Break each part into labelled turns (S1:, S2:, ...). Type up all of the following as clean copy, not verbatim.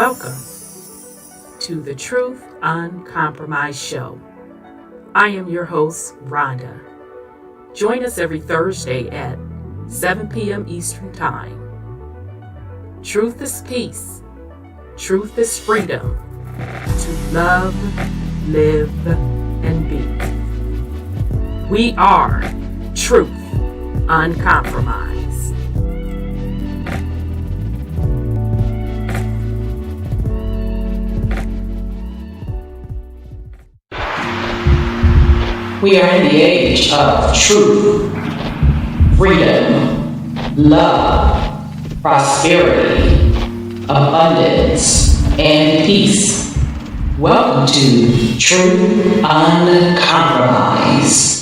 S1: Welcome to the Truth Uncompromised Show. I am your host, Rhonda. Join us every Thursday at 7 p.m. Eastern Time. Truth is peace. Truth is freedom to love, live, and be. We are Truth Uncompromised.
S2: We are in the age of truth, freedom, love, prosperity, abundance, and peace. Welcome to Truth Uncompromised.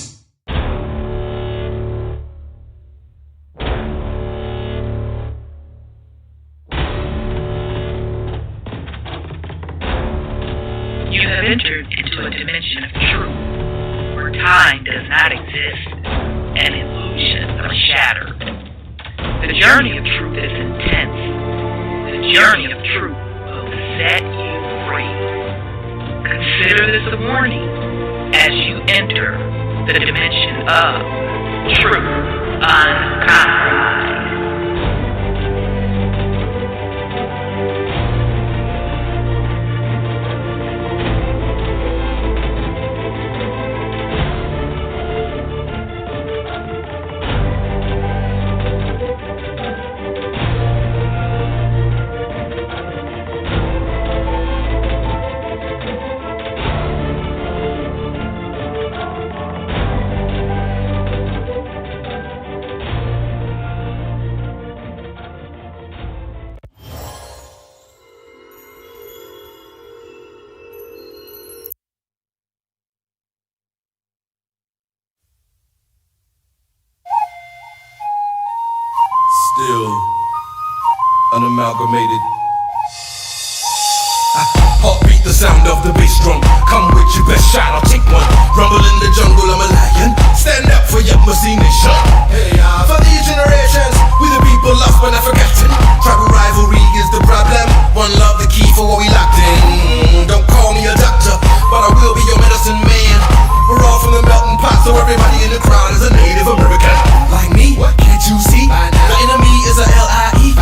S3: You have entered into a dimension of truth. Time does not exist, an illusion of shatter. The journey of truth is intense. The journey of truth will set you free. Consider this a warning as you enter the dimension of truth uncompromised.
S4: Still unamalgamated. Heartbeat, the sound of the bass drum. Come with your best shot, I'll take one. Rumble in the jungle, I'm a lion. Stand up for your Muslim nation. Hey, for these generations, we the people lost but not forgotten. Tribal rivalry is the problem. One love, the key for what we locked in. Don't call me a doctor, but I will be your medicine man. We're all from the melting pot, so everybody in the crowd is a Native American. Like me, what can't you see? The enemy is a L-I-E.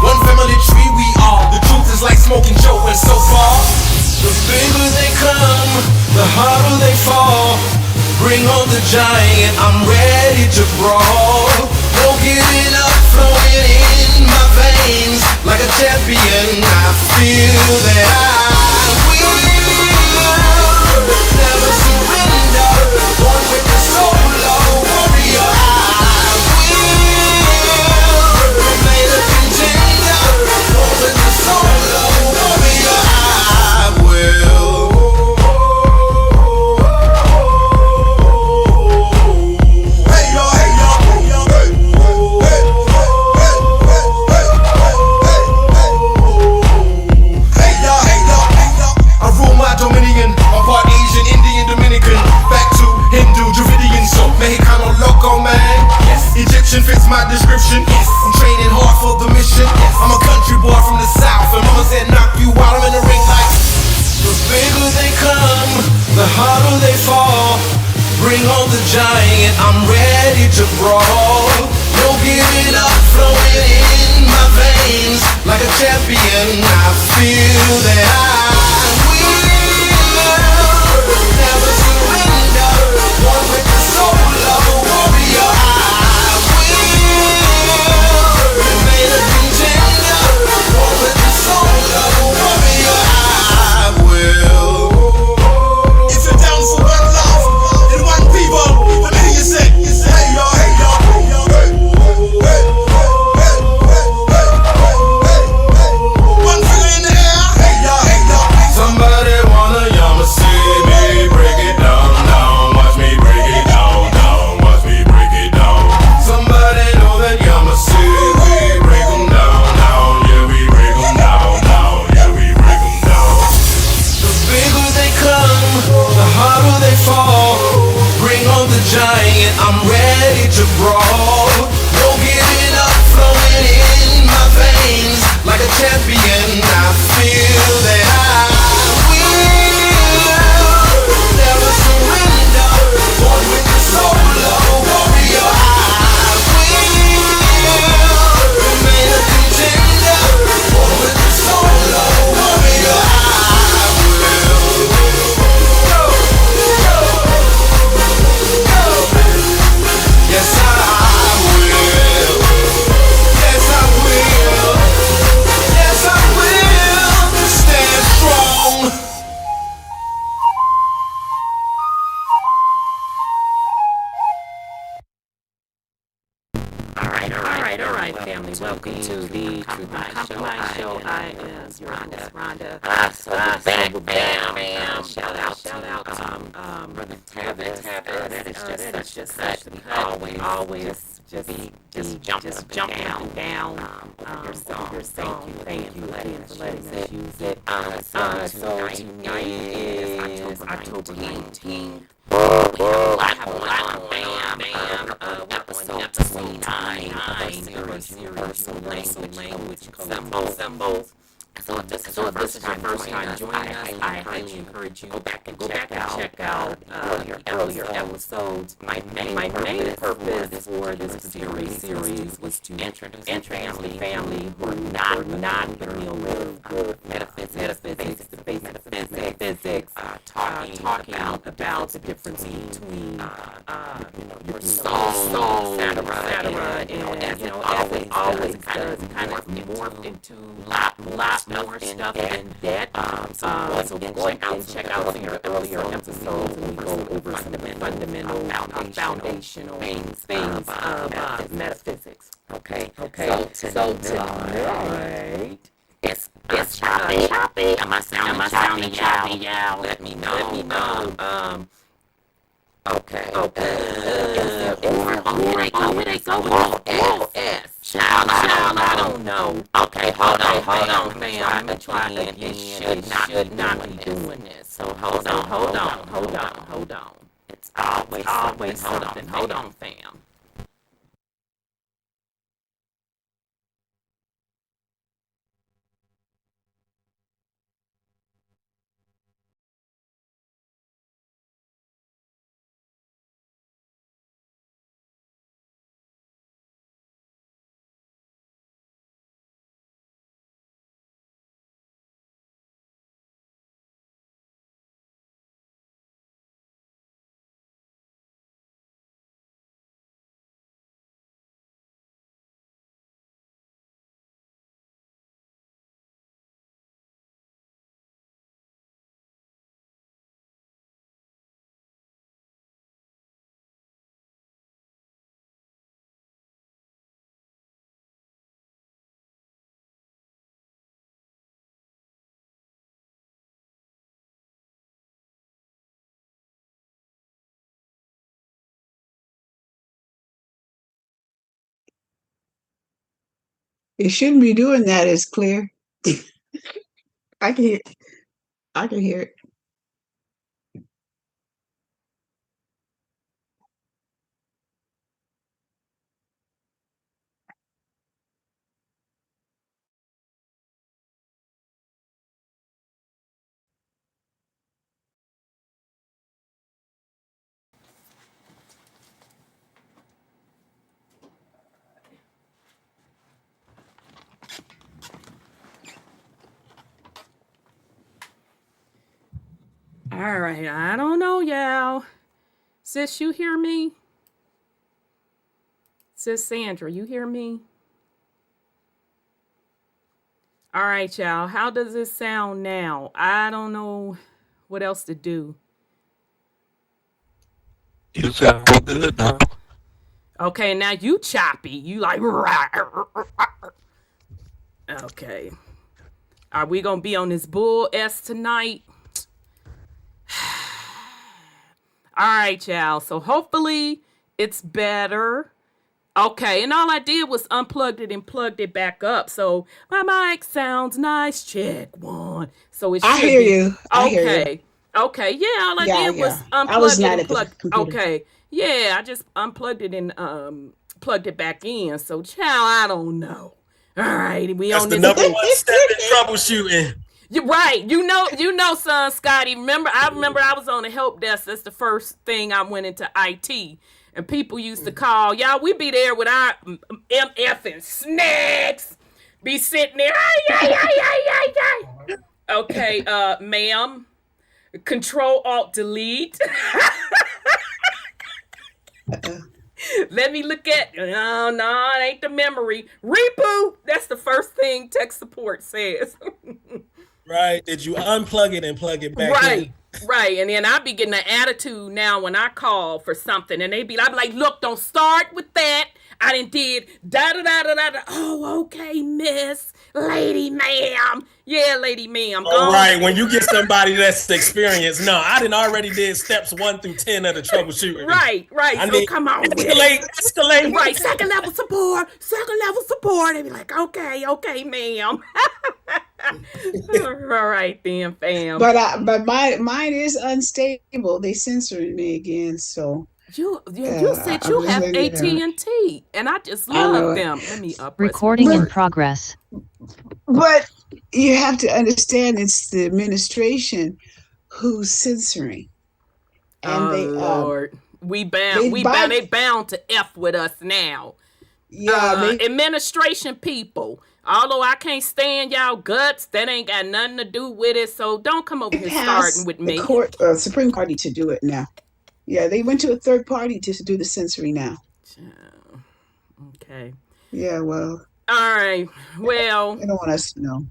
S4: One family tree, we all. The truth is like smoking Joe, and so far the bigger they come, the harder they fall. Bring on the giant, I'm ready to brawl. No giving up, flowing in my veins. Like a champion, I feel that I will never surrender. Born with the solo warrior, I will remain a contender. Born with the solo warrior, I will. Hey y'all, hey y'all, hey y'all, hey, hey, hey, hey, hey y'all, hey y'all, hey y'all. I rule my dominion. I'm part Asian, Indian, Dominican, back to Hindu, Dravidian, so Mexicano, loco, man. Yes. Egyptian fits my description. Yes. I'm training hard for the mission. Yes. I'm a country boy from the south, and mama said knock you out. I'm in the ring like the bigger they come, the harder they fall. Bring on the giant, I'm ready to brawl. No giving up, flowing in my veins. Like a champion, I feel that I will never surrender. One with the soul of a warrior, I will remain a contender. One with the soul of a warrior, I will. If you're down for one love and one people, let me hear you say, hey y'all, hey y'all, hey y'all, hey, hey, hey, hey, hey, hey, hey. One finger in the air, hey y'all, hey y'all. Somebody wanna yama see me break it down, down. Watch me break it down, down. Watch me break it down. Somebody know that yama see we break 'em down, down. Yeah, we break 'em down, down. Yeah, we break 'em down. The bigger they come, the harder they fall. Bring on the giant, I'm ready to brawl. No giving up, flowing in my veins. Like a champion, I feel
S1: All right, family. Welcome to the Uncompromised Show. I am your host, Rhonda.
S2: So we're back, bam. Shout out Brother Tavis. That is just such a cut. Always just jumping up and down your song. Thank you for letting us use it. So tonight is October 19th. We have a lot going on, bam. Episode 29 of our series, Universal Language Symbols. So if this is your first time joining us, I highly encourage you to go back and check out earlier episodes. My main purpose for this series was to introduce family who are not familiar with metaphysics, the basic metaphysics, talking about the difference between your soul, etc. And as it always does, kind of morphed into a lot more stuff than that. So go and check out some of your earlier episodes, and we go over some fundamental, foundational things of metaphysics. Okay. So tonight it's choppy. Am I sounding choppy? Yeah. Let me know. Okay. Where they go? Whoa, S. Child, I don't know. Okay, hold on, fam. I'm gonna try again. It should not be doing this. So hold on. It's always something. Hold on, fam.
S5: It shouldn't be doing that. It's clear. I can hear. I can hear it.
S1: All right. I don't know, y'all. Sis, you hear me? Sis Sandra, you hear me? All right, y'all. How does this sound now? I don't know what else to do.
S6: You sound good now.
S1: Okay, now you choppy. You like. Okay. Are we going to be on this bull S tonight? All right, y'all. So hopefully it's better. Okay, and all I did was unplugged it and plugged it back up. So my mic sounds nice. Check one. So it should
S5: I hear
S1: be.
S5: you. I hear you.
S1: Okay. Yeah, all I did was
S5: I was
S1: unplug it
S5: not
S1: and
S5: at the
S1: plug.
S5: computer.
S1: Okay. Yeah, I just unplugged it and plugged it back in. So child, I don't know. All right, we
S6: That's
S1: on
S6: the
S1: this.
S6: number one step in troubleshooting.
S1: You're right. You know, son, Scotty. I remember I was on the help desk. That's the first thing I went into IT. And people used to call. Y'all, we be there with our MF and snacks. Be sitting there. Okay, ma'am. Control Alt Delete. Let me look at. No, it ain't the memory. Reboot. That's the first thing tech support says.
S6: Right? Did you unplug it and plug it back in?
S1: Right. And then I be getting an attitude now when I call for something, and they be like, look, don't start with that. I done did da da da da da da. Oh, okay, miss, lady, ma'am. Yeah, lady, ma'am.
S6: All right, when you get somebody that's experienced, no, I done already did steps 1 through 10 of the troubleshooting.
S1: Right.
S6: I
S1: So
S6: need
S1: come on with
S6: escalate.
S1: it. Right, second level support. They be like, okay, ma'am. All right then, fam.
S5: But mine is unstable. They censored me again, so
S1: You said
S5: I'm
S1: you
S5: just
S1: have
S5: letting you know.
S1: AT&T, and I just
S5: I know
S1: love
S5: it.
S1: them. Let me press
S7: Recording in
S1: record.
S7: progress.
S5: But you have to understand it's the administration who's censoring. And
S1: Oh Lord,
S5: they
S1: they bound to F with us now.
S5: they
S1: Administration people. Although I can't stand y'all guts, that ain't got nothing to do with it. So don't come over here starting
S5: passed
S1: with
S5: the
S1: me.
S5: Supreme Court to do it now. Yeah, they went to a third party to do the censoring now.
S1: Okay.
S5: Yeah, well.
S1: All right. Well.
S5: They don't want us to know.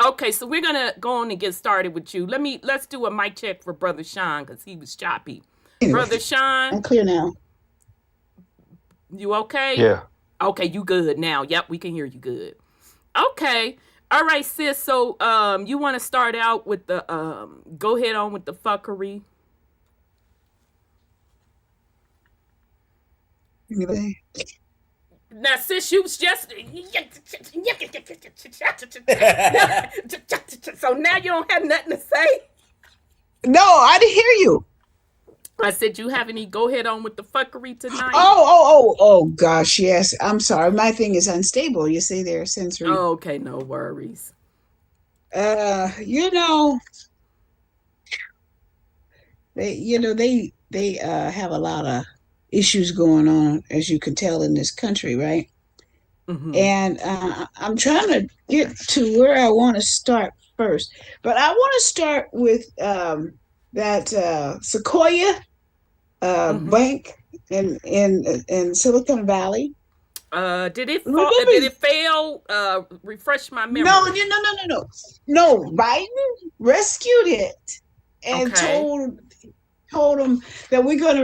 S1: Okay, so we're gonna go on and get started with you. Let's do a mic check for Brother Sean because he was choppy.
S5: Anyway,
S1: Brother Sean,
S5: I'm clear now.
S1: You okay?
S8: Yeah.
S1: Okay, you good now. Yep, we can hear you good. Okay. All right, sis. So you want to start out with the go ahead on with the fuckery. Now, sis, you was just so now you don't have nothing to say.
S5: No, I didn't hear you.
S1: I said you have any go ahead on with the fuckery tonight.
S5: Oh gosh, yes. I'm sorry. My thing is unstable. You say they're censoring.
S1: Oh, okay, no worries.
S5: You know, they have a lot of issues going on, as you can tell, in this country, right?
S1: Mm-hmm.
S5: And I'm trying to get to where I want to start first, but I want to start with that Sequoia bank in Silicon Valley.
S1: Did it fail? Refresh my memory.
S5: No. Biden rescued it and told them that we're going to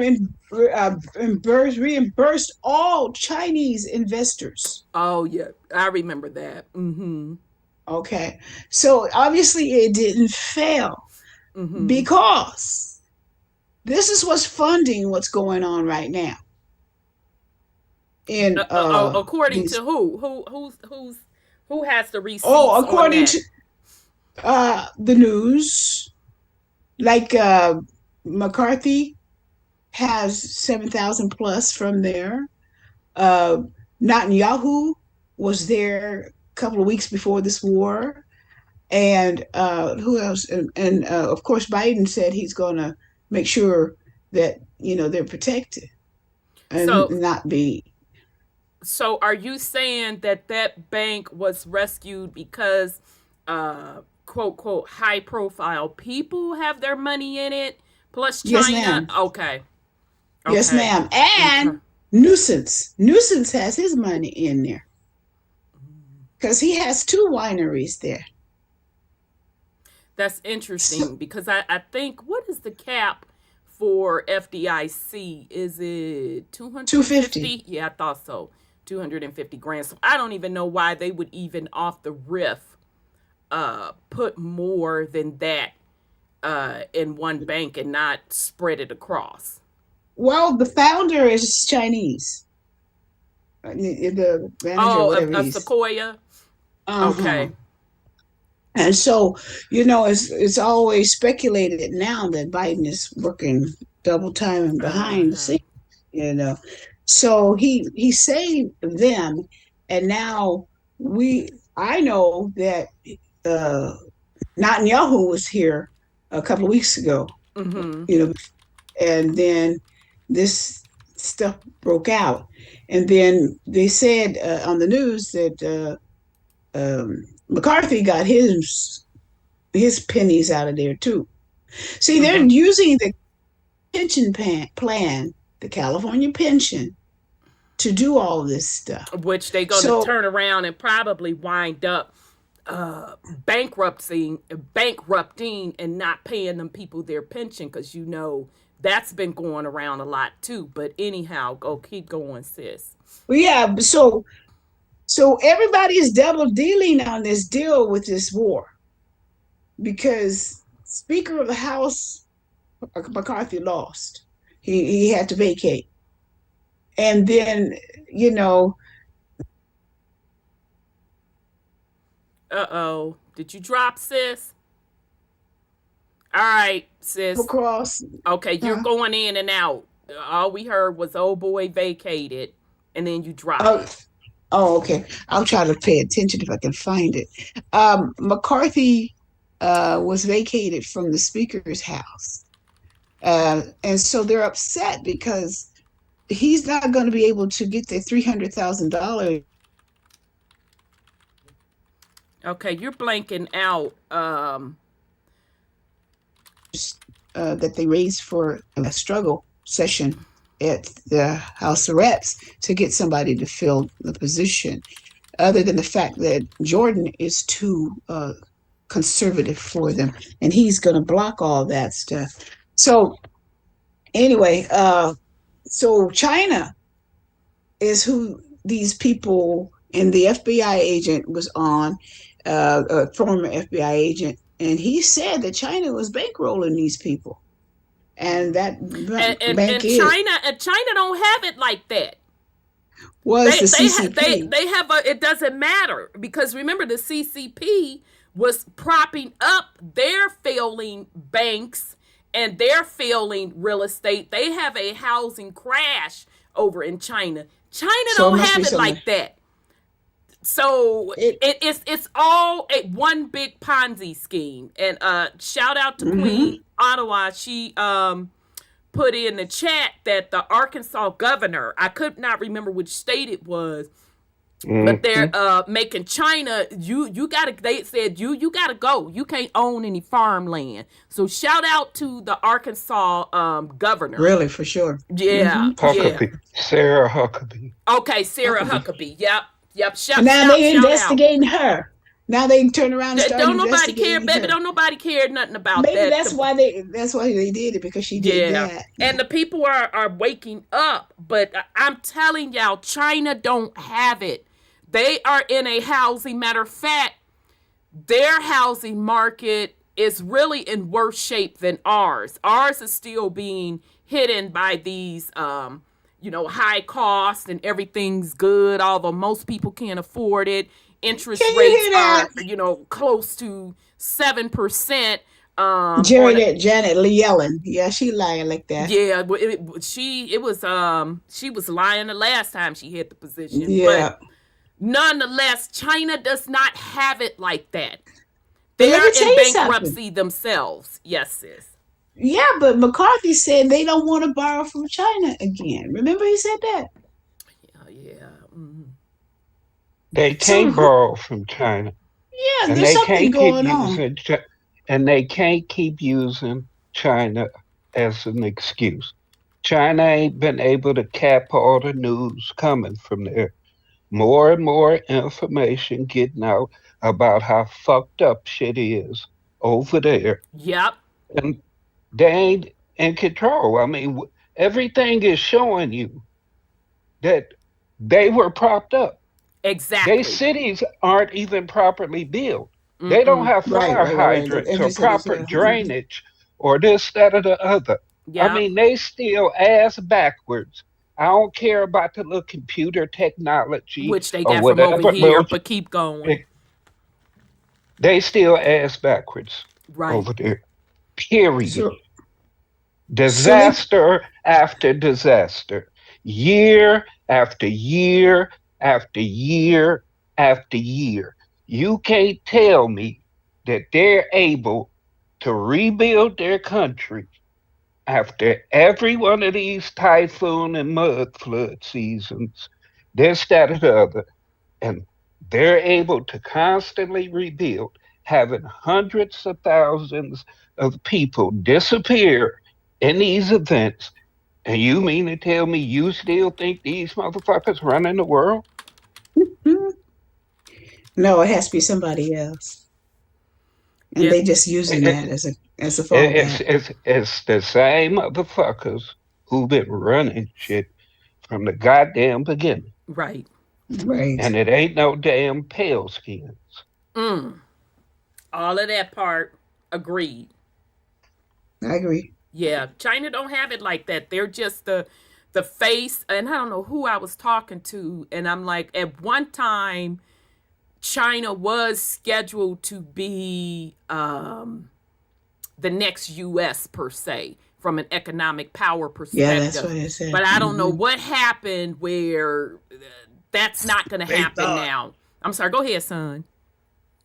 S5: reimburse all Chinese investors.
S1: Oh yeah, I remember that. Mm-hmm.
S5: Okay, so obviously it didn't fail because this is what's funding what's going on right now. In
S1: according to who has the receipts?
S5: According to the news, like McCarthy has 7,000 plus from there. Netanyahu was there a couple of weeks before this war, and who else? And of course, Biden said he's going to make sure that they're protected and not be.
S1: So, are you saying that bank was rescued because, quote quote, high profile people have their money in it? Plus China.
S5: Yes, ma'am.
S1: Okay.
S5: Yes, ma'am. And Nuisance has his money in there because he has 2 wineries there.
S1: That's interesting because I think, what is the cap for FDIC? Is it 250? Yeah, I thought so. 250 grand. So I don't even know why they would even off the riff put more than that in one bank and not spread it across.
S5: Well, the founder is Chinese. The manager,
S1: of Sequoia. Okay.
S5: And so, it's always speculated now that Biden is working double time and behind the scenes, So he saved them, and now I know that Netanyahu was here a couple of weeks ago, and then this stuff broke out, and then they said on the news that McCarthy got his pennies out of there too. See, they're using the pension plan, the California pension, to do all this stuff.
S1: Which they're going to turn around and probably wind up bankrupting and not paying them people their pension because That's been going around a lot too. But anyhow, keep going, sis.
S5: Well, yeah. So everybody is double dealing on this deal with this war because Speaker of the House McCarthy lost. He had to vacate, and then
S1: Did you drop, sis? All right, sis.
S5: across.
S1: Okay, you're going in and out. All we heard was "oh boy" vacated, and then you dropped.
S5: Okay. I'll try to pay attention if I can find it. McCarthy was vacated from the Speaker's house. And so they're upset because he's not going to be able to get their $300,000.
S1: Okay, you're blanking out.
S5: That they raised for a struggle session at the House of Reps to get somebody to fill the position, other than the fact that Jordan is too conservative for them, and he's going to block all that stuff. So anyway, so China is who these people, and the FBI agent was on, a former FBI agent, and he said that China was bankrolling these people, and that
S1: China don't have it like that.
S5: Was the CCP?
S1: They have a. It doesn't matter because remember the CCP was propping up their failing banks and their failing real estate. They have a housing crash over in China. China don't have it like that. So it's all a one big Ponzi scheme. And shout out to Queen Ottawa. She put in the chat that the Arkansas governor, I could not remember which state it was, but they're making China, you gotta, they said you gotta go. You can't own any farmland. So shout out to the Arkansas governor.
S5: Really, for sure.
S1: Yeah.
S7: Huckabee. Sarah Huckabee.
S1: Okay, Sarah Huckabee. Yep.
S5: Now they investigating her. Now they turn around and start
S1: don't nobody care,
S5: investigating
S1: baby.
S5: her.
S1: Don't nobody care nothing about
S5: Maybe
S1: that.
S5: that's why they did it, because she did that.
S1: And the people are waking up. But I'm telling y'all, China don't have it. They are in a housing. Matter of fact, their housing market is really in worse shape than ours. Ours is still being hidden by these high costs, and everything's good, although most people can't afford it. Interest rates are, close to 7%.
S5: Janet Yellen, yeah, she lying like that.
S1: Yeah, she was lying the last time she hit the position.
S5: Yeah,
S1: but nonetheless, China does not have it like that. They're in bankruptcy themselves. Yes, sis.
S5: Yeah, but McCarthy said they don't want to borrow from China again. Remember he said that?
S1: Yeah. Mm-hmm.
S7: They can't borrow from China.
S5: Yeah, there's something going on.
S7: And they can't keep using China as an excuse. China ain't been able to cap all the news coming from there. More and more information getting out about how fucked up shit is over there.
S1: Yep.
S7: And they ain't in control. I mean, everything is showing you that they were propped up.
S1: Exactly.
S7: Their cities aren't even properly built. Mm-mm. They don't have fire hydrants or proper drainage or this, that, or the other. Yep. I mean, they still ass backwards. I don't care about the little computer technology.
S1: Which they got from over here, but keep going.
S7: They still ass backwards over there. Period. Sure. Disaster after disaster. Year after year after year after year. You can't tell me that they're able to rebuild their country after every one of these typhoon and mud flood seasons, this, that, or the other, and they're able to constantly rebuild, having hundreds of thousands of people disappear in these events. And you mean to tell me you still think these motherfuckers running the world?
S5: No, it has to be somebody else. And they just using that as a
S7: It's
S5: fallback.
S7: it's the same motherfuckers who been running shit from the goddamn beginning,
S1: Right.
S5: Right.
S7: and it ain't no damn pale skins.
S1: All of that part, agreed.
S5: I agree.
S1: Yeah, China don't have it like that. They're just the face, and I don't know who I was talking to, and I'm like, at one time, China was scheduled to be the next U.S. per se, from an economic power
S5: Yeah, that's
S1: perspective.
S5: what it said.
S1: But I don't know what happened where that's not going to
S6: They
S1: happen
S6: thought-
S1: now. I'm sorry. Go ahead, son.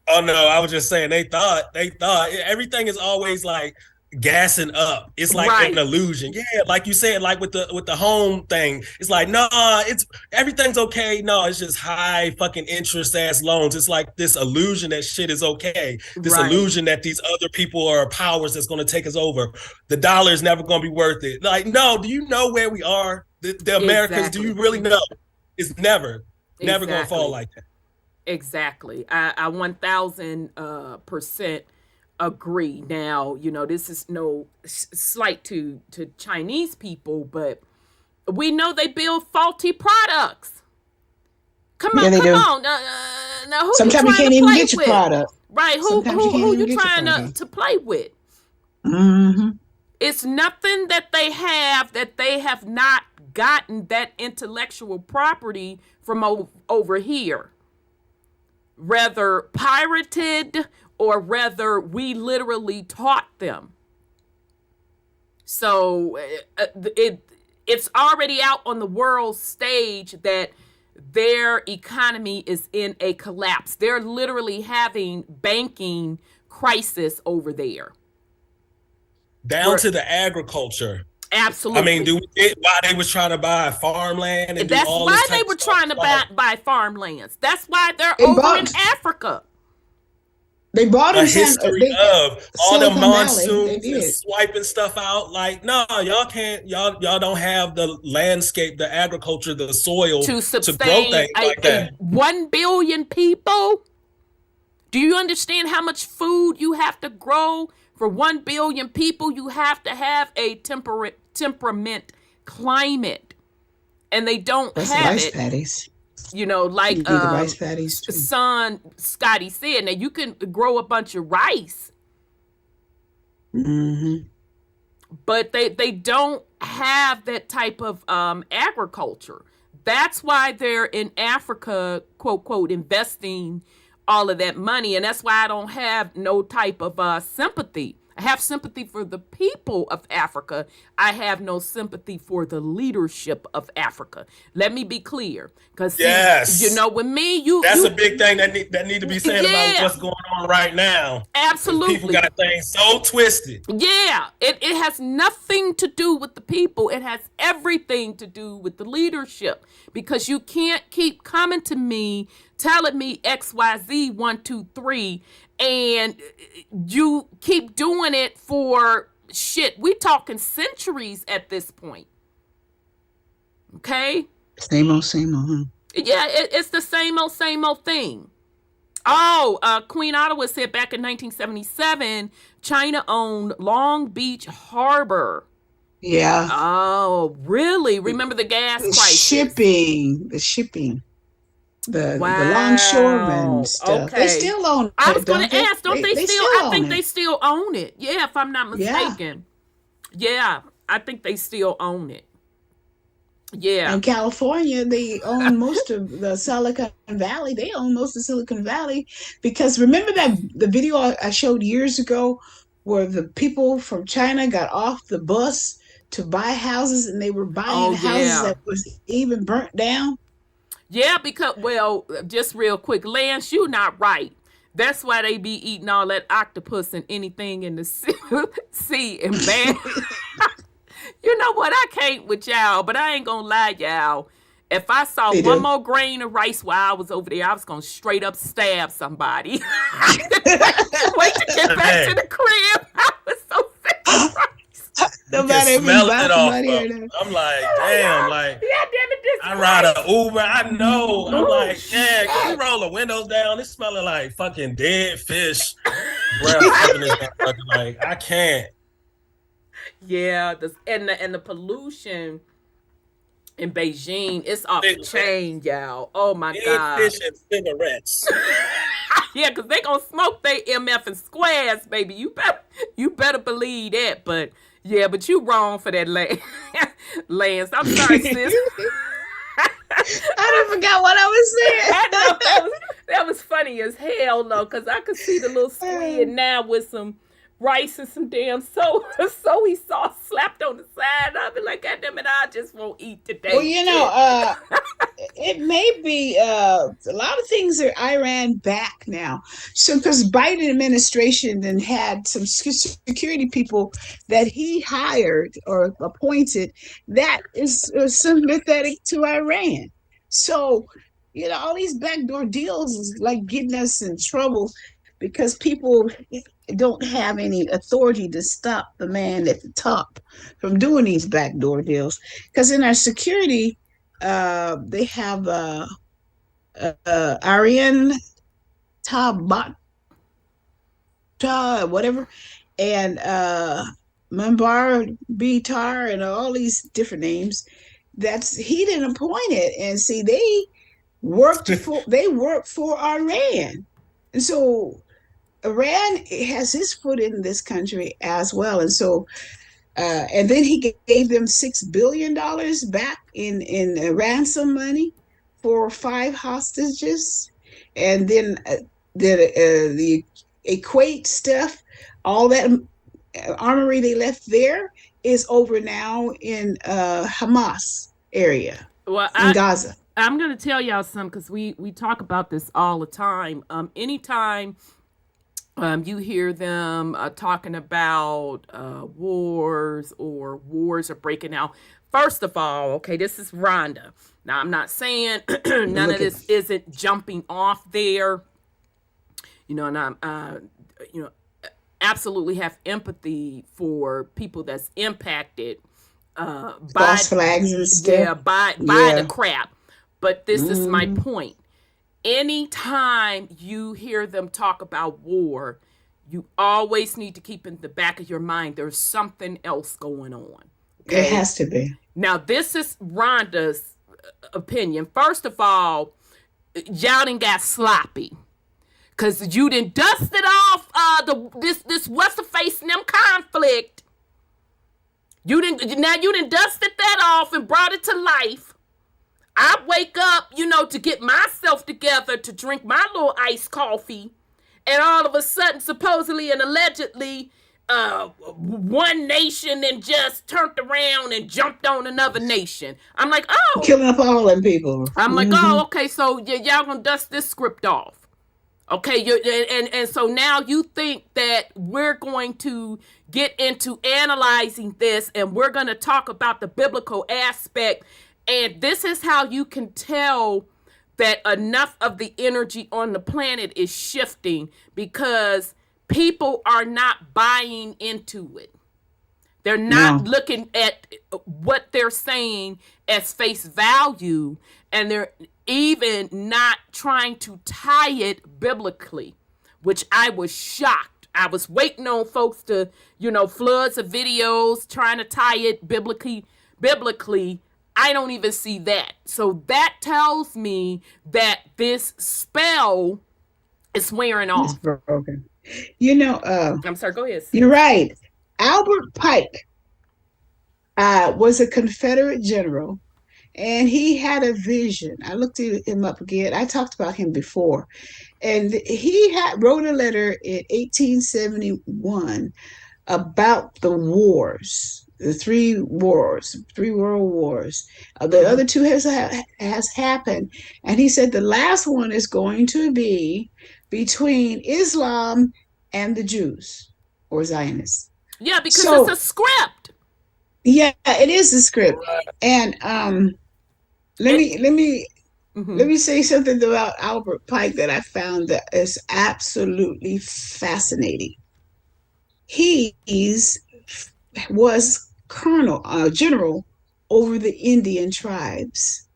S6: Oh no, I was just saying they thought everything is always like gassing up. It's like
S1: Right.
S6: an illusion. Yeah, like you said, like with the home thing. It's like, no, it's everything's okay. No, it's just high fucking interest ass loans. It's like this illusion that shit is okay. This
S1: Right.
S6: illusion that these other people are powers that's gonna take us over. The dollar is never gonna be worth it. Like, no, do you know where we are? The Americans, do you really know? It's never gonna fall like that.
S1: Exactly. I 1000% agree. Now, this is no slight to Chinese people, but we know they build faulty products. Come
S5: Yeah,
S1: on,
S5: they
S1: come
S5: do.
S1: on. Now who
S5: Sometimes
S1: you
S5: you
S1: trying
S5: can't
S1: to
S5: even
S1: play
S5: get your
S1: with?
S5: product.
S1: Right? Who
S5: Sometimes you can't
S1: who
S5: even
S1: you
S5: get your
S1: trying
S5: product.
S1: to play with?
S5: Mm-hmm.
S1: It's nothing that they have not gotten that intellectual property from over here. Rather pirated or rather we literally taught them. So it's already out on the world stage that their economy is in a collapse. They're literally having banking crisis over there.
S6: Down to the agriculture.
S1: Absolutely.
S6: I mean, why they was trying to buy farmland and
S1: that's
S6: do all
S1: why
S6: this
S1: they
S6: type
S1: were
S6: of stuff.
S1: trying to buy farmlands. That's why they're
S5: They
S1: over
S5: bought-
S1: in Africa.
S5: They bought
S6: A
S5: in
S6: history of all the
S5: Silicon Valley,
S6: monsoons
S5: they
S6: and
S5: did.
S6: swiping stuff out. Like, no, y'all can't. Y'all don't have the landscape, the agriculture, the soil
S1: To
S6: grow
S1: sustain
S6: things like that.
S1: 1 billion people. Do you understand how much food you have to grow for 1 billion people? You have to have a temperament climate, and they don't
S5: That's the
S1: have
S5: rice
S1: it.
S5: paddies.
S1: Like
S5: You need the rice paddies too.
S1: son Scotty said. Now you can grow a bunch of rice,
S5: Mm-hmm.
S1: but they don't have that type of agriculture. That's why they're in Africa, quote, quote, investing all of that money. And that's why I don't have no type of sympathy. I have sympathy for the people of Africa. I have no sympathy for the leadership of Africa. Let me be clear. Because,
S6: Yes.
S1: with me,
S6: That's
S1: you
S6: a big thing that need to be said
S1: Yeah.
S6: about what's going on right now. 'Cause
S1: absolutely.
S6: people got things so twisted.
S1: Yeah, it has nothing to do with the people. It has everything to do with the leadership, because you can't keep coming to me telling me XYZ 1, 2, 3, and you keep doing it for shit. We talking centuries at this point. Okay?
S5: Same old, huh?
S1: Yeah, it's the same old thing. Oh, Queen Ottawa said back in 1977, China owned Long Beach Harbor.
S5: Yeah.
S1: Oh, really? Remember the gas
S5: The
S1: prices?
S5: shipping. The
S1: Wow.
S5: longshoremen stuff.
S1: Okay.
S5: They still own it.
S1: I was going to ask, don't they still? I think
S5: own
S1: they
S5: it.
S1: still own it. Yeah, if I'm not mistaken. Yeah, I think they still own it. Yeah.
S5: In California, they own most of the Silicon Valley. They own most of Silicon Valley because remember the video I showed years ago where the people from China got off the bus to buy houses and they were buying houses that was even burnt down?
S1: Yeah, because, well, just real quick, Lance, you're not right. That's why they be eating all that octopus and anything in the sea and bad. You know what? I can't with y'all, but I ain't gonna lie, y'all. If I saw one more grain of rice while I was over there, I was gonna straight up stab somebody. Wait to get back to the crib. I was so sick of rice.
S5: Nobody
S6: smell it off.
S5: somebody.
S6: I'm like, damn, like
S1: yeah, damn it, this
S6: I ride an Uber. I know. I'm like, yeah, can we roll the windows down? It's smelling like fucking dead fish breath up in this motherfucker. Like, I can't.
S1: Yeah, and the pollution in Beijing, it's off the chain, y'all. Oh my God.
S6: Fish and cigarettes.
S1: Yeah, because they gonna smoke they MF and squares, baby. You better believe that. But yeah, but you wrong for that, Lance. I'm sorry, sis.
S5: I done forgot what I was saying.
S1: I know that was funny as hell, though, because I could see the little squid now with some rice and some damn soy sauce slapped on the side. I'll be like, God damn it, I just won't eat today.
S5: Well, it may be a lot of things are Iran back now. So because Biden administration then had some security people that he hired or appointed that is sympathetic to Iran. So, all these backdoor deals is like getting us in trouble because people don't have any authority to stop the man at the top from doing these backdoor deals. Because in our security, they have Aryan Tabat, whatever, and Mambar Bitar, and all these different names. He didn't appoint it, and see they work for Iran, and so Iran has his foot in this country as well, and so. And then he gave them $6 billion back in ransom money for 5 hostages. And then the Equate stuff, all that armory they left there is over now in Hamas area in Gaza.
S1: I'm going to tell y'all something because we talk about this all the time. Anytime you hear them talking about wars or wars are breaking out. First of all, okay, this is Rhonda. Now, I'm not saying none of this isn't jumping off there. And I'm, absolutely have empathy for people that's impacted by
S5: flags and stuff.
S1: Yeah, by the crap. But this is my point. Anytime you hear them talk about war, you always need to keep in the back of your mind there's something else going on. Okay?
S5: It has to be.
S1: Now, this is Rhonda's opinion. First of all, y'all done got sloppy. Because you done dusted off this what's the face in them conflict. You done dusted that off and brought it to life. I wake up, to get myself together to drink my little iced coffee. And all of a sudden, supposedly and allegedly, one nation then just turned around and jumped on another nation. I'm like, oh.
S5: Killing up all them people.
S1: I'm like, oh, okay, so y'all gonna dust this script off. Okay, and so now you think that we're going to get into analyzing this and we're going to talk about the biblical aspect. And this is how you can tell that enough of the energy on the planet is shifting because people are not buying into it. They're not looking at what they're saying as face value, and they're even not trying to tie it biblically, which I was shocked. I was waiting on folks to, floods of videos trying to tie it biblically. I don't even see that. So that tells me that this spell is wearing off.
S5: It's broken.
S1: I'm sorry, go ahead.
S5: You're right. Albert Pike was a Confederate general, and he had a vision. I looked him up again. I talked about him before. And he wrote a letter in 1871 about the wars, the 3 world wars. The other 2 has happened. And he said the last one is going to be between Islam and the Jews or Zionists.
S1: Yeah, because it's a script.
S5: Yeah, it is a script. And let me say something about Albert Pike that I found that is absolutely fascinating. He was general over the Indian tribes.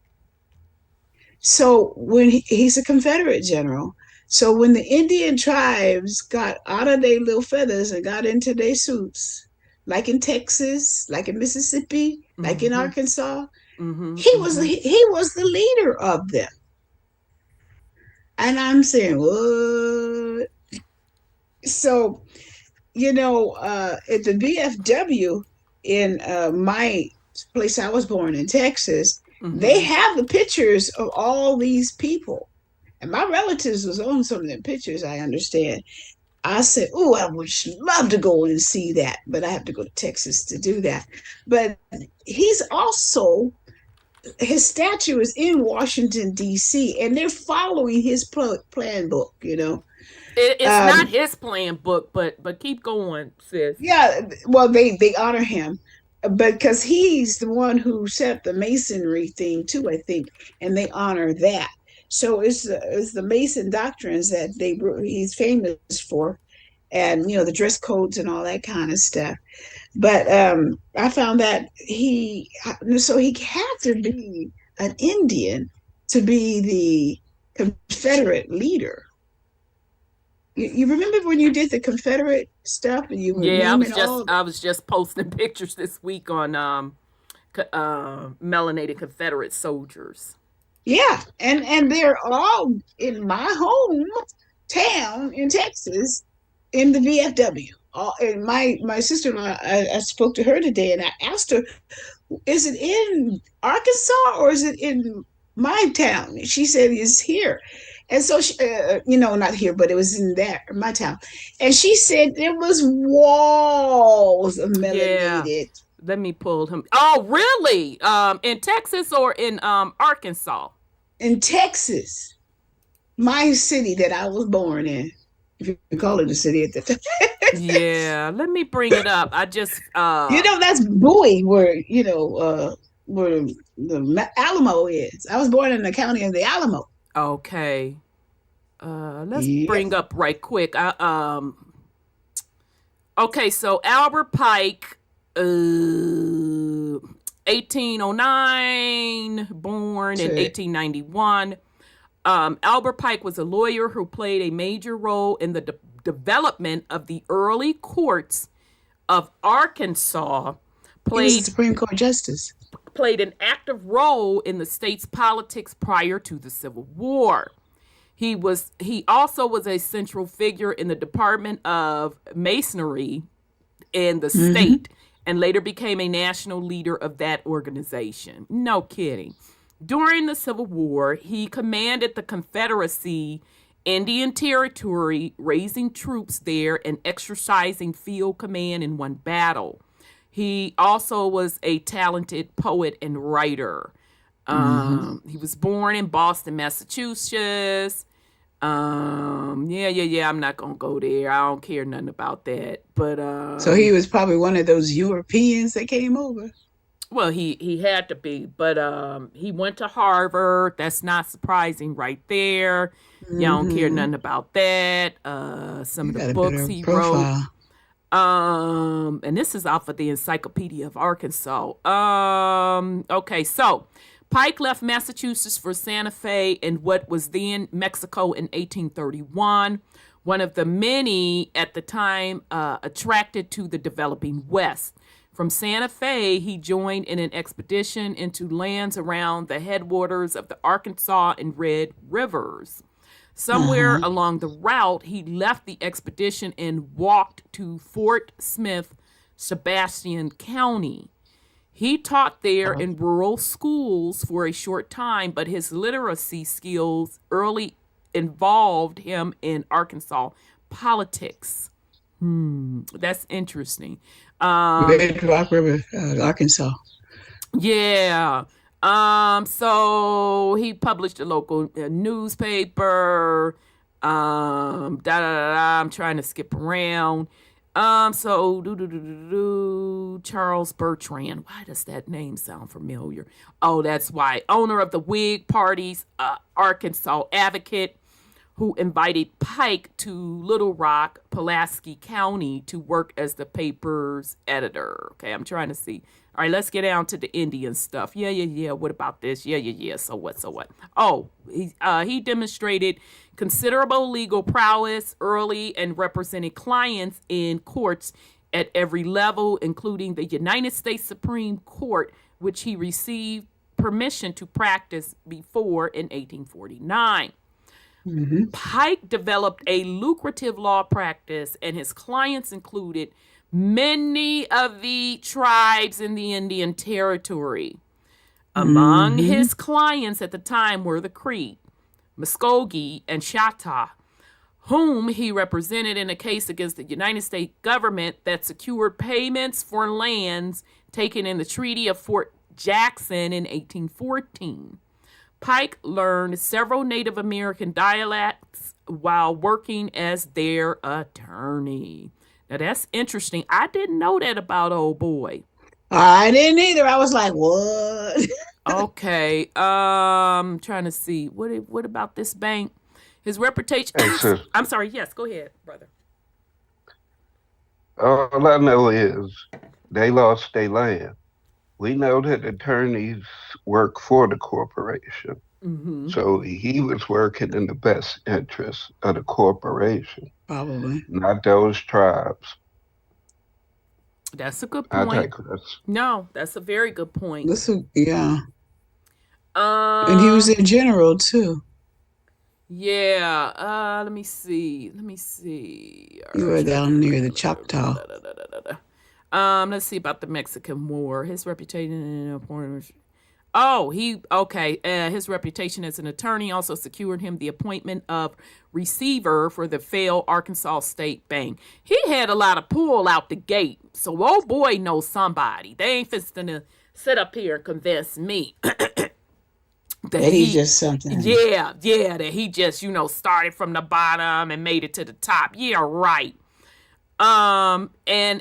S5: So when he's a Confederate general, so when the Indian tribes got out of their little feathers and got into their suits, like in Texas, like in Mississippi, like in
S1: Mm-hmm.
S5: Arkansas,
S1: Mm-hmm.
S5: he was
S1: Mm-hmm.
S5: he was the leader of them. And I'm saying, what? So, at the VFW in my place I was born in Texas, they
S1: Mm-hmm.
S5: have the pictures of all these people. And my relatives was on some of them pictures, I understand. I said, oh, I would love to go and see that, but I have to go to Texas to do that. But he's also, his statue is in Washington, D.C., and they're following his plan book.
S1: It's not
S5: Um,
S1: his plan book, but keep going, sis.
S5: yeah, well, they honor him, but because he's the one who set up the masonry thing too, I think, and they honor that. So it's the Mason doctrines that he's famous for, and the dress codes and all that kind of stuff. But I found that he had to be an Indian to be the Confederate leader. You remember when you did the Confederate stuff and you were
S1: Yeah,
S5: naming all?
S1: I was just posting pictures this week on melanated Confederate soldiers.
S5: Yeah, and they're all in my hometown in Texas in the VFW. And my sister-in-law, I spoke to her today, and I asked her, "Is it in Arkansas or is it in my town?" She said it's here, and so not here, but it was in there, my town. And she said there was walls of
S1: Yeah.
S5: melanated
S1: Let me pull him. Oh, really? In Texas or in Arkansas?
S5: in Texas, my city that I was born in, if you call it a city at the time.
S1: Yeah, let me bring it up. I just
S5: That's Bowie, where the Alamo is. I was born in the county of the Alamo.
S1: okay. Let's
S5: Yep.
S1: bring up right quick. Okay, so Albert Pike, 1809, born in
S5: To
S1: 1891. Albert Pike was a lawyer who played a major role in the development of the early courts of Arkansas.
S5: He was a
S1: Played
S5: Supreme Court justice.
S1: played an active role in the state's politics prior to the Civil War. He also was a central figure in the Department of Masonry in the
S5: Mm-hmm.
S1: state and later became a national leader of that organization. No kidding. During the Civil War, he commanded the Confederacy Indian Territory, raising troops there and exercising field command in one battle. He also was a talented poet and writer.
S5: Mm-hmm.
S1: He was born in Boston, Massachusetts. Yeah. I'm not gonna go there. I don't care nothing about that. But
S5: So he was probably one of those Europeans that came over.
S1: well, he had to be. But he went to Harvard. That's not surprising, right there. Y'all don't care
S5: Mm-hmm.
S1: nothing about that. Some
S5: You
S1: of the
S5: got a
S1: books
S5: better
S1: he wrote.
S5: profile.
S1: And this is off of the Encyclopedia of Arkansas. Okay, so Pike left Massachusetts for Santa Fe in what was then Mexico in 1831. One of the many at the time attracted to the developing West. From Santa Fe, he joined in an expedition into lands around the headwaters of the Arkansas and Red Rivers. Somewhere
S5: Uh-huh.
S1: along the route, he left the expedition and walked to Fort Smith, Sebastian County. He taught there in rural schools for a short time, but his literacy skills early involved him in Arkansas politics. That's interesting.
S5: Red Rock River, Arkansas.
S1: Yeah. So he published a local newspaper. I'm trying to skip around. Charles Bertrand. Why does that name sound familiar? Oh, that's why. Owner of the Whig Party's Arkansas Advocate, who invited Pike to Little Rock, Pulaski County to work as the paper's editor. Okay, I'm trying to see. All right, let's get down to the Indian stuff. Yeah. What about this? Yeah. So what? Oh, he demonstrated considerable legal prowess early and represented clients in courts at every level, including the United States Supreme Court, which he received permission to practice before in 1849. Pike developed a lucrative law practice, and his clients included many of the tribes in the Indian Territory. Among his clients at the time were the Cree, Muskogee, and Chata, whom he represented in a case against the United States government that secured payments for lands taken in the Treaty of Fort Jackson in 1814. Pike learned several Native American dialects while working as their attorney. Now that's interesting. I didn't know that about old boy.
S5: I didn't either. I was like, what?
S1: Okay. Trying to see. What about this bank? His reputation. I'm sorry. Yes, go ahead, brother.
S7: All I know is they lost their land. We know that attorneys work for the corporation. So he was working in the best interest of the corporation.
S5: Probably.
S7: Not those tribes.
S1: That's a good point.
S7: I digress.
S1: No, that's a very good point.
S5: Yeah. And he was a general too.
S1: Yeah. Let me see.
S5: You were down near the Choctaw.
S1: Let's see about the Mexican War. His reputation. His reputation as an attorney also secured him the appointment of receiver for the failed Arkansas State Bank. He had a lot of pull out the gate, so old boy knows somebody. They ain't just gonna sit up here and convince me that
S5: he's just something.
S1: Yeah, that he just started from the bottom and made it to the top. Yeah, right. An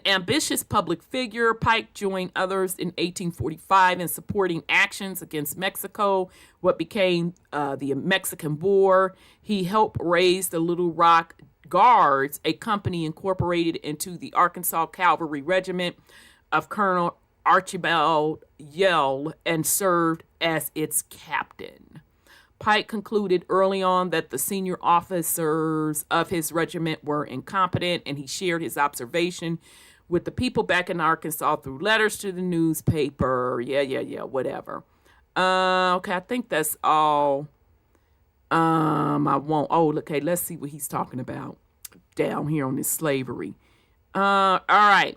S1: ambitious public figure, Pike joined others in 1845 in supporting actions against Mexico, what became the Mexican War. He helped raise the Little Rock Guards, a company incorporated into the Arkansas Cavalry Regiment of Colonel Archibald Yell, and served as its captain. Pike concluded early on that the senior officers of his regiment were incompetent, and he shared his observation with the people back in Arkansas through letters to the newspaper. Yeah, whatever. Okay, I think that's all. Okay, let's see what he's talking about down here on this slavery. All right.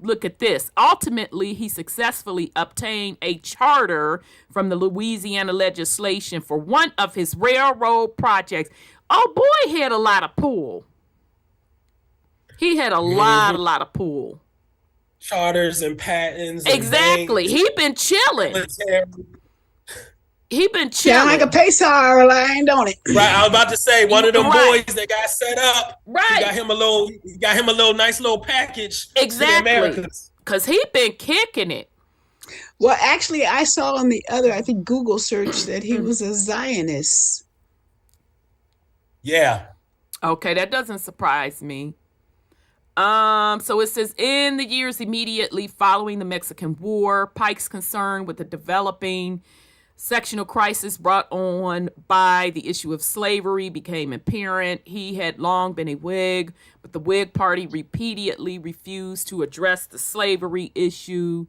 S1: Look at this. Ultimately, he successfully obtained a charter from the Louisiana legislation for one of his railroad projects. Oh boy, had a lot of pull. He had a lot of pull.
S6: Charters and patents.
S1: Exactly. He been chilling. He been chilling.
S5: Sound like a Pacer line, don't it?
S6: Right. I was about to say one of them boys that got set up.
S1: Right.
S6: He got him a little nice little package.
S1: Exactly. Because he been kicking it.
S5: Well, actually, I saw on the other, I think Google search that he was a Zionist.
S6: Yeah.
S1: Okay, that doesn't surprise me. So it says in the years immediately following the Mexican War, Pike's concern with the developing sectional crisis brought on by the issue of slavery became apparent. He had long been a Whig, but the Whig Party repeatedly refused to address the slavery issue.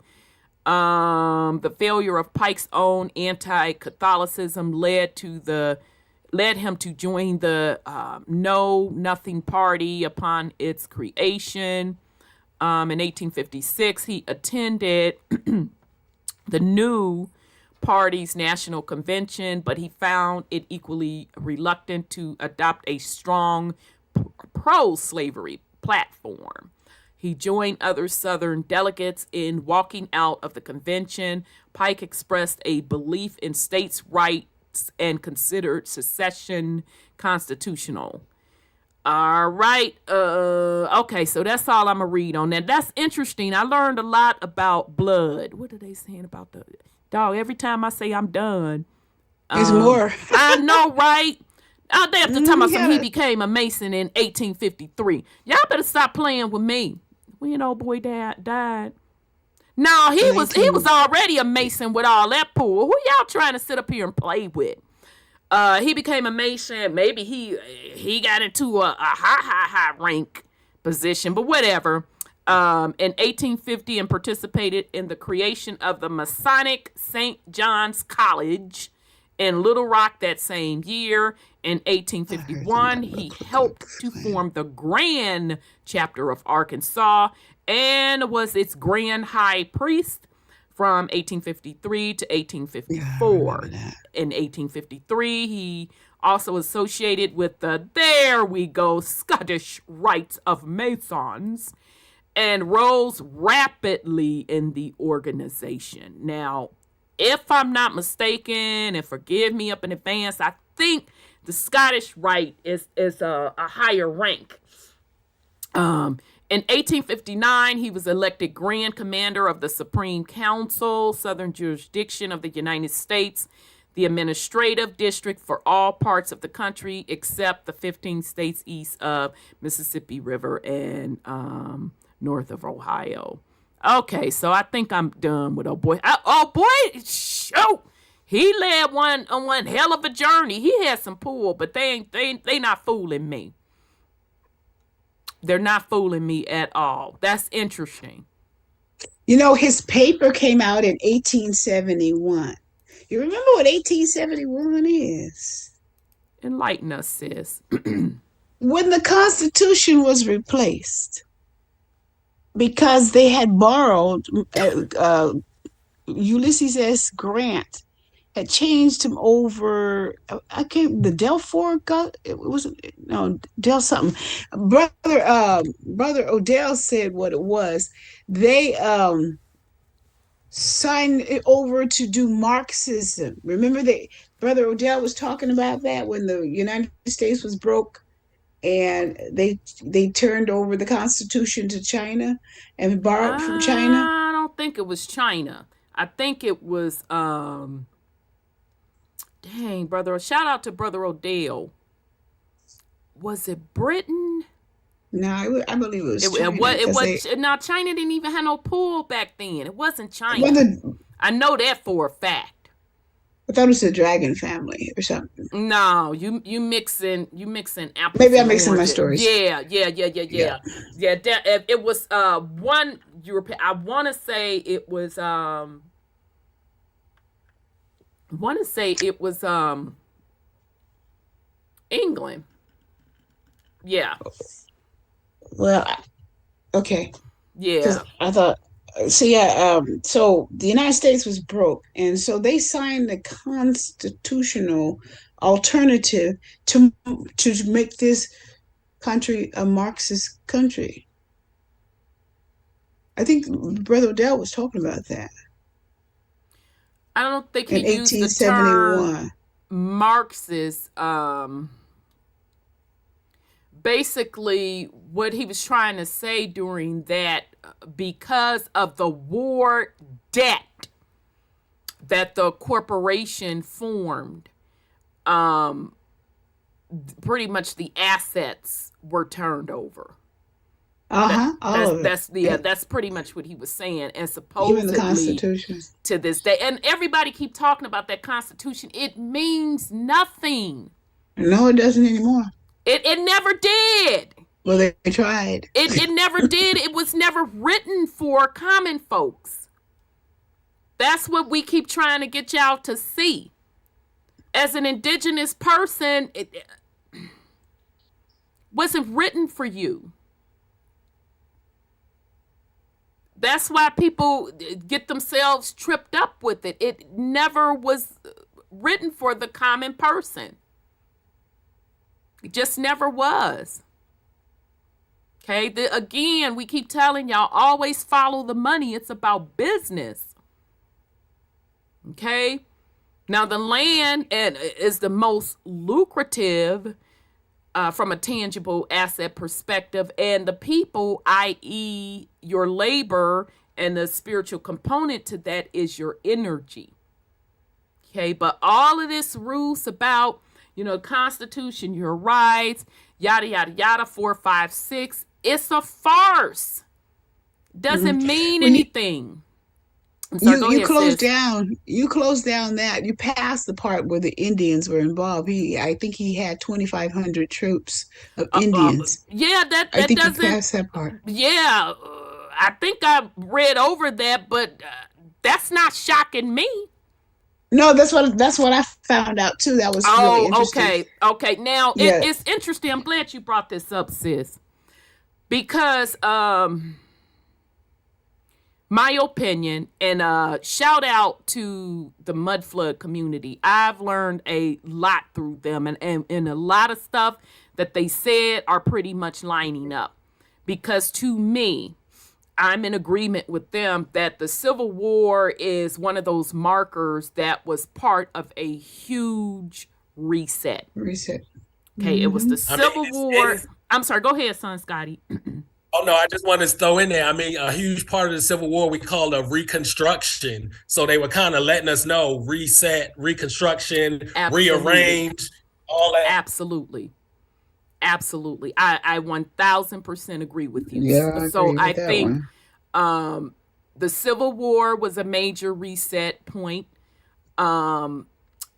S1: The failure of Pike's own anti-Catholicism led him to join the Know Nothing Party upon its creation. In 1856, he attended the new party's national convention, but he found it equally reluctant to adopt a strong pro-slavery platform. He joined other Southern delegates in walking out of the convention. Pike expressed a belief in states' rights and considered secession constitutional. All right. Okay, so that's all I'm going to read on that. That's interesting. I learned a lot about blood. What are they saying about the... Dog, every time I say I'm done,
S5: there's more.
S1: I know, right? They have to tell me he became a Mason in 1853. Y'all better stop playing with me. when your old boy died. No, he was already a Mason with all that pull. Who y'all trying to sit up here and play with? He became a Mason. Maybe he got into a high rank position, but whatever. In 1850, and participated in the creation of the Masonic St. John's College in Little Rock that same year. In 1851, he helped to form the Grand Chapter of Arkansas and was its Grand High Priest from 1853 to 1854. In 1853, he also associated with the, there we go, Scottish Rites of Masons, and rose rapidly in the organization. Now, if I'm not mistaken, and forgive me up in advance, I think the Scottish Rite is a higher rank. In 1859, he was elected Grand Commander of the Supreme Council, Southern Jurisdiction of the United States, the administrative district for all parts of the country except the 15 states east of Mississippi River and north of Ohio. Okay, so I think I'm done with old boy. Shoot! He led one hell of a journey. He had some pull, but they not fooling me. They're not fooling me at all. That's interesting.
S5: You know, his paper came out in 1871. You remember what 1871 is?
S1: Enlighten us, sis.
S5: When the Constitution was replaced, because they had borrowed, Ulysses S. Grant had changed him over. The Del Ford got it was Del something. Brother Odell said what it was. They signed it over to do Marxism. Remember Brother Odell was talking about that when the United States was broke. And they turned over the Constitution to China and borrowed from China.
S1: I don't think it was China. I think it was brother. Shout out to Brother Odell. Was it Britain?
S5: No, I believe it was China.
S1: Now China didn't even have no pull back then. It wasn't China. I know that for a fact.
S5: I thought it was the Dragon family or something.
S1: No, you mixing apples.
S5: Maybe I'm mixing my stories.
S1: Yeah. It was one European. I want to say it was England. Yeah.
S5: Well, okay.
S1: Yeah.
S5: I thought. So the United States was broke, and so they signed the constitutional alternative to make this country a Marxist country. I think Brother Odell was talking about that.
S1: I don't think he
S5: in
S1: used the term
S5: 1871.
S1: Marxist. Basically, what he was trying to say during that, because of the war debt that the corporation formed, pretty much the assets were turned over. That's pretty much what he was saying. And supposedly,
S5: even the Constitution
S1: to this day, and everybody keep talking about that Constitution. It means nothing.
S5: No, it doesn't anymore.
S1: It never did.
S5: Well, they tried.
S1: It never did. It was never written for common folks. That's what we keep trying to get y'all to see. As an indigenous person, it wasn't written for you. That's why people get themselves tripped up with it. It never was written for the common person. It just never was. Okay, again, we keep telling y'all, always follow the money. It's about business. Okay, now the land is the most lucrative from a tangible asset perspective, and the people, i.e. your labor, and the spiritual component to that is your energy. Okay, but all of this rules about, Constitution, your rights, yada, yada, yada, 4, 5, 6. It's a farce. doesn't mean
S5: When
S1: anything.
S5: you close down that you pass the part where the Indians were involved. I think he had 2,500 troops of Indians.
S1: Yeah, that
S5: I think
S1: doesn't.
S5: you passed that part.
S1: Yeah, I think I read over that, but that's not shocking me.
S5: No, that's what I found out too. That was really interesting.
S1: Okay. Now it's interesting. I'm glad you brought this up, sis, because my opinion, and shout out to the mud flood community. I've learned a lot through them, and a lot of stuff that they said are pretty much lining up. Because to me, I'm in agreement with them that the Civil War is one of those markers that was part of a huge reset. Okay, it was the Civil War. I'm sorry, go ahead, son Scotty.
S6: Oh, no, I just wanted to throw in there. I mean, a huge part of the Civil War we called a reconstruction. So they were kind of letting us know, reset, reconstruction, rearrange, all that.
S1: Absolutely. I 1,000% agree with you.
S5: Yeah,
S1: I think the Civil War was a major reset point. And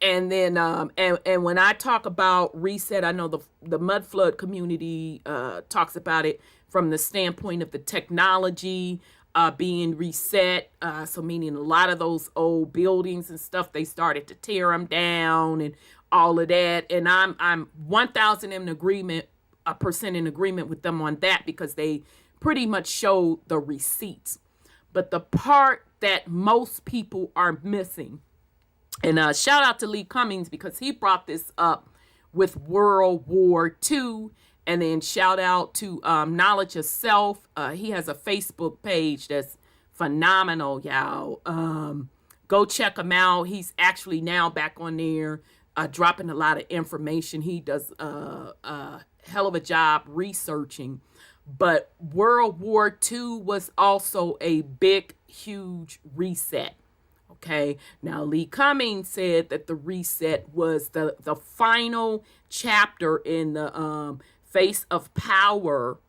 S1: then and when I talk about reset, I know the mud flood community talks about it from the standpoint of the technology being reset. So meaning a lot of those old buildings and stuff, they started to tear them down and all of that. And I'm 1,000% in agreement with them on that, because they pretty much show the receipts. But the part that most people are missing, and shout out to Lee Cummings, because he brought this up with World War II. And then shout out to Knowledge of Self. He has a Facebook page that's phenomenal, y'all. Go check him out. He's actually now back on there dropping a lot of information. He does a hell of a job researching. But World War II was also a big, huge reset. Okay, now Lee Cummings said that the reset was the final chapter in the face of power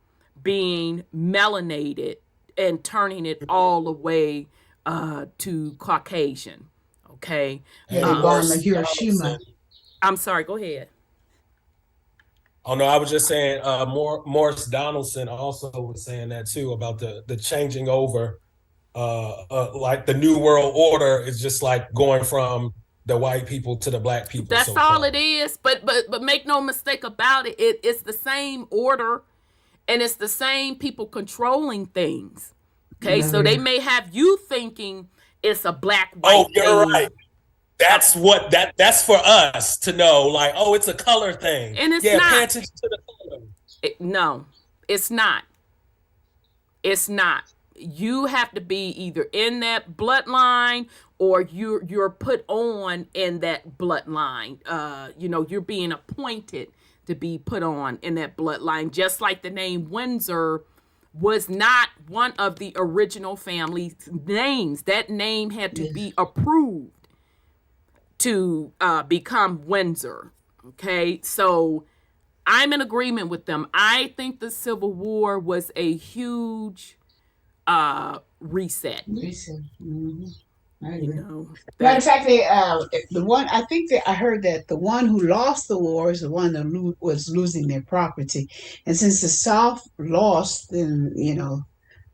S1: being melanated and turning it all the way to Caucasian. Okay.
S5: Hiroshima.
S1: I'm sorry, go ahead.
S6: Oh, no, I was just saying Morris Donaldson also was saying that too, about the changing over. Like the New World Order is just like going from the white people to the black people.
S1: That's all it is. But make no mistake about it. It's the same order, and it's the same people controlling things. Okay, so they may have you thinking it's a black-white thing.
S6: Oh, you're right. That's that's for us to know. Like, oh, it's a color thing.
S1: And it's not.
S6: Pay attention to the color.
S1: No, it's not. It's not. You have to be either in that bloodline or you're put on in that bloodline. You're being appointed to be put on in that bloodline. Just like the name Windsor was not one of the original family names. That name had to be approved to become Windsor. Okay, so I'm in agreement with them. I think the Civil War was a huge reset.
S5: Mm-hmm.
S1: Matter
S5: of fact, I heard that the one who lost the war is the one that was losing their property, and since the South lost, then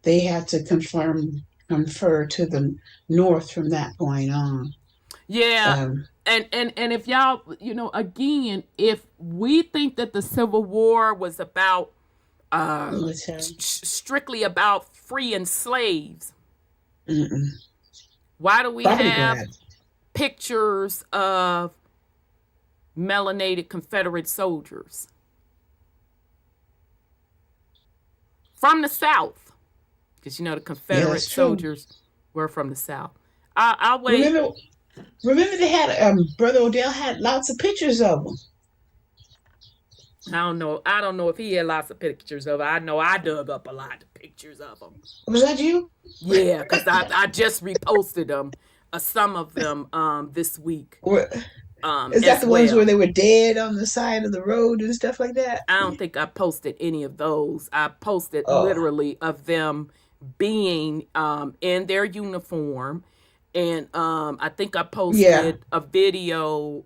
S5: they had to confer to the North from that point on.
S1: Yeah. And if y'all, again, if we think that the Civil War was about strictly about freeing slaves, why do we have pictures of melanated Confederate soldiers from the South? Because the Confederate soldiers were from the South. I'll wait.
S5: Remember they had Brother Odell had lots of pictures of them.
S1: I don't know if he had lots of pictures of them. I know I dug up a lot of pictures of them.
S5: Was that you?
S1: Yeah, because I just reposted them, some of them this week.
S5: Is that the ones where they were dead on the side of the road and stuff like that?
S1: I don't think I posted any of those. I posted literally of them being in their uniform. And I think I posted a video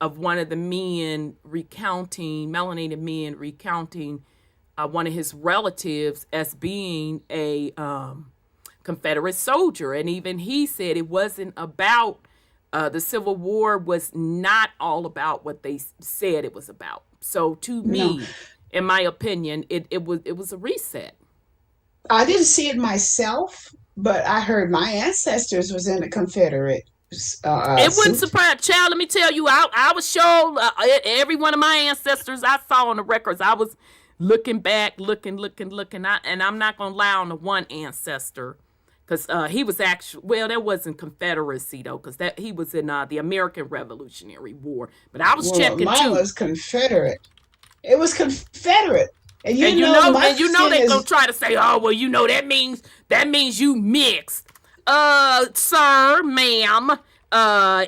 S1: of one of the men recounting, melanated men recounting one of his relatives as being a Confederate soldier. And even he said it wasn't about, the Civil War was not all about what they said it was about. So to me, in my opinion, it was a reset.
S5: I didn't see it myself, but I heard my ancestors was in a Confederate
S1: it wouldn't
S5: suit.
S1: surprise, child. Let me tell you, I was sure every one of my ancestors I saw on the records. I was looking back, looking, and I'm not gonna lie on the one ancestor, because he was actually, well, that wasn't Confederacy though, because that he was in the American Revolutionary War. But I was checking
S5: Mine
S1: too.
S5: was Confederate. It was Confederate. And you
S1: And
S5: know,
S1: they gonna try to say, oh well, that means you mixed. Sir, ma'am,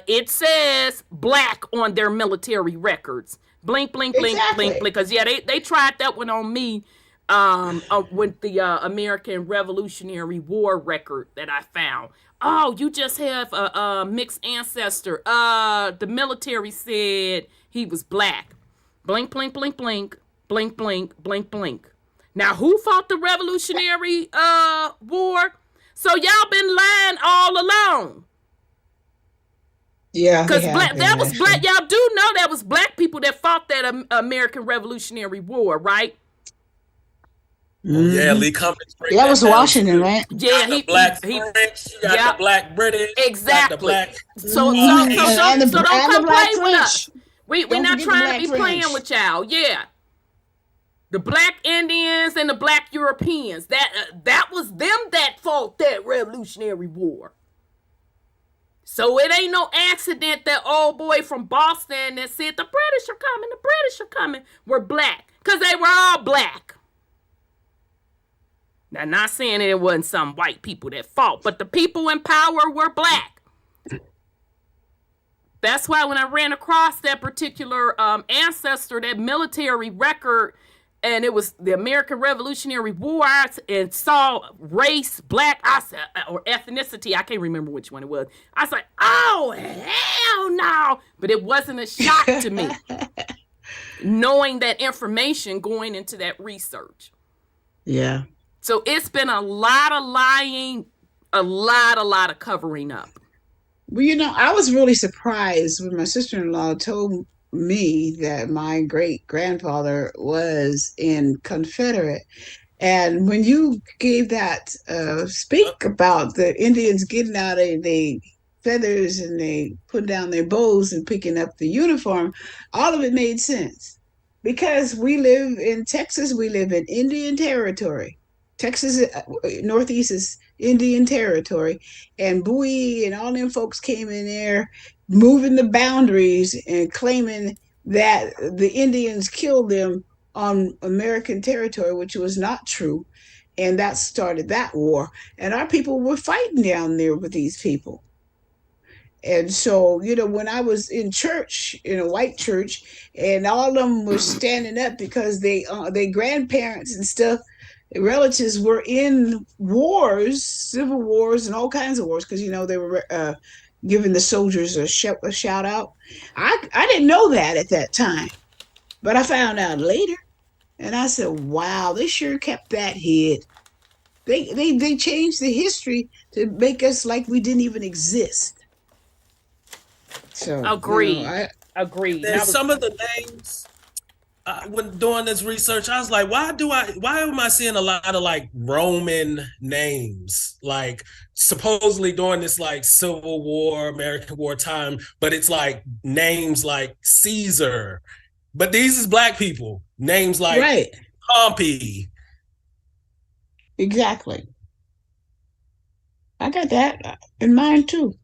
S1: it says black on their military records. Blink, blink, blink, blink, blink. Because they tried that one on me with the American Revolutionary War record that I found. Oh, you just have a mixed ancestor. The military said he was black. Blink, blink, blink, blink. Blink, blink, blink, blink. Now, who fought the Revolutionary War? So y'all been lying all along.
S5: Yeah,
S1: because that was black. Y'all do know that was black people that fought that American Revolutionary War, right?
S6: Oh, yeah, Lee Cummings.
S5: That was Washington, right?
S1: Yeah,
S6: he black French, you got the black British,
S1: exactly.
S6: The black,
S1: so don't come play with us. We're not trying to be playing with y'all. Yeah. The black Indians and the black Europeans. That was them that fought that Revolutionary War. So it ain't no accident that old boy from Boston that said the British are coming, were black. Because they were all black. Now, not saying that it wasn't some white people that fought, but the people in power were black. That's why when I ran across that particular ancestor, that military record, and it was the American Revolutionary War, and saw race, black, or ethnicity. I can't remember which one it was. I was like, oh, hell no. But it wasn't a shock to me, knowing that information going into that research.
S5: Yeah.
S1: So it's been a lot of lying, a lot of covering up.
S5: Well, I was really surprised when my sister-in-law told me that my great-grandfather was in Confederate. And when you gave that speak about the Indians getting out of their feathers and they put down their bows and picking up the uniform, all of it made sense. Because we live in Texas, we live in Indian territory. Texas, Northeast is Indian territory. And Bowie and all them folks came in there moving the boundaries and claiming that the Indians killed them on American territory, which was not true. And that started that war. And our people were fighting down there with these people. And so, when I was in church, in a white church, and all of them were standing up because they grandparents and stuff, relatives were in wars, civil wars, and all kinds of wars, because they were giving the soldiers a shout out. I didn't know that at that time, but I found out later, and I said, "Wow, they sure kept that hid. They changed the history to make us like we didn't even exist." So
S1: agreed. Agreed.
S6: There's some of the names. When doing this research, I was like, why am I seeing a lot of like Roman names, like supposedly during this like Civil War, American War time, but it's like names like Caesar, but these is black people, names like Pompey.
S5: Exactly. I got that in mind too.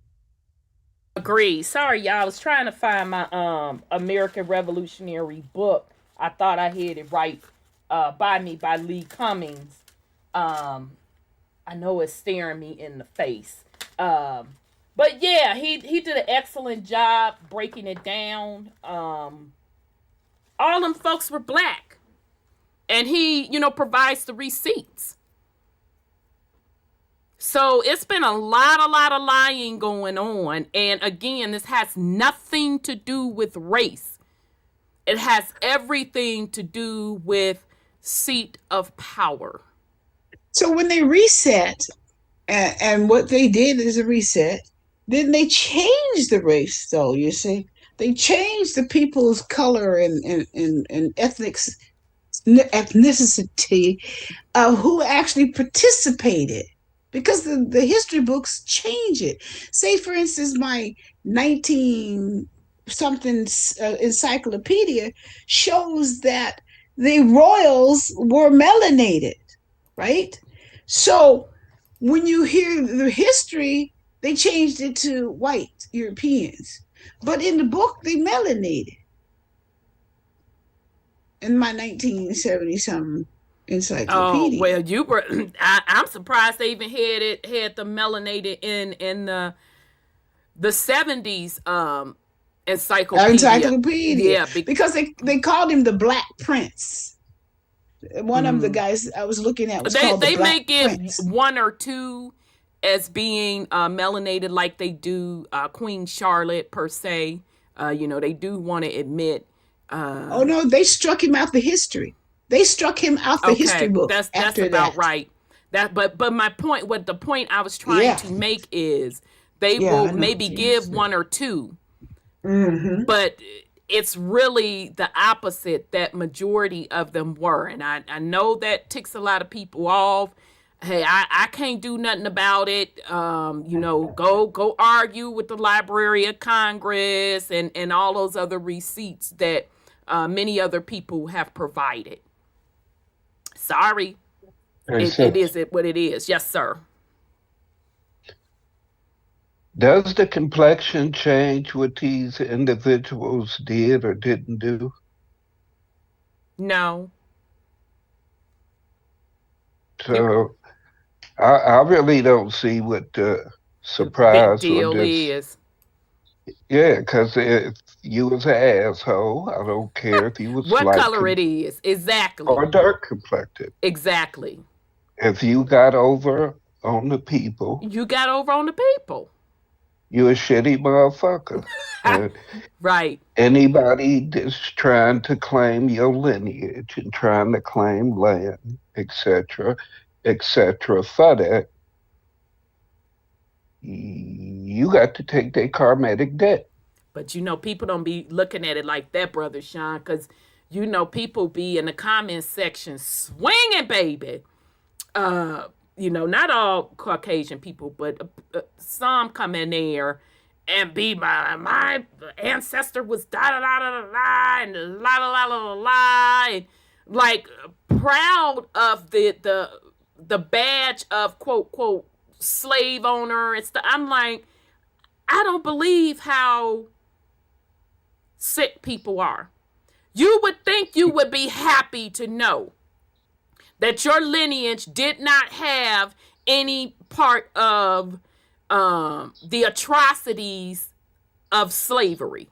S1: Agreed. Sorry, y'all. I was trying to find my American Revolutionary book. I thought I had it right by me by Lee Cummings. I know it's staring me in the face. But yeah, he did an excellent job breaking it down. All them folks were black. And he, provides the receipts. So it's been a lot of lying going on. And again, this has nothing to do with race. It has everything to do with seat of power.
S5: So when they reset, and what they did is a reset, then they changed the race, though, you see. They changed the people's color and ethnicity of who actually participated, because the history books change it. Say, for instance, my 19 something encyclopedia shows that the royals were melanated, right? So when you hear the history, they changed it to white Europeans, but in the book they melanated. In my 1970 something
S1: Oh
S5: encyclopedia.
S1: well, you were. I'm surprised they even had the melanated in the 70s
S5: Encyclopedia.
S1: Yeah,
S5: Because they called him the Black Prince. One of the guys I was looking at was called the
S1: they
S5: Black
S1: make it
S5: Prince.
S1: one or two as being melanated, like they do Queen Charlotte per se. They do want to admit.
S5: Oh no, they struck him out the history. They struck him out the history
S1: Okay,
S5: book
S1: that's
S5: after
S1: about
S5: that.
S1: right. But my point, what the point I was trying to make is they
S5: Yeah,
S1: will
S5: I know
S1: maybe
S5: what you
S1: give
S5: said.
S1: one or two,
S5: Mm-hmm.
S1: but it's really the opposite that majority of them were. And I know that ticks a lot of people off. Hey, I can't do nothing about it. Go argue with the Library of Congress and all those other receipts that many other people have provided. Sorry. It is what it is. Yes, sir.
S7: Does the complexion change what these individuals did or didn't do?
S1: No.
S7: So I really don't see what the
S1: Big
S7: surprise or
S1: deal
S7: this.
S1: is.
S7: Yeah, because if you was an asshole, I don't care if you was
S1: What
S7: light
S1: color it is. Exactly.
S7: or dark complected.
S1: Exactly.
S7: If you got over on the people,
S1: You got over on the people.
S7: you a shitty motherfucker. And
S1: Right.
S7: anybody that's trying to claim your lineage and trying to claim land, etc., for that, you got to take their karmatic debt.
S1: But people don't be looking at it like that, Brother Sean, because people be in the comment section swinging, baby. Not all Caucasian people, but some come in there and be my ancestor was da da da da da and la la la la la, and like proud of the badge of quote quote slave owner and stuff. I'm like, I don't believe how sick people are. You would think you would be happy to know that your lineage did not have any part of the atrocities of slavery.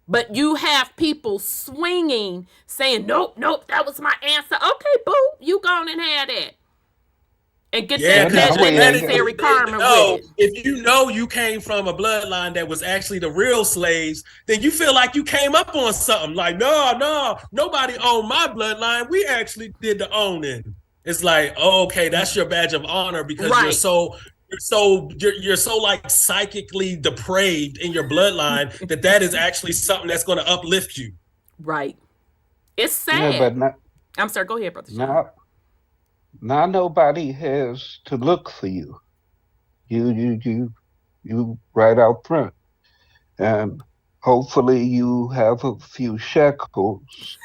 S1: But you have people swinging, saying, nope, that was my answer. Okay, boo, you go on and have that. And get that necessary karma with it.
S6: If you know you came from a bloodline that was actually the real slaves, then you feel like you came up on something. Like, no, nobody owned my bloodline. We actually did the owning. It's like, okay, that's your badge of honor because you're so like psychically depraved in your bloodline that is actually something that's going to uplift you.
S1: Right. It's sad.
S7: Yeah, but
S1: I'm sorry. Go ahead, Brother Sean.
S7: Now nobody has to look for you. You right out front, and hopefully you have a few shekels.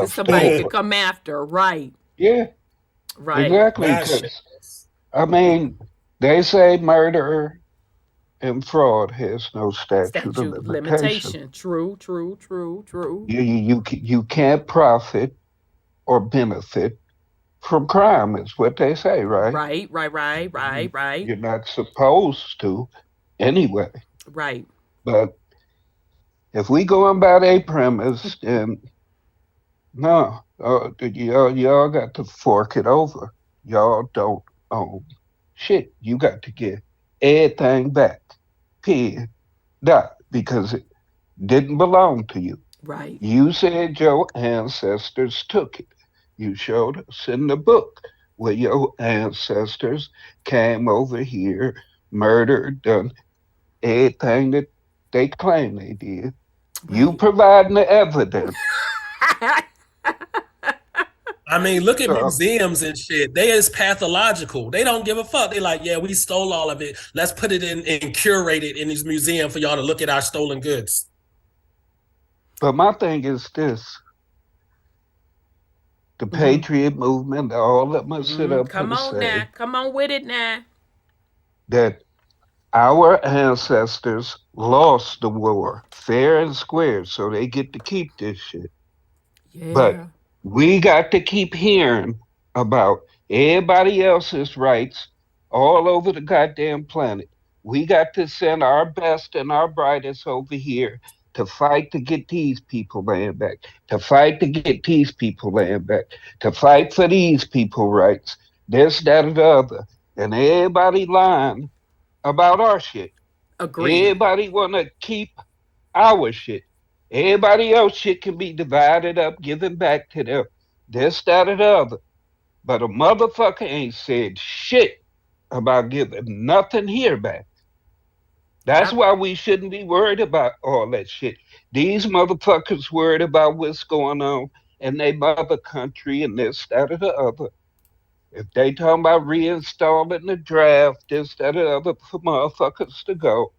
S1: Somebody could come after, right?
S7: Yeah,
S1: right.
S7: Exactly. I mean, they say murder and fraud has no statute of limitation.
S1: True.
S7: You can't profit or benefit from crime, is what they say, right?
S1: Right.
S7: You're not supposed to anyway.
S1: Right.
S7: But if we going by their premise, then no, y'all got to fork it over. Y'all don't on shit. You got to get everything back. Period. Dot. Because it didn't belong to you.
S1: Right.
S7: You said your ancestors took it. You showed us in the book where your ancestors came over here, murdered, done everything that they claim they did. You
S1: Right.
S7: providing the evidence.
S6: I mean, look at
S7: So,
S6: museums and shit. They is pathological. They don't give a fuck. They like, yeah, we stole all of it. Let's put it in and curate it in this museum for y'all to look at our stolen goods.
S7: but my thing is this: the Patriot movement, all of us sit up
S1: Come
S7: and
S1: on now.
S7: say
S1: Come on with it now.
S7: that our ancestors lost the war fair and square, so they get to keep this shit. But
S1: Yeah.
S7: we got to keep hearing about everybody else's rights all over the goddamn planet. We got to send our best and our brightest over here to fight to get these people land back, to fight to get these people land back, to fight for these people rights, this, that, or the other. And everybody lying about our shit.
S1: Agreed.
S7: Everybody want to keep our shit. Everybody else shit can be divided up, given back to them. This, that, or the other. But a motherfucker ain't said shit about giving nothing here back. That's
S1: Yep.
S7: why we shouldn't be worried about all that shit. These motherfuckers worried about what's going on in their mother country and this, that, or the other. If they talking about reinstalling the draft, this, that, or the other for motherfuckers to go,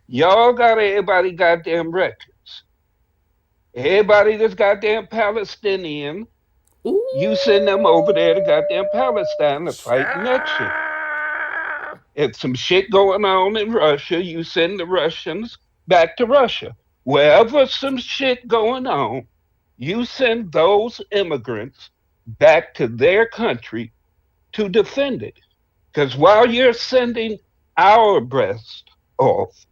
S7: y'all got everybody goddamn records. Everybody that's goddamn Palestinian,
S1: Ooh.
S7: you send them over there to goddamn Palestine to fight in that shit. If some shit going on in Russia, you send the Russians back to Russia. Wherever some shit going on, you send those immigrants back to their country to defend it. Because while you're sending our breast off,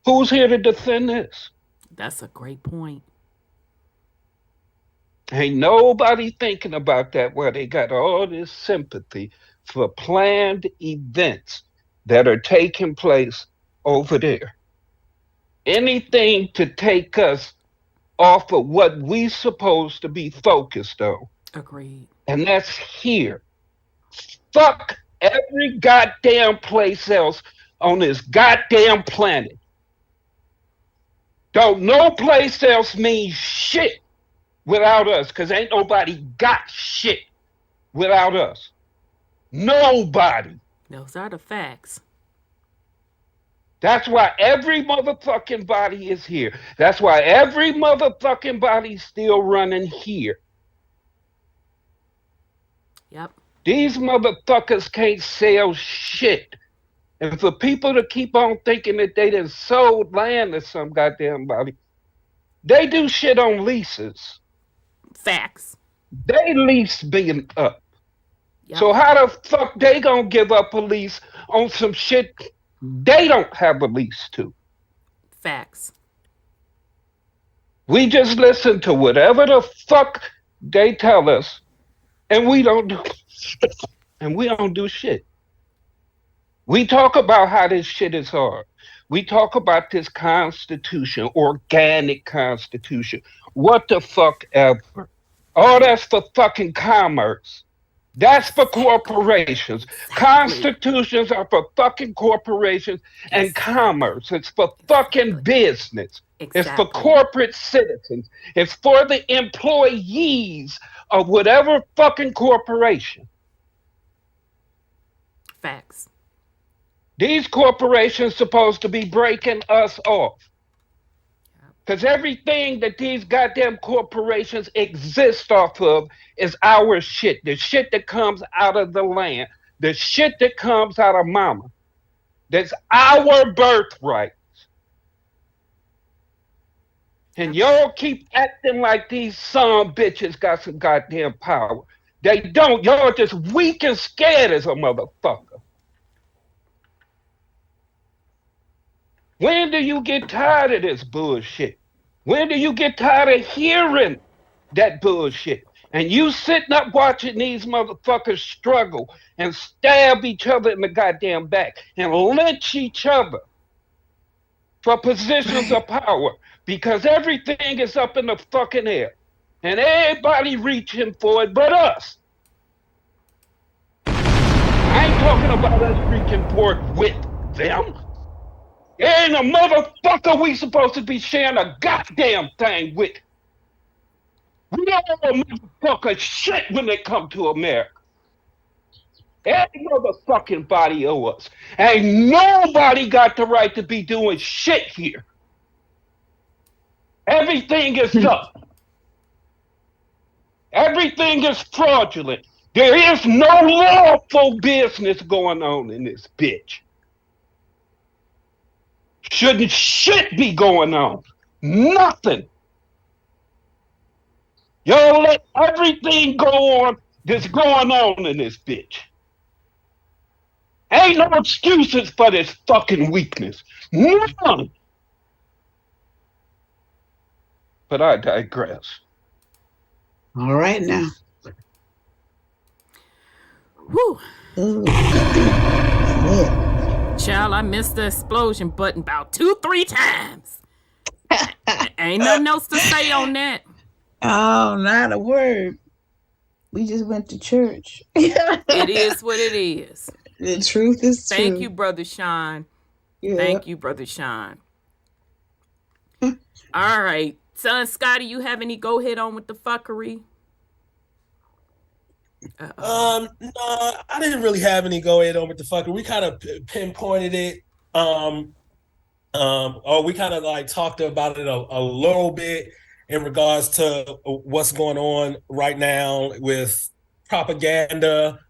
S7: who's here to defend this?
S1: That's a great point.
S7: Ain't nobody thinking about that where they got all this sympathy for planned events that are taking place over there. Anything to take us off of what we supposed to be focused on.
S1: Agreed.
S7: And that's here. Fuck every goddamn place else on this goddamn planet. Don't no place else mean shit without us, because ain't nobody got shit without us. Nobody.
S1: Those are the facts.
S7: That's why every motherfucking body is here. That's why every motherfucking body's still running here.
S1: Yep.
S7: These motherfuckers can't sell shit. And for people to keep on thinking that they done sold land to some goddamn body, they do shit on leases.
S1: Facts.
S7: They lease being up.
S1: Yep.
S7: So how the fuck they gonna give up a lease on some shit they don't have a lease to?
S1: Facts.
S7: We just listen to whatever the fuck they tell us, and we don't do shit. We talk about how this shit is hard. We talk about this constitution, organic constitution. What the fuck ever. All that's for fucking commerce. That's for corporations. Constitutions are for fucking corporations and commerce. It's for fucking business. It's for corporate citizens. It's for the employees of whatever fucking corporation.
S1: Facts.
S7: These corporations supposed to be breaking us off. Because everything that these goddamn corporations exist off of is our shit. The shit that comes out of the land. The shit that comes out of mama. That's our birthright. And y'all keep acting like these son bitches got some goddamn power. They don't. Y'all just weak and scared as a motherfucker. When do you get tired of this bullshit? When do you get tired of hearing that bullshit? And you sitting up watching these motherfuckers struggle and stab each other in the goddamn back and lynch each other for positions of power because everything is up in the fucking air. And everybody reaching for it but us. I ain't talking about us reaching for it with them. There ain't a motherfucker we supposed to be sharing a goddamn thing with. We all motherfucker shit when they come to America. Every motherfucking body owe us. Ain't nobody got the right to be doing shit here. Everything is up. Everything is fraudulent. There is no lawful business going on in this bitch. Shouldn't shit be going on. Nothing. Y'all let everything go on that's going on in this bitch. Ain't no excuses for this fucking weakness. None. But I digress.
S5: All right now.
S1: Whew.
S5: Yeah.
S1: Child, I missed the explosion button about 2-3 times. Ain't nothing else to say on that.
S5: Oh, not a word. We just went to church.
S1: It is what it is.
S5: The truth is true.
S1: Thank you, Brother Sean.
S5: Yeah.
S1: Thank you, Brother Sean. All right. Son Scotty, you have any go ahead on with the fuckery?
S6: No, I didn't really have any go ahead on with the fuckery. We kind of pinpointed it. Or we kind of like talked about it a little bit in regards to what's going on right now with propaganda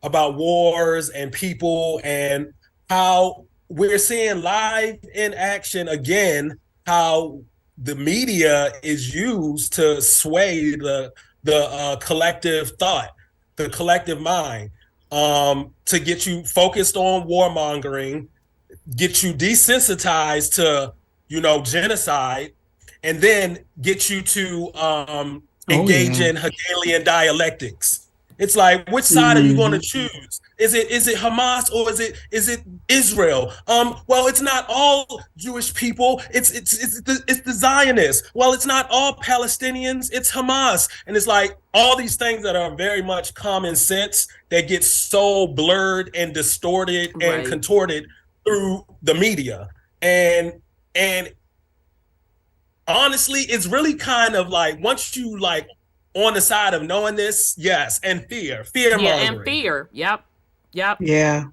S6: about wars and people, and how we're seeing live in action again how the media is used to sway the collective thought, the collective mind, to get you focused on warmongering, get you desensitized to, genocide, and then get you to engage in Hegelian dialectics. It's like, which side are you going to choose? Is it Hamas or is it Israel? Well, it's not all Jewish people. It's the Zionists. Well, it's not all Palestinians. It's Hamas. And it's like all these things that are very much common sense that get so blurred and distorted and contorted through the media. And honestly, it's really kind of like, once you like on the side of knowing this, yes, and fear mongering.
S1: Yeah, and fear. Yep.
S5: Yeah.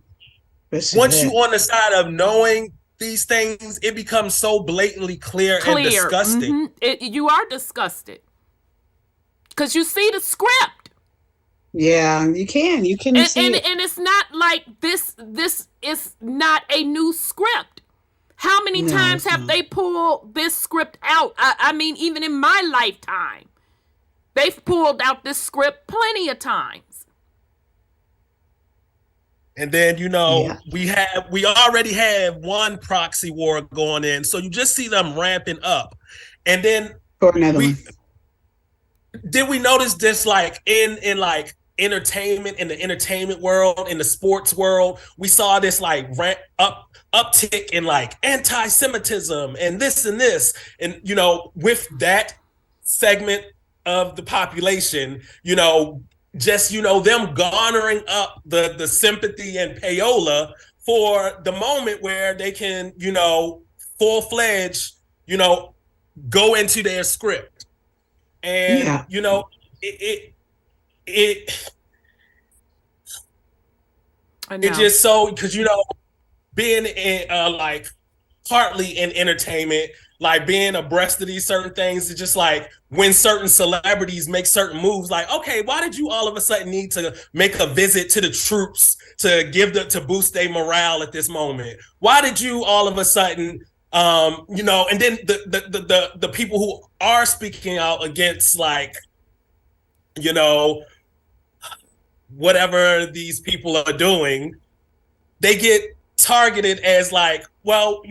S6: Once you on the side of knowing these things, it becomes so blatantly clear. And disgusting.
S1: Mm-hmm. You are disgusted because you see the script.
S5: Yeah, you can see
S1: and
S5: it.
S1: And it's not like this is not a new script. How many times have they pulled this script out? I mean, even in my lifetime, they've pulled out this script plenty of times.
S6: And then, we already have one proxy war going in. So you just see them ramping up. And then did we notice this like in like entertainment, in the entertainment world, in the sports world, we saw this like uptick in like anti-Semitism and this. And, with that segment of the population, them garnering up the sympathy and payola for the moment where they can, full-fledged, go into their script. And, it just so, because, being in, like partly in entertainment, like being abreast of these certain things, it's just like when certain celebrities make certain moves, like, okay, why did you all of a sudden need to make a visit to the troops to boost their morale at this moment? Why did you all of a sudden, and then the people who are speaking out against like, whatever these people are doing, they get targeted as like, well,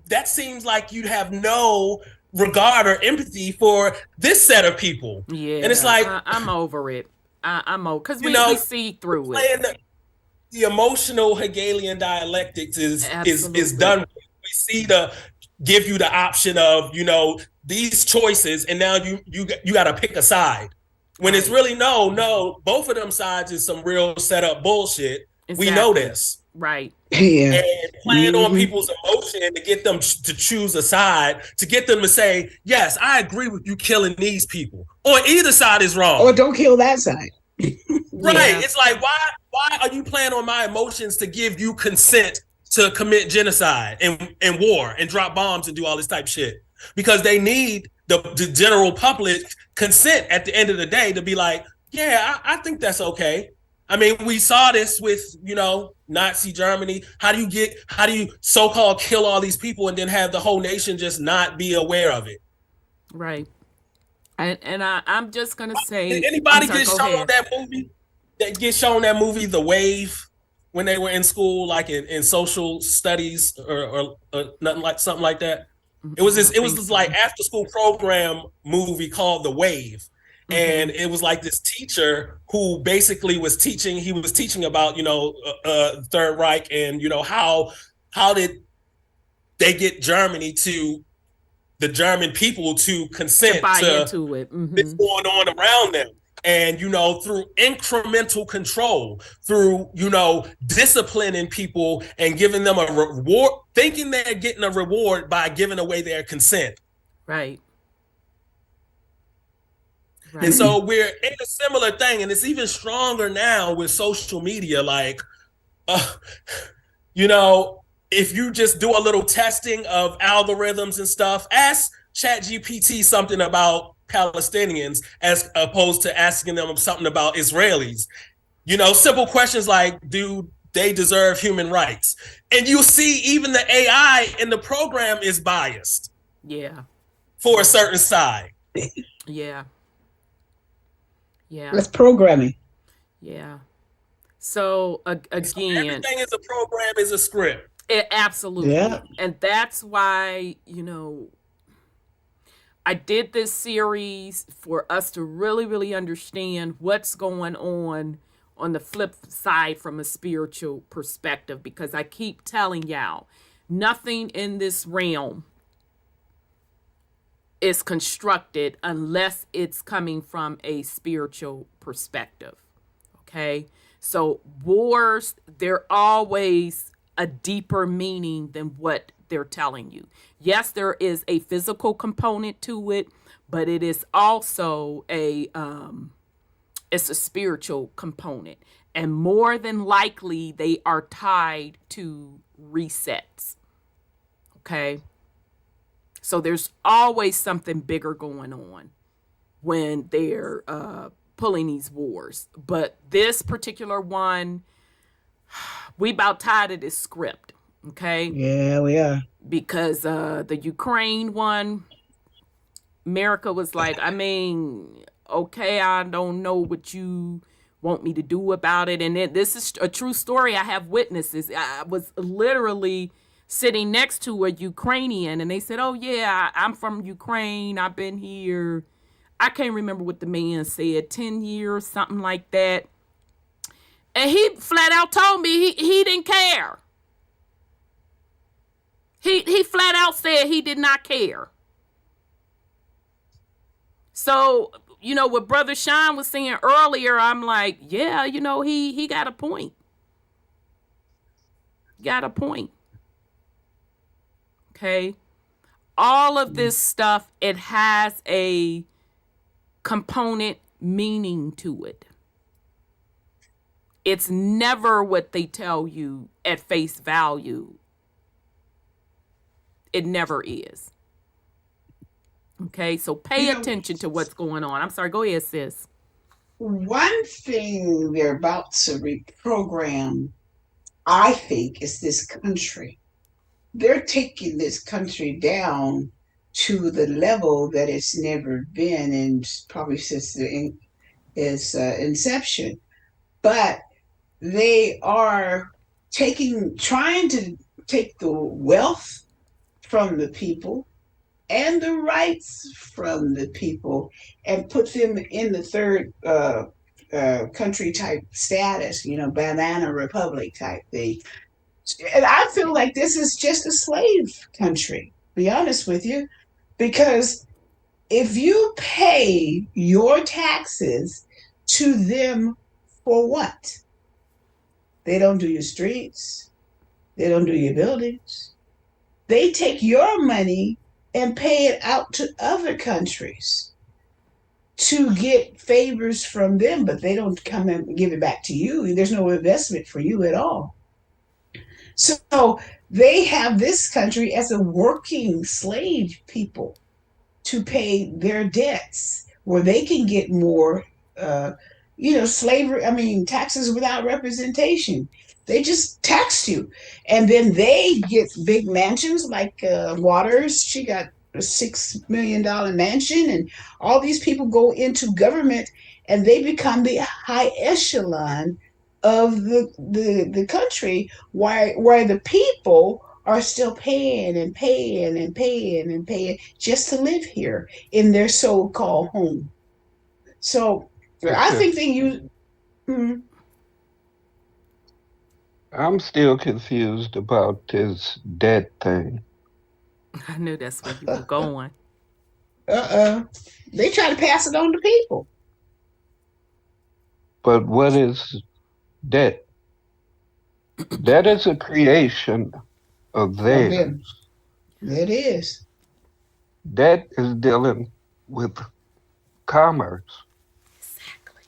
S6: that seems like you have no regard or empathy for this set of people.
S1: Yeah,
S6: and it's like
S1: I'm over it. I'm over because we see through it.
S6: The emotional Hegelian dialectics is done. We see the give you the option of these choices, and now you got to pick a side. When it's really no, both of them sides is some real setup bullshit. Exactly. We know this,
S1: right?
S5: Yeah.
S6: And playing on people's emotion to get them to choose a side, to get them to say, yes, I agree with you killing these people, or either side is wrong,
S5: or don't kill that side.
S6: Right. Yeah. It's like, why are you playing on my emotions to give you consent to commit genocide and war and drop bombs and do all this type of shit? Because they need the general public consent at the end of the day to be like, yeah, I think that's okay. I mean, we saw this with, Nazi Germany. How do you so-called kill all these people and then have the whole nation just not be aware of it?
S1: Right. And I'm just gonna say,
S6: did anybody get shown that movie? That get shown that movie, The Wave, when they were in school, like in social studies or nothing like something like that. It was like after school program movie called The Wave, and it was like this teacher who basically was teaching. He was teaching about Third Reich and how did they get Germany to the German people to consent to
S1: buy into it.
S6: What's going on around them. And, through incremental control, through, disciplining people and giving them a reward, thinking they're getting a reward by giving away their consent.
S1: Right.
S6: And so we're in a similar thing, and it's even stronger now with social media. Like, if you just do a little testing of algorithms and stuff, ask ChatGPT something about Palestinians as opposed to asking them something about Israelis. Simple questions like, do they deserve human rights? And you see even the AI in the program is biased.
S1: Yeah.
S6: For a certain side.
S1: Yeah. Yeah.
S5: That's programming.
S1: Yeah. So again,
S6: so everything is a program, is a script.
S1: Absolutely. Yeah. And that's why, I did this series for us to really, really understand what's going on the flip side from a spiritual perspective, because I keep telling y'all, nothing in this realm is constructed unless it's coming from a spiritual perspective. Okay? So wars, they're always a deeper meaning than what they're telling you. Yes, there is a physical component to it, but it is also it's a spiritual component. And more than likely, they are tied to resets. Okay? So there's always something bigger going on when they're pulling these wars. But this particular one, we about tired of this script. Okay.
S5: Yeah, we are.
S1: Because the Ukraine one, America was like, okay, I don't know what you want me to do about it. And this is a true story. I have witnesses. I was literally sitting next to a Ukrainian, and they said, oh, yeah, I'm from Ukraine. I've been here. I can't remember what the man said, 10 years, something like that. And he flat out told me he didn't care. He flat out said he did not care. So, what Brother Sean was saying earlier, I'm like, yeah, he got a point. Got a point. Okay. All of this stuff, it has a component meaning to it. It's never what they tell you at face value. It never is. Okay, so pay attention to what's going on. I'm sorry, go ahead, sis.
S5: One thing they're about to reprogram, I think, is this country. They're taking this country down to the level that it's never been, and probably since its inception. But they are trying to take the wealth from the people and the rights from the people and put them in the third country type status, banana republic type thing. And I feel like this is just a slave country, be honest with you, because if you pay your taxes to them for what? They don't do your streets, they don't do your buildings. They take your money and pay it out to other countries to get favors from them, but they don't come and give it back to you. There's no investment for you at all. So they have this country as a working slave people to pay their debts where they can get more slavery, taxes without representation. They just taxed you. And then they get big mansions like Waters. She got a $6 million mansion, and all these people go into government and they become the high echelon of the country, where the people are still paying and paying and paying and paying just to live here in their so-called home. So I think they use. Mm,
S7: I'm still confused about this debt thing.
S1: I knew that's where you were going.
S5: they try to pass it on to people.
S7: But what is debt? Debt is a creation of theirs.
S5: It is.
S7: Debt is dealing with commerce.
S1: Exactly.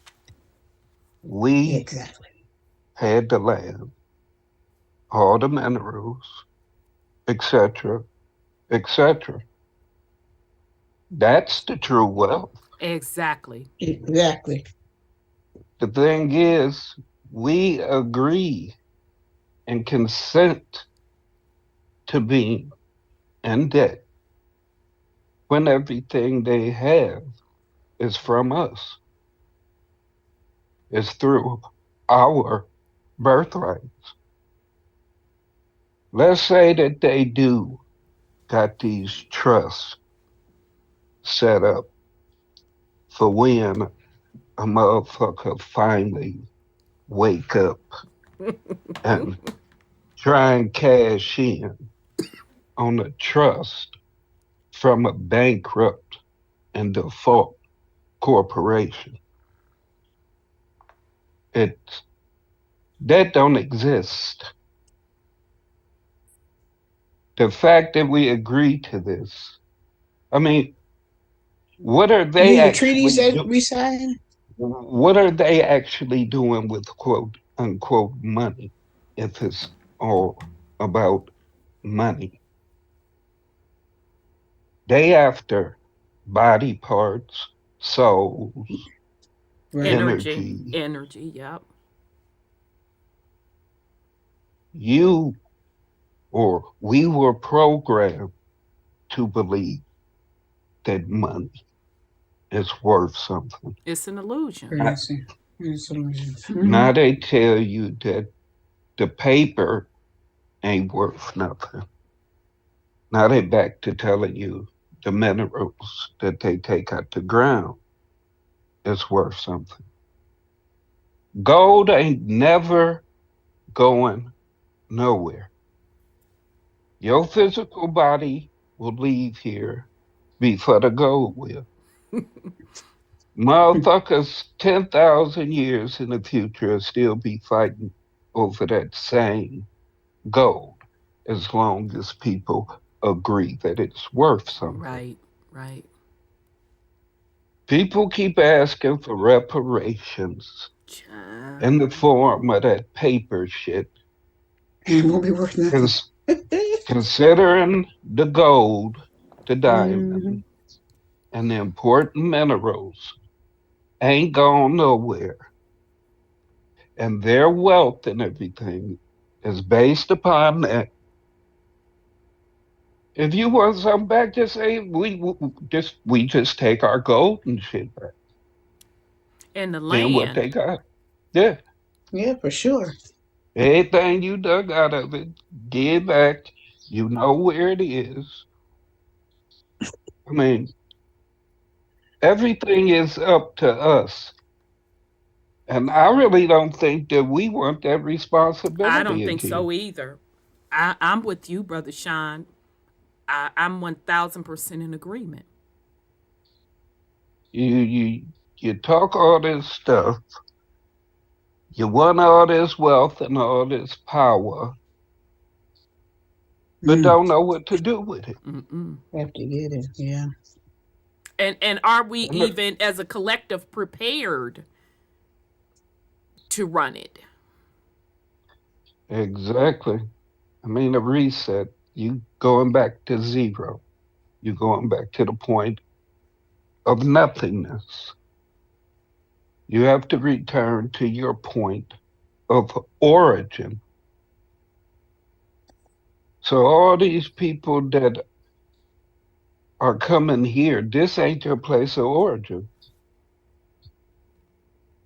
S7: We had the land, all the minerals, etc., etc. That's the true wealth.
S1: Exactly.
S5: Exactly.
S7: The thing is, we agree and consent to being in debt when everything they have is from us. It's through our birthrights. Let's say that they do got these trusts set up for when a motherfucker finally wake up and try and cash in on a trust from a bankrupt and default corporation. That don't exist. The fact that we agree to this, what are they
S5: the
S7: actually
S5: treaties that we signed?
S7: What are they actually doing with quote unquote money if it's all about money? They after body parts, souls, energy.
S1: Energy, yep.
S7: You or we were programmed to believe that money is worth something.
S1: It's an illusion.
S7: Now they tell you that the paper ain't worth nothing. Now they back to telling you the minerals that they take out the ground is worth something. Gold ain't never going nowhere. Your physical body will leave here before the gold will. Motherfuckers 10,000 years in the future will still be fighting over that same gold as long as people agree that it's worth something.
S1: Right.
S7: People keep asking for reparations in the form of that paper shit.
S5: It won't be worth nothing.
S7: Considering the gold, the diamond, and the important minerals ain't gone nowhere. And their wealth and everything is based upon that. If you want something back, just say we just take our gold and shit back.
S1: And the land.
S7: And what they got. Yeah.
S5: Yeah, for sure.
S7: Anything you dug out of it, give back. You know where it is. I mean, everything is up to us. And I really don't think that we want that
S1: I
S7: responsibility
S1: don't think
S7: again.
S1: so either. I'm with you, Brother Sean. I'm 1000% in agreement.
S7: You talk all this stuff, you want all this wealth and all this power, but don't know what to do with it.
S5: Have to get it, yeah.
S1: And are we even as a collective prepared to run it?
S7: Exactly. I mean, a reset. You going back to zero. You going back to the point of nothingness. You have to return to your point of origin. So all these people that are coming here, this ain't your place of origin.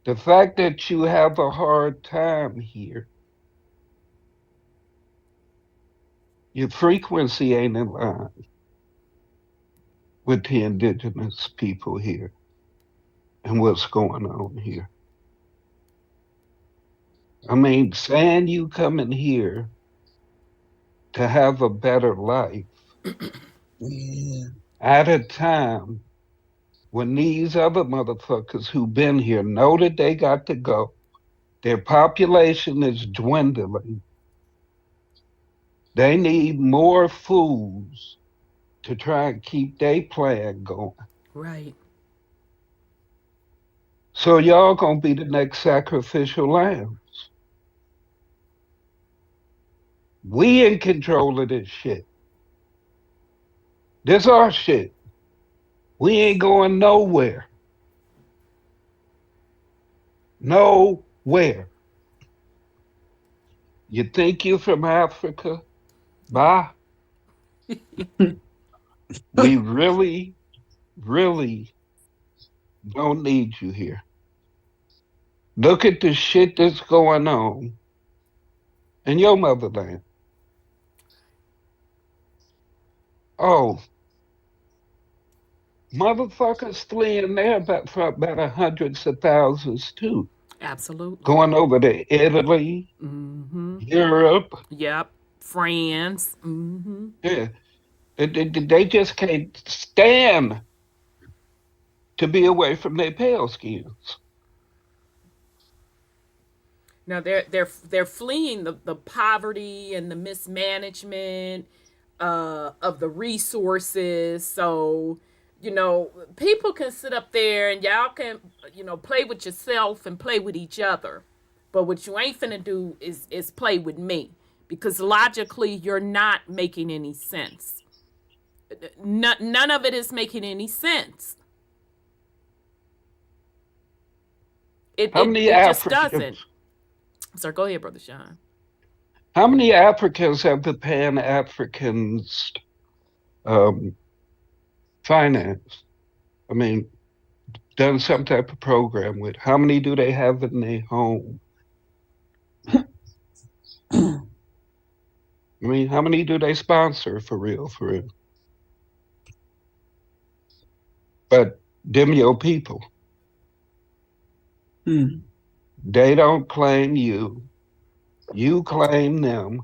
S7: The fact that you have a hard time here, your frequency ain't in line with the indigenous people here and what's going on here. I mean, saying you coming here to have a better life
S5: Yeah.
S7: at a time when these other motherfuckers who've been here know that they got to go. Their population is dwindling. They need more fools to try and keep their plan going.
S1: Right.
S7: So y'all gonna be the next sacrificial lambs. We in control of this shit. This our shit. We ain't going nowhere. Nowhere. You think you from Africa? Bye. We really, really don't need you here. Look at the shit that's going on in your motherland. Oh, motherfuckers fleeing there for about hundreds of thousands too.
S1: Absolutely.
S7: Going over to Italy, Europe.
S1: Yep. France.
S7: Yeah. They just can't stand to be away from their pale skins.
S1: Now they're fleeing the poverty and the mismanagement of the resources. So, people can sit up there and y'all can, play with yourself and play with each other. But what you ain't finna do is play with me. Because logically you're not making any sense. None of it is making any sense. It just doesn't. Sir, go ahead, Brother Sean.
S7: How many Africans have the Pan-Africans financed? I mean, done some type of program with? How many do they have in their home? I mean, how many do they sponsor for real, for real? But them your people. They don't claim you. You claim them,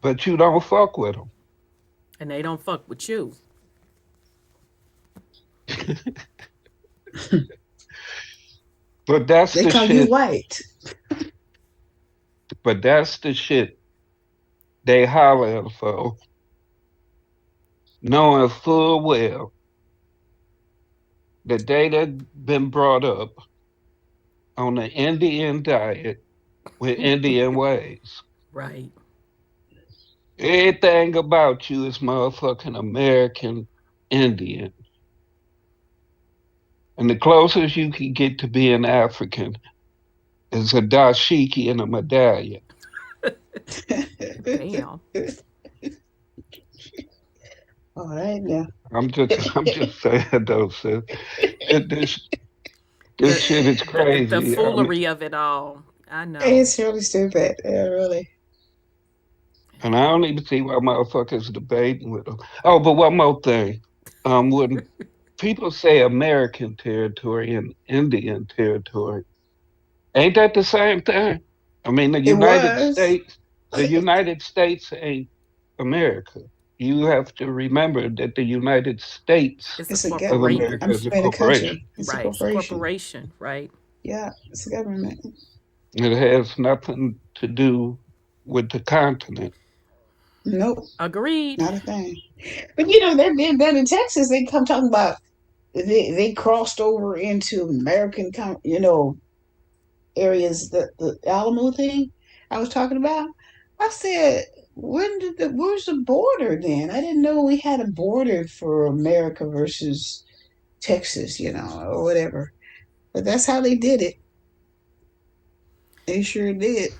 S7: but you don't fuck with them.
S1: And they don't fuck with you.
S7: But that's
S5: they
S7: the
S5: call
S7: shit.
S5: You white.
S7: But that's the shit they holler for, knowing full well that they had been brought up on the Indian diet with Indian ways.
S1: Right.
S7: Everything about you is motherfucking American Indian. And the closest you can get to being African is a dashiki and a medallion.
S1: Damn.
S5: All right now.
S7: I'm just saying though, sis. This shit is crazy.
S1: The foolery of it all. I know.
S5: It's really stupid. Yeah, really.
S7: And I don't even see why motherfuckers debating with them. Oh, but one more thing. When people say American territory and Indian territory, ain't that the same thing? I mean,
S5: It was.
S7: The United States ain't America. You have to remember that the United States
S1: It's a
S5: It's a
S7: of
S5: government.
S1: corporation.
S7: America
S5: I'm
S7: is a
S5: saying a
S7: corporation.
S5: country. It's a
S1: Right. It's a
S5: corporation.
S1: corporation, right?
S5: Yeah, it's a government.
S7: It has nothing to do with the continent.
S5: Nope,
S1: Agreed.
S5: not a thing. But they're being done in Texas. They come talking about they crossed over into American, areas. The Alamo thing I was talking about. I said, where's the border then? I didn't know we had a border for America versus Texas, or whatever. But that's how they did it. They sure did.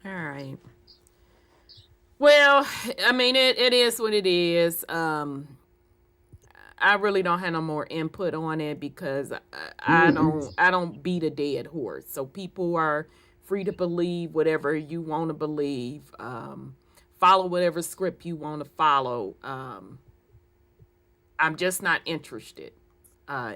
S1: All right. Well, I mean, it is what it is. I really don't have no more input on it because
S5: Mm-mm.
S1: I don't beat a dead horse. So people are free to believe whatever you want to believe. Follow whatever script you want to follow. I'm just not interested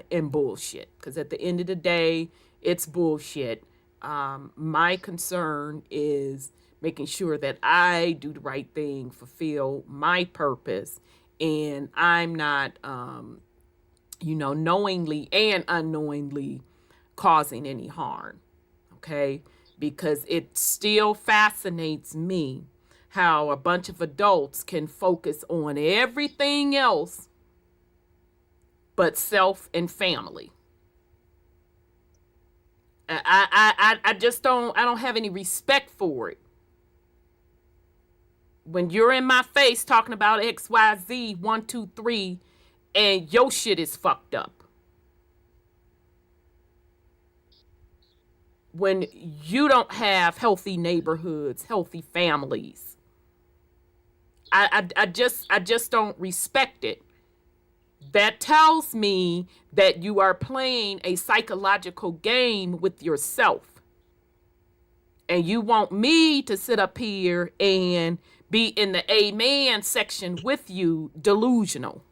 S1: in bullshit because at the end of the day, it's bullshit. My concern is making sure that I do the right thing, fulfill my purpose, and I'm not, knowingly and unknowingly causing any harm. Okay, because it still fascinates me how a bunch of adults can focus on everything else but self and family. I just don't have any respect for it. When you're in my face talking about XYZ 1, 2, 3, and your shit is fucked up. When you don't have healthy neighborhoods, healthy families. I just don't respect it. That tells me that you are playing a psychological game with yourself. And you want me to sit up here and be in the amen section with you, delusional.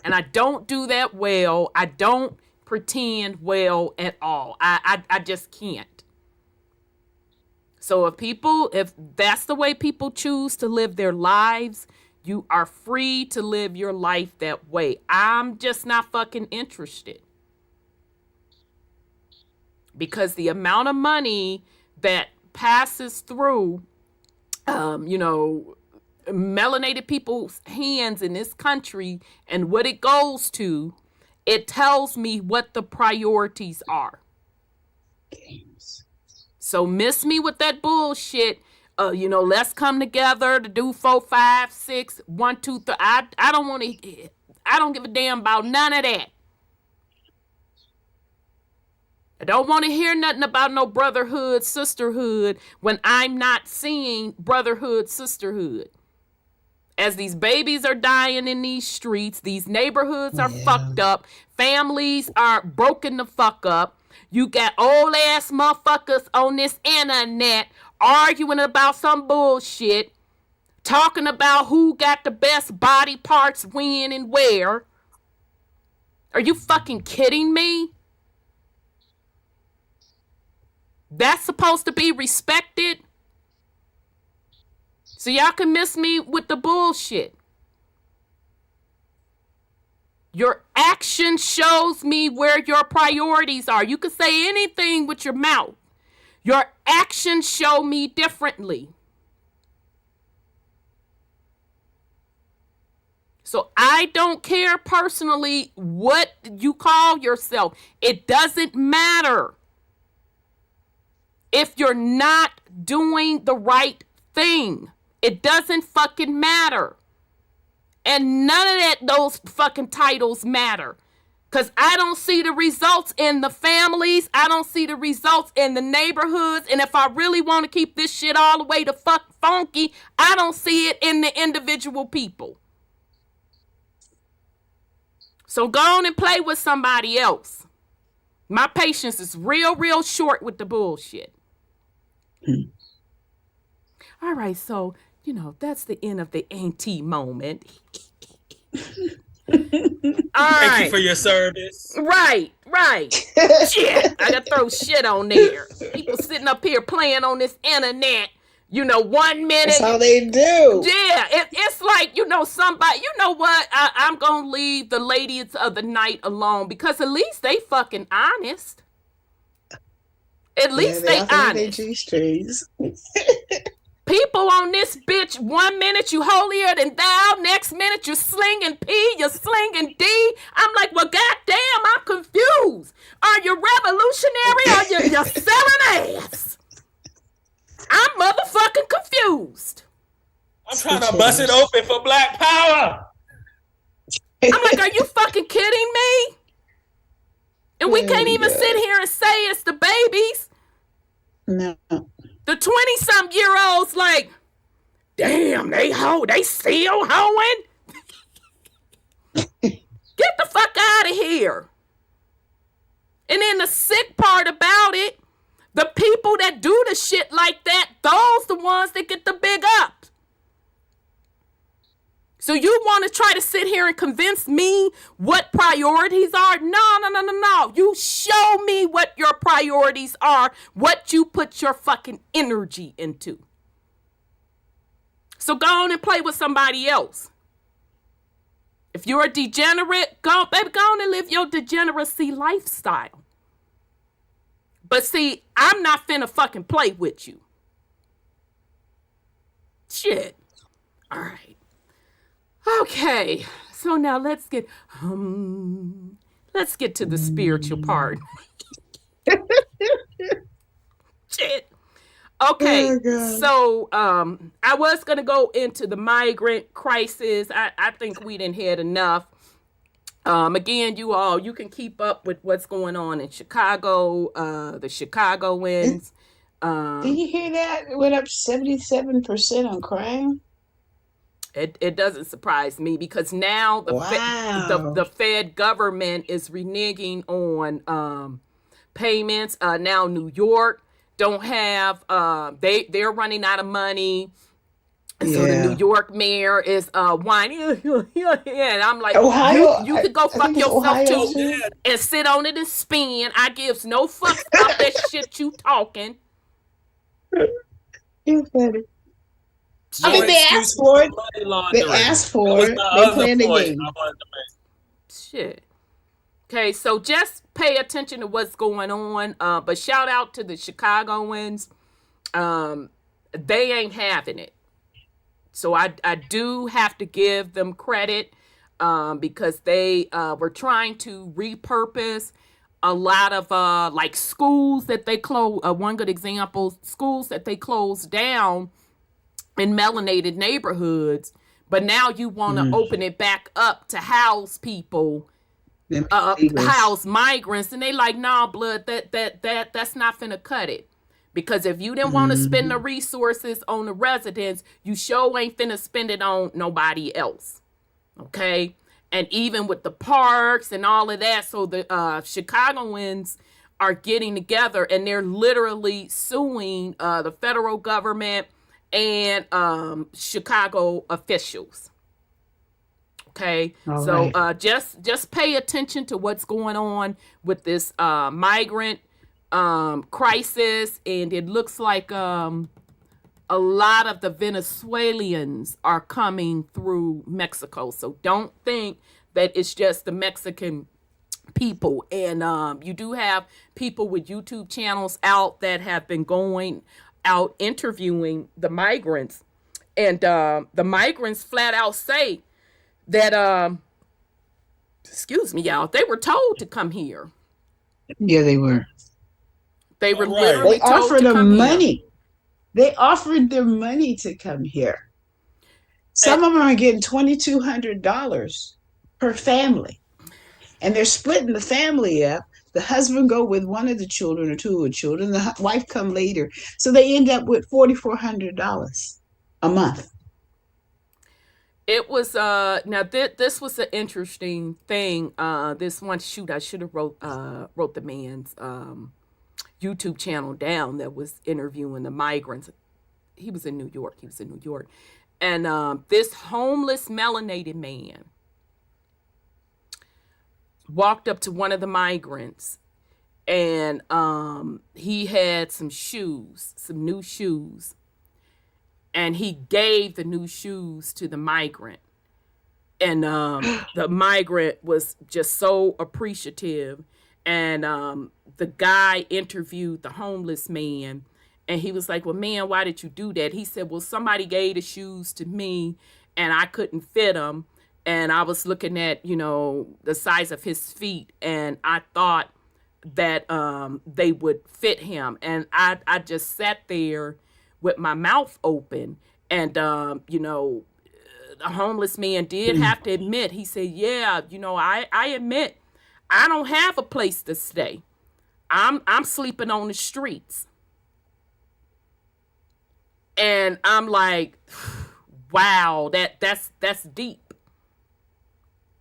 S1: And I don't do that well. I don't pretend well at all. I just can't. So if that's the way people choose to live their lives, you are free to live your life that way. I'm just not fucking interested. Because the amount of money that passes through, melanated people's hands in this country and what it goes to, it tells me what the priorities are.
S5: Games.
S1: So miss me with that bullshit. Let's come together to do 4, 5, 6, 1, 2, 3. I don't want to. I don't give a damn about none of that. I don't want to hear nothing about no brotherhood, sisterhood when I'm not seeing brotherhood, sisterhood. As these babies are dying in these streets, these neighborhoods are fucked up, families are broken the fuck up. You got old ass motherfuckers on this internet arguing about some bullshit, talking about who got the best body parts when and where. Are you fucking kidding me? That's supposed to be respected? So y'all can miss me with the bullshit. Your action shows me where your priorities are. You can say anything with your mouth. Your actions show me differently. So I don't care personally what you call yourself. It doesn't matter. If you're not doing the right thing, it doesn't fucking matter. And none of those fucking titles matter. Because I don't see the results in the families. I don't see the results in the neighborhoods. And if I really want to keep this shit all the way to fuck funky, I don't see it in the individual people. So go on and play with somebody else. My patience is real short with the bullshit. All right, so, that's the end of the auntie moment.
S6: Thank you for your service.
S1: Right. Shit. I gotta throw shit on there. People sitting up here playing on this internet. 1 minute.
S5: That's how they do.
S1: Yeah, it's like, somebody, you know what? I'm going to leave the ladies of the night alone because at least they fucking honest. At least they honest. People on this bitch, 1 minute you holier than thou, next minute you're slinging P, you're slinging D. I'm like, well, goddamn, I'm confused. Are you revolutionary or you're selling ass? I'm motherfucking confused.
S6: I'm trying to bust it open for Black Power.
S1: I'm like, are you fucking kidding me? And we can't even sit here and say it's the babies.
S5: No.
S1: The 20-something-year-olds like, damn, they still hoeing? Get the fuck out of here. And then the sick part about it, the people that do the shit like that, those the ones that get the big ups. So you want to try to sit here and convince me what priorities are? No. You show me what your priorities are, what you put your fucking energy into. So go on and play with somebody else. If you're a degenerate, go on and live your degeneracy lifestyle. But see, I'm not finna fucking play with you. Shit. All right. Okay. So now let's get to the spiritual part. Shit. Okay. So I was gonna go into the migrant crisis. I think we didn't had enough. Again, you can keep up with what's going on in Chicago, the Chicagoans.
S5: Did you hear that? It went up 77% on crime.
S1: It doesn't surprise me because now the Fed government is reneging on payments. Now New York don't have they're running out of money. And so the New York mayor is whining, and I'm like,
S5: Ohio,
S1: you could go fuck yourself too and sit on it and spin. I gives no fucks about that shit you talking.
S5: You're funny. I mean, they asked for it. They asked for it. They planned the game.
S1: Shit. Okay, so just pay attention to what's going on. But shout out to the Chicagoans. They ain't having it. So I do have to give them credit because they were trying to repurpose a lot of like schools that they closed. One good example, schools that they closed down in melanated neighborhoods, but now you want to open it back up to house people, house migrants, and they like, nah, blood, that's not finna cut it. Because if you didn't want to spend the resources on the residents, you sure ain't finna spend it on nobody else. Okay? And even with the parks and all of that, so the Chicagoans are getting together and they're literally suing the federal government and Chicago officials. Okay? All so right. Just pay attention to what's going on with this migrant crisis, and it looks like a lot of the Venezuelans are coming through Mexico. So don't think that it's just the Mexican people. And you do have people with YouTube channels out that have been going out interviewing the migrants, and the migrants flat out say that excuse me, y'all, they were told to come here.
S5: Yeah, they were.
S1: They were literally told
S5: offered
S1: to come
S5: money.
S1: Here.
S5: They offered them money to come here. Some of them are getting $2,200 per family, and they're splitting the family up. The husband go with one of the children or two of the children. The wife come later, so they end up with $4,400 a month.
S1: It was now this was an interesting thing. This one I should have wrote the man's YouTube channel down that was interviewing the migrants. He was in New York. And this homeless melanated man walked up to one of the migrants, and he had some new shoes, and he gave the new shoes to the migrant. And the migrant was just so appreciative. And the guy interviewed the homeless man, and he was like, well, man, why did you do that? He said, well, somebody gave the shoes to me and I couldn't fit them. And I was looking at, the size of his feet, and I thought that they would fit him. And I just sat there with my mouth open. And, the homeless man did have to admit, he said, yeah, I admit I don't have a place to stay. I'm sleeping on the streets. And I'm like, wow, that's deep.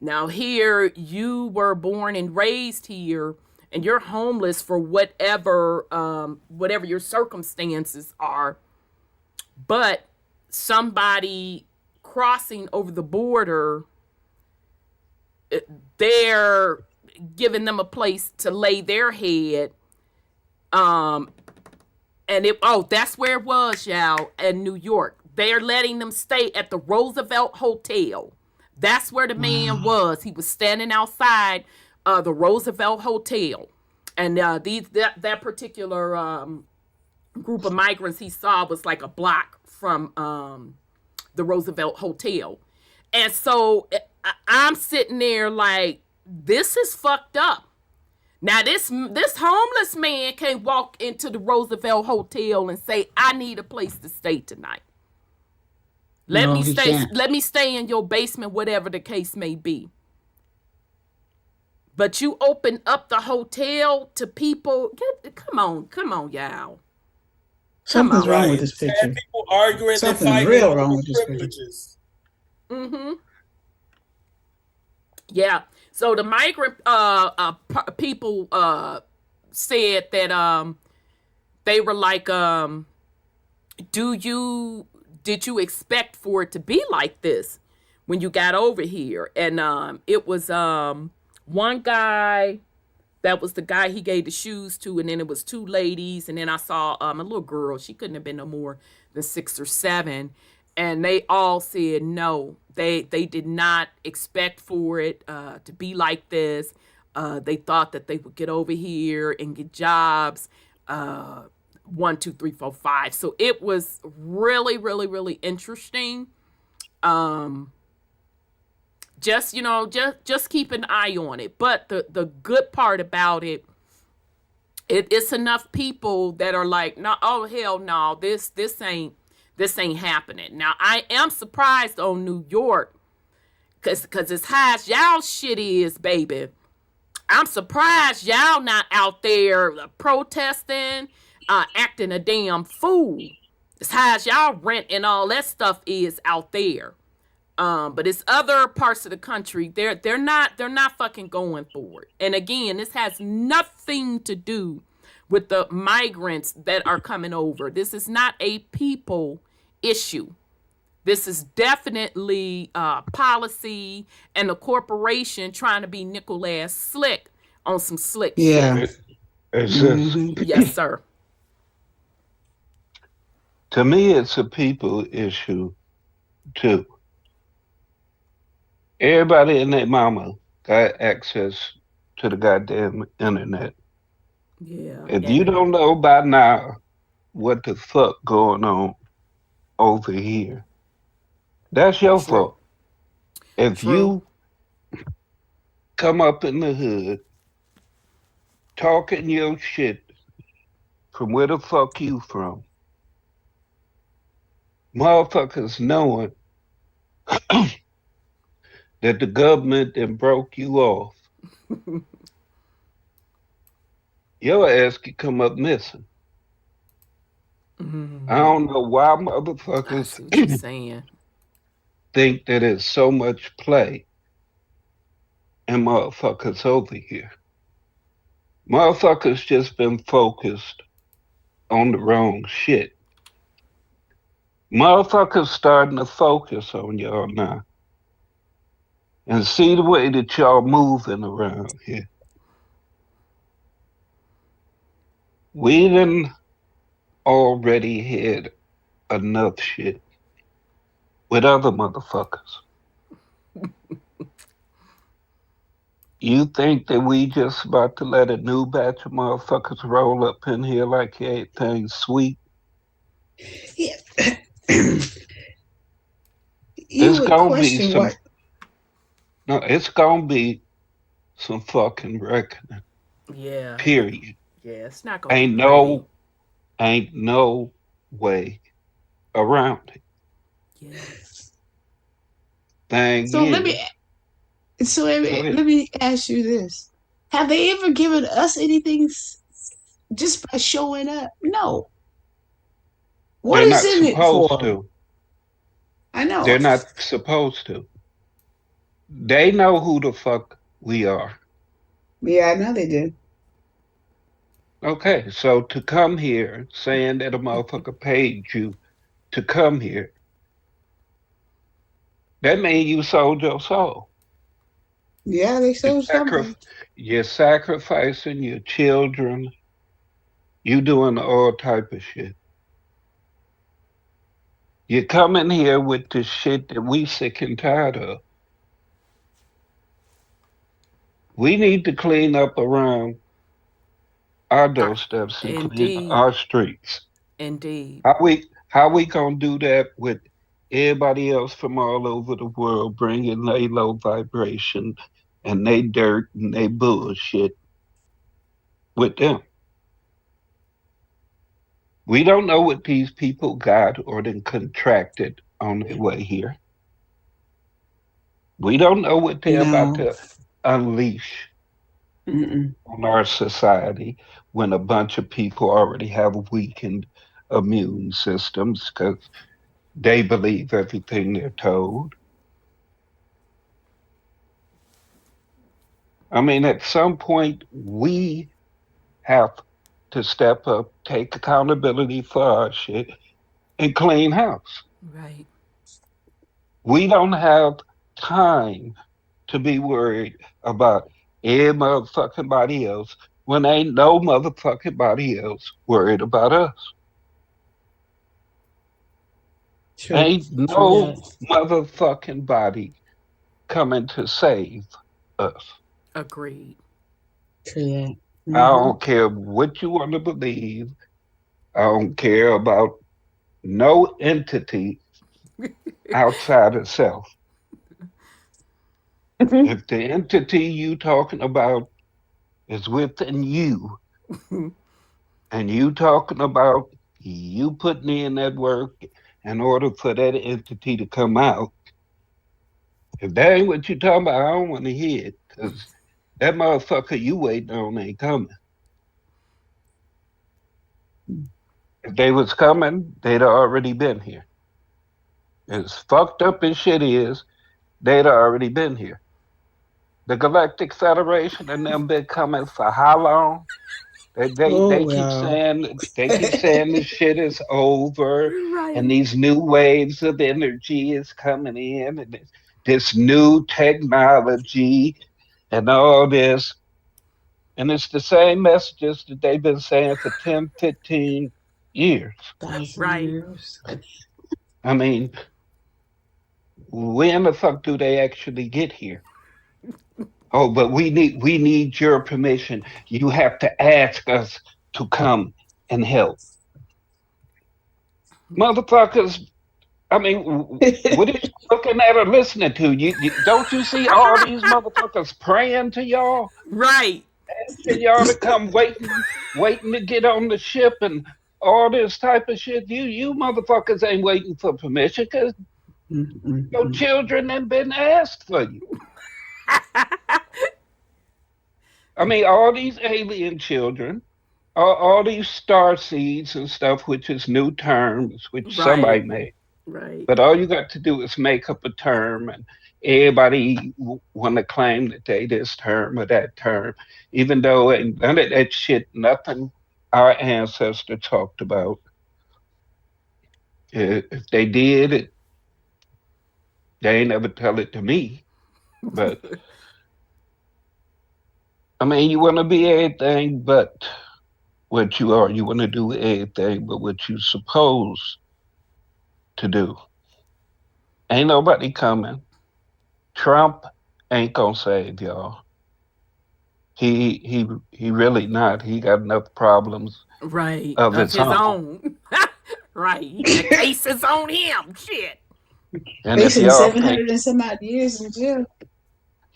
S1: Now here you were born and raised here, and you're homeless for whatever your circumstances are. But somebody crossing over the border, they're giving them a place to lay their head. And that's where it was, y'all, in New York. They're letting them stay at the Roosevelt Hotel. That's where the man was. He was standing outside the Roosevelt Hotel. And that particular group of migrants he saw was like a block from the Roosevelt Hotel. And so I'm sitting there like, this is fucked up. Now, this homeless man can't walk into the Roosevelt Hotel and say, I need a place to stay tonight. Let me stay in your basement, whatever the case may be. But you open up the hotel to people. Come on, y'all.
S5: Something's wrong with this picture.
S6: People arguing,
S5: something's real wrong with this picture.
S1: Mm-hmm. Yeah. So the migrant people said that they were like, did you expect for it to be like this when you got over here? And it was one guy, that was the guy he gave the shoes to, and then it was two ladies, and then I saw a little girl. She couldn't have been no more than 6 or 7. And they all said no. They did not expect for it to be like this. They thought that they would get over here and get jobs. 1, 2, 3, 4, 5. So it was really, really, really interesting. Just keep an eye on it. But the good part about it's enough people that are like, no, oh hell no, this ain't happening. Now, I am surprised on New York, because as high as y'all shit is, baby, I'm surprised y'all not out there protesting, acting a damn fool. As high as y'all rent and all that stuff is out there. But it's other parts of the country, they're not fucking going for it. And again, this has nothing to do with the migrants that are coming over. This is not a people issue. This is definitely policy and the corporation trying to be nickel ass slick on some slick shit. Yes, sir.
S7: To me, it's a people issue too. Everybody and their mama got access to the goddamn internet.
S1: Yeah.
S7: If you don't know by now what the fuck going on over here, that's your fault. If you come up in the hood talking your shit from where the fuck you from, motherfuckers knowing that the government then broke you off, your ass could come up missing. Mm-hmm. I don't know why motherfuckers think that it's so much play and motherfuckers over here. Motherfuckers just been focused on the wrong shit. Motherfuckers starting to focus on y'all now. And see the way that y'all moving around here. We done already had enough shit with other motherfuckers. You think that we just about to let a new batch of motherfuckers roll up in here like everything's sweet?
S5: Yeah.
S7: It's
S5: You would
S7: gonna be
S5: question
S7: some.
S5: what?
S7: No, it's gonna be some fucking reckoning.
S1: Yeah.
S7: Period.
S1: Yeah, it's not gonna be
S7: Ain't
S1: pretty.
S7: no, ain't no way around it.
S1: Yeah.
S7: Thing
S5: So let me
S7: is,
S5: so
S7: go ahead.
S5: let me ask you this: have they ever given us anything just by showing up? No. What
S7: They're
S5: is
S7: not
S5: in it
S7: supposed
S5: for?
S7: to.
S5: I know.
S7: They're not supposed to. They know who the fuck we are.
S5: Yeah, I know they do.
S7: Okay, so to come here saying that a motherfucker paid you to come here, that means you sold your soul.
S5: Yeah, they
S7: You're,
S5: sold something.
S7: you're sacrificing your children. You doing all type of shit. You come in here with the shit that we sick and tired of. We need to clean up around our doorsteps and clean
S1: Indeed.
S7: our streets.
S1: Indeed.
S7: How we gonna do that with everybody else from all over the world bringing their low vibration and they dirt and they bullshit with them? We don't know what these people got or then contracted on their way here. We don't know what they're about
S5: No.
S7: to unleash
S5: Mm-mm.
S7: on our society when a bunch of people already have weakened immune systems because they believe everything they're told. I mean, at some point, we have to step up, take accountability for our shit, and clean house.
S1: Right.
S7: We don't have time to be worried about every motherfucking body else when ain't no motherfucking body else worried about us.
S5: True.
S7: Ain't
S5: True
S7: no
S5: that.
S7: motherfucking body coming to save us.
S1: Agreed.
S5: True that.
S7: I
S5: Mm-hmm.
S7: don't care what you want to believe. I don't care about no entity outside of self. If the entity you talking about is within you, and you talking about you putting in that work in order for that entity to come out, if that ain't what you talking about, I don't want to hear it, because that motherfucker you waiting on ain't coming. If they was coming, they'd already been here. As fucked up as shit is, they'd already been here. The Galactic Federation and them been coming for how long? They
S5: Oh
S7: keep
S5: well.
S7: saying this shit is over and
S1: Right.
S7: these new waves of energy is coming in and this new technology and all this. And it's the same messages that they've been saying for 10, 15 years.
S5: Thousand
S1: Right.
S5: years.
S7: I mean, when the fuck do they actually get here? Oh, but we need your permission. You have to ask us to come and help. Motherfuckers, I mean, what are you looking at or listening to? Don't you see all these motherfuckers praying to y'all,
S1: Right.
S7: asking y'all to come, waiting to get on the ship and all this type of shit. You motherfuckers ain't waiting for permission because your
S5: Mm-mm-mm.
S7: children ain't been asked for you. I mean, all these alien children, all these star seeds and stuff, which is new terms, which somebody
S1: Right.
S7: made.
S1: Right.
S7: But all you got to do is make up a term, and everybody want to claim that they this term or that term, even though ain't none of that shit, nothing our ancestor talked about. If they did it, they ain't never tell it to me. But I mean, you want to be everything but what you are. You want to do everything but what you're supposed to do. Ain't nobody coming. Trump ain't gonna save y'all. He really not. He got enough problems
S1: Right.
S7: of
S1: Of
S7: his
S1: his
S7: own.
S1: own. Right. He got cases on him. Shit.
S7: And
S5: Facing 700 and some odd years in jail.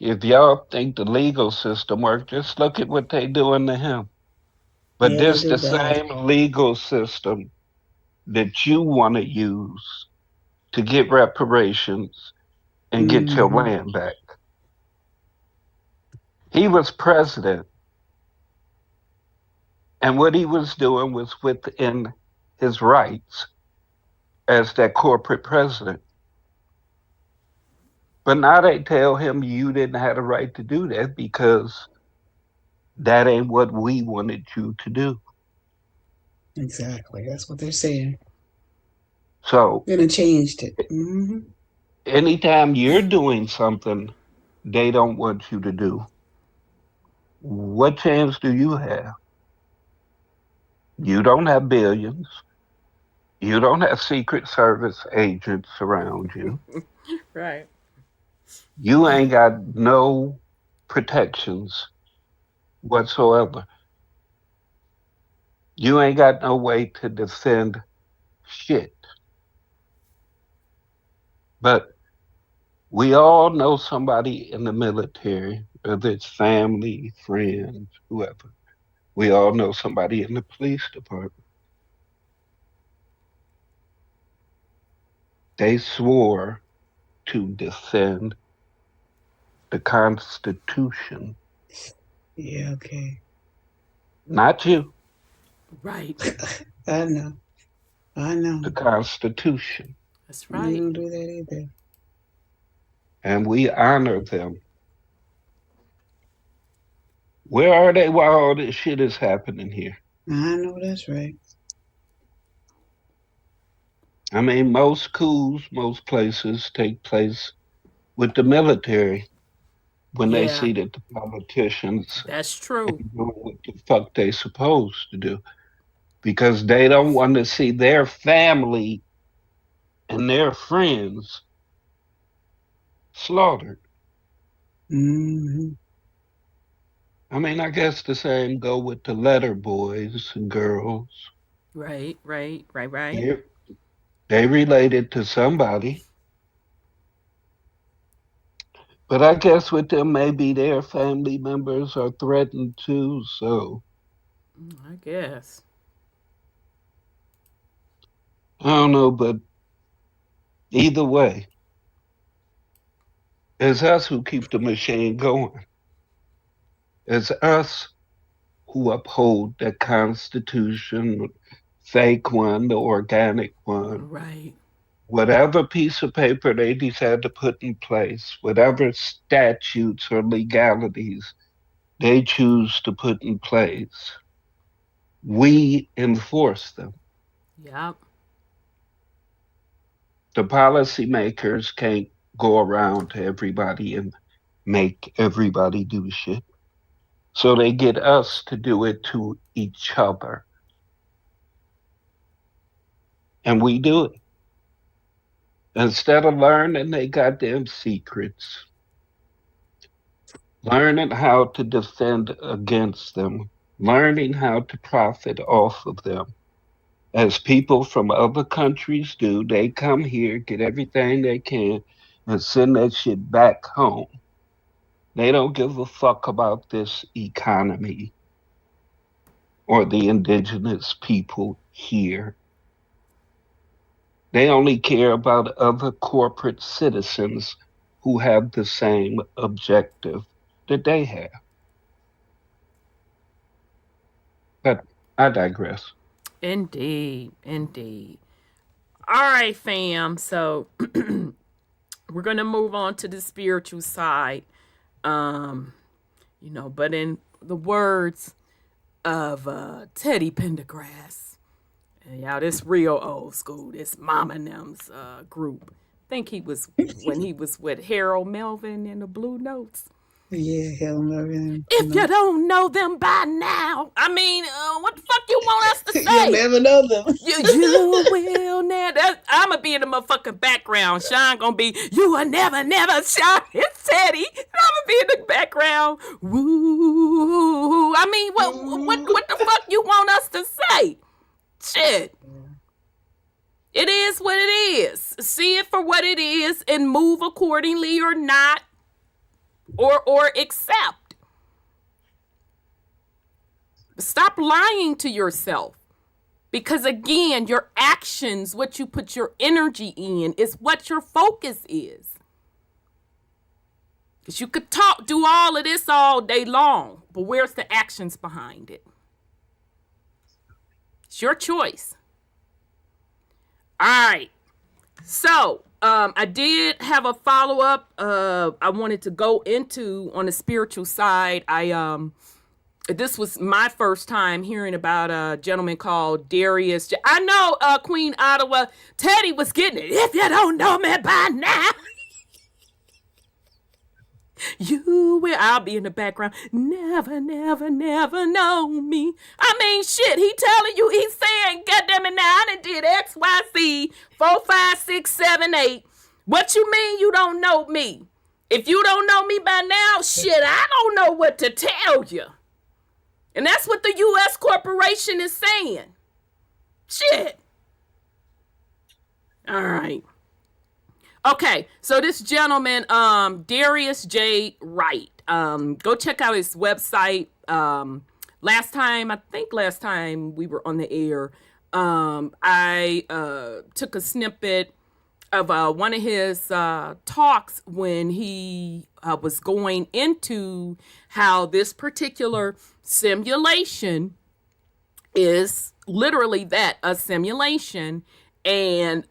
S7: if y'all think the legal system works, just look at what they doing to him. But
S5: Yeah, they
S7: this
S5: do
S7: the
S5: bad.
S7: same legal system that you want to use to get reparations and get your
S5: Mm-hmm.
S7: land back. He was president, and what he was doing was within his rights as that corporate president. But now they tell him you didn't have the right to do that because that ain't what we wanted you to do.
S5: Exactly. That's what they're saying.
S7: So
S5: Then it changed it. Mm-hmm.
S7: anytime you're doing something they don't want you to do, what chance do you have? You don't have billions. You don't have Secret Service agents around you.
S1: Right.
S7: You ain't got no protections whatsoever. You ain't got no way to defend shit. But we all know somebody in the military, whether it's family, friends, whoever. We all know somebody in the police department. They swore to defend the Constitution.
S5: Yeah, okay.
S7: Not you,
S1: Right.
S5: I know. I know.
S7: the Constitution.
S1: That's
S5: We
S1: right.
S5: don't do that either.
S7: And we honor them. Where are they while all this shit is happening here?
S5: I know that's right.
S7: I mean, most coups, most places take place with the military when they
S1: Yeah.
S7: see that the politicians
S1: That's true.
S7: ain't doing what the fuck they supposed to do. Because they don't want to see their family and their friends slaughtered.
S5: Mm-hmm.
S7: I mean, I guess the same go with the letter boys and girls.
S1: Right. Right. Right. Right.
S7: They, they related to somebody. But I guess with them, maybe their family members are threatened too. So
S1: I guess.
S7: I don't know, but either way, it's us who keep the machine going. It's us who uphold the Constitution, fake one, the organic one,
S1: Right.
S7: whatever piece of paper they decide to put in place, whatever statutes or legalities they choose to put in place, we enforce them.
S1: Yep.
S7: The policymakers can't go around to everybody and make everybody do shit. So they get us to do it to each other. And we do it. Instead of learning they goddamn secrets, learning how to defend against them, learning how to profit off of them. As people from other countries do, they come here, get everything they can, and send that shit back home. They don't give a fuck about this economy or the indigenous people here. They only care about other corporate citizens who have the same objective that they have. But I digress.
S1: Indeed. Indeed. All right, fam. So we're gonna move on to the spiritual side. Um, but in the words of Teddy Pendergrass, and y'all, this real old school, this Mama and them's group. think he was when he was with Harold Melvin in the Blue Notes.
S5: Yeah, hell no.
S1: If you don't know them by now, I mean, what the fuck you want us to say?
S5: You'll never know them.
S1: You will never. I'm gonna be in the motherfucking background. Sean gonna be, you will never, Sean and Teddy. I'm gonna be in the background. Woo. I mean, what the fuck you want us to say? Shit. It is what it is. See it for what it is and move accordingly or not. Or accept. Stop lying to yourself. Because again, your actions, what you put your energy in, is what your focus is. Because you could do all of this all day long, but where's the actions behind it? It's your choice. All right. So, I did have a follow-up I wanted to go into on the spiritual side. This was my first time hearing about a gentleman called Darius. I know Queen Ottawa, Teddy was getting it. If you don't know me by now, you will. I'll be in the background. Never know me. I mean, shit, he telling you, he's saying, goddamn it, now I done did X, Y, Z, 4, 5, 6, 7, 8. What you mean you don't know me? If you don't know me by now, shit, I don't know what to tell you. And that's what the U.S. corporation is saying. Shit. All right. Okay, so this gentleman, Darius J. Wright, go check out his website. Last time we were on the air, I took a snippet of one of his talks when he was going into how this particular simulation is literally that, a simulation, and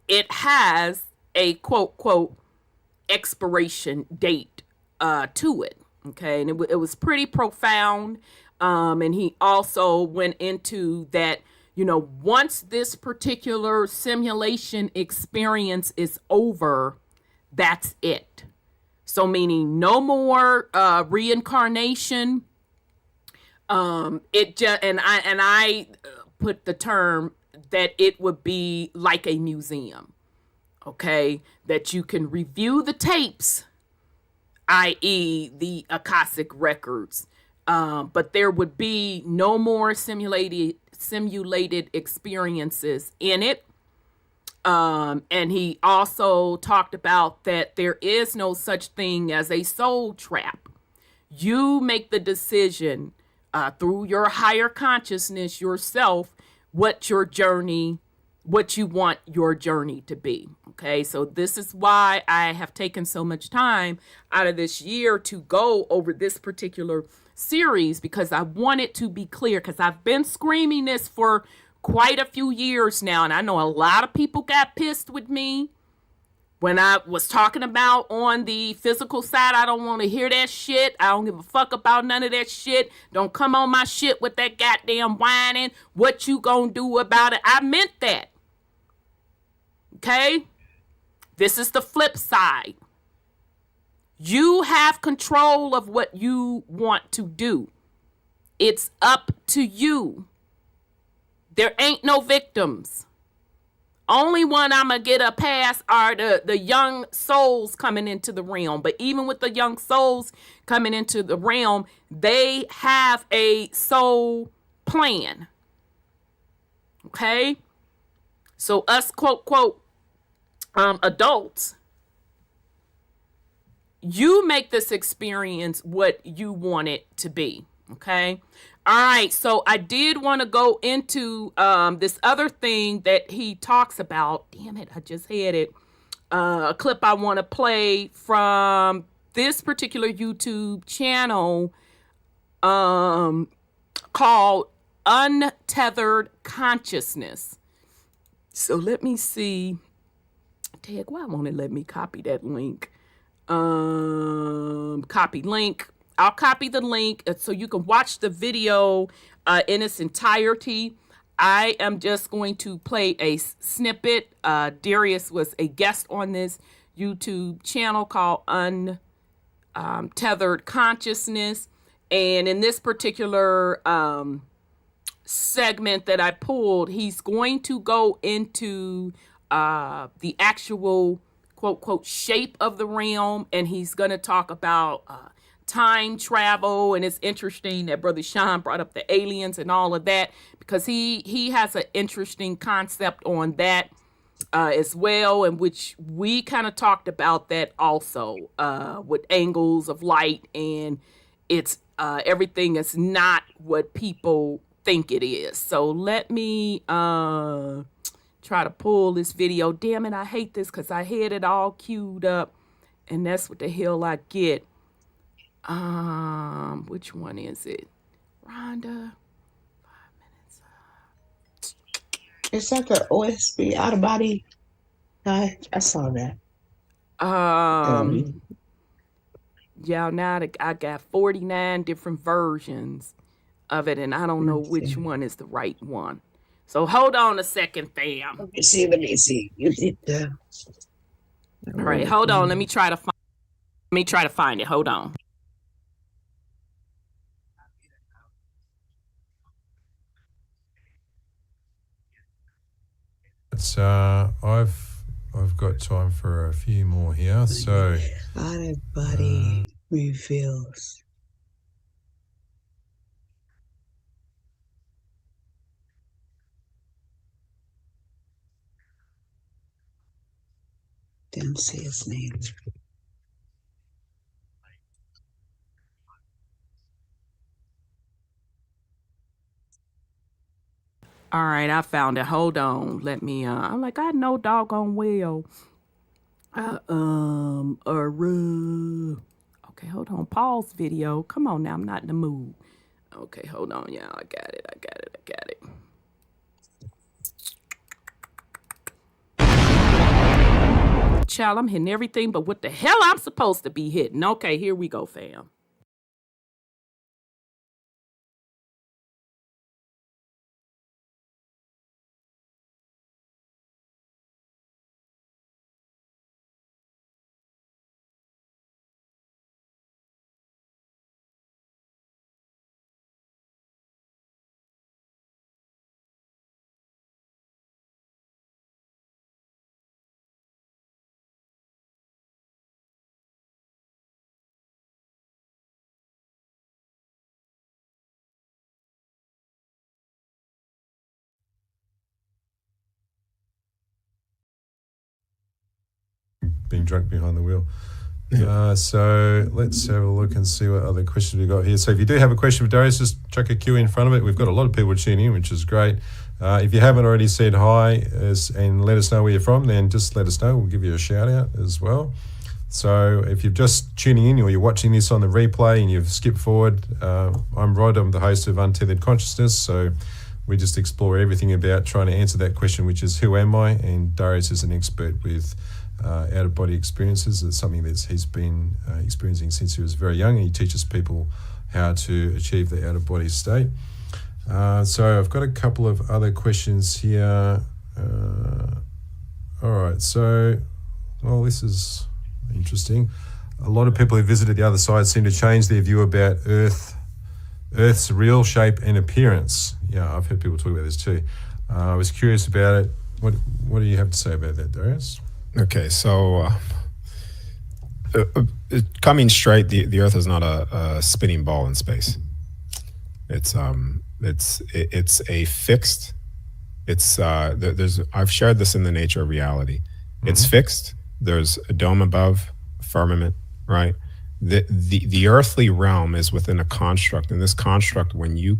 S1: it has a quote expiration date to it. Okay, and it was pretty profound. And he also went into that, once this particular simulation experience is over, that's it. So meaning no more reincarnation. I put the term that it would be like a museum. Okay, that you can review the tapes, i.e. the Akashic records, but there would be no more simulated experiences in it. And he also talked about that there is no such thing as a soul trap. You make the decision through your higher consciousness yourself what you want your journey to be. Okay, so this is why I have taken so much time out of this year to go over this particular series, because I want it to be clear, because I've been screaming this for quite a few years now, and I know a lot of people got pissed with me when I was talking about on the physical side. I don't want to hear that shit. I don't give a fuck about none of that shit. Don't come on my shit with that goddamn whining. What you gonna do about it? I meant that. Okay? This is the flip side. You have control of what you want to do. It's up to you. There ain't no victims. Only one I'm going to get a pass are the young souls coming into the realm. But even with the young souls coming into the realm, they have a soul plan. Okay? So us, quote, adults, you make this experience what you want it to be. Okay. All right. So I did want to go into this other thing that he talks about. Damn it. I just had it. A clip I want to play from this particular YouTube channel called Untethered Consciousness. So let me see. Tag, why won't it let me copy that link? Copy link. I'll copy the link so you can watch the video in its entirety. I am just going to play a snippet. Darius was a guest on this YouTube channel called Untethered Consciousness. And in this particular segment that I pulled, he's going to go into the actual quote, quote, shape of the realm. And he's going to talk about time travel. And it's interesting that Brother Sean brought up the aliens and all of that, because he has an interesting concept on that as well, in which we kind of talked about that also, with angles of light, and it's everything is not what people think it is. So let me try to pull this video. Damn it, I hate this because I had it all queued up, and that's what the hell I get. Which one is it? Rhonda. 5 minutes.
S5: It's like an OSB out of body. I saw that.
S1: Yeah, now I got 49 different versions of it, and I don't know which one is the right one. So hold on a second, fam.
S5: Let me see. You did the.
S1: All right, hold on. Let me try to find it. Hold on.
S8: It's I've got time for a few more here. So
S5: out of body reveals. Didn't say his name.
S1: All right, I found it. Hold on. Let me I'm like, I know doggone well. Okay, hold on. Pause video. Come on now, I'm not in the mood. Okay, hold on, y'all. I got it. Child, I'm hitting everything but what the hell I'm supposed to be hitting. Okay, here we go, fam.
S8: being drunk behind the wheel. So let's have a look and see what other questions we've got here. So if you do have a question for Darius, just chuck a Q in front of it. We've got a lot of people tuning in, which is great. If you haven't already said hi and let us know where you're from, then just let us know. We'll give you a shout out as well. So if you're just tuning in or you're watching this on the replay and you've skipped forward, I'm Rod. I'm the host of Untethered Consciousness. So we just explore everything about trying to answer that question, which is who am I? And Darius is an expert with out-of-body experiences. It's something that he's been experiencing since he was very young, and he teaches people how to achieve the out-of-body state. So I've got a couple of other questions here. All right, so, well, this is interesting. A lot of people who visited the other side seem to change their view about Earth's real shape and appearance. Yeah, I've heard people talk about this too. I was curious about it. What do you have to say about that, Darius?
S9: Okay, so coming straight, the Earth is not a spinning ball in space. It's a fixed. I've shared this in the nature of reality. Mm-hmm. It's fixed. There's a dome above, a firmament, right? The earthly realm is within a construct, and this construct, when you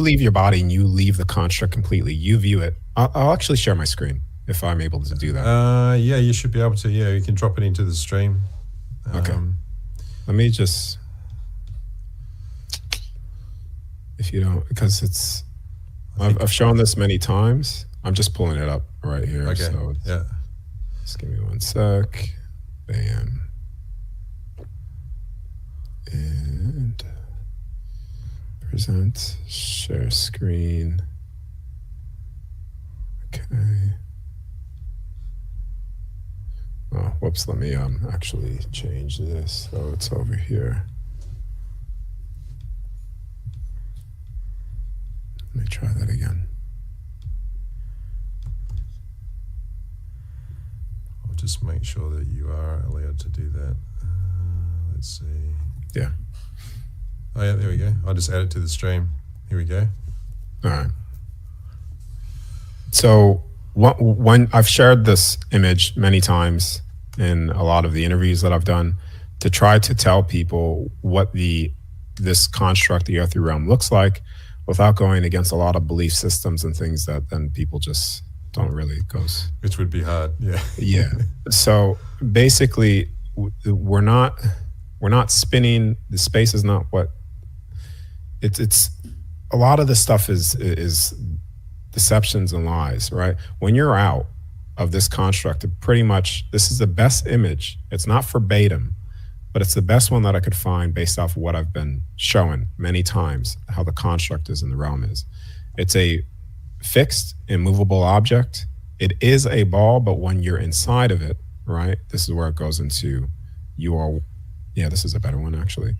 S9: leave your body and you leave the construct completely, you view it. I'll actually share my screen if I'm able to do that.
S8: Yeah, you should be able to. Yeah, you can drop it into the stream.
S9: Okay. Let me just, if you don't, because it's, I've shown this many times. I'm just pulling it up right here.
S8: Okay.
S9: So
S8: yeah.
S9: Just give me one sec. Bam. And present, share screen. Okay. Oh, whoops, let me actually change this so it's over here. Let me try that again.
S8: I'll just make sure that you are allowed to do that. Let's see.
S9: Yeah.
S8: Oh yeah, there we go. I'll just add it to the stream. Here we go.
S9: All right. So when I've shared this image many times in a lot of the interviews that I've done to try to tell people what this construct, the earthly realm, looks like, without going against a lot of belief systems and things that then people just don't really goes.
S8: Which would be hard, yeah.
S9: Yeah. So basically, we're not spinning. The space is not what. It's a lot of this stuff is deceptions and lies, right? When you're out of this construct, pretty much this is the best image. It's not verbatim, but it's the best one that I could find based off of what I've been showing many times, how the construct is in the realm is. It's a fixed, immovable object. It is a ball, but when you're inside of it, right, this is where it goes into this is a better one actually,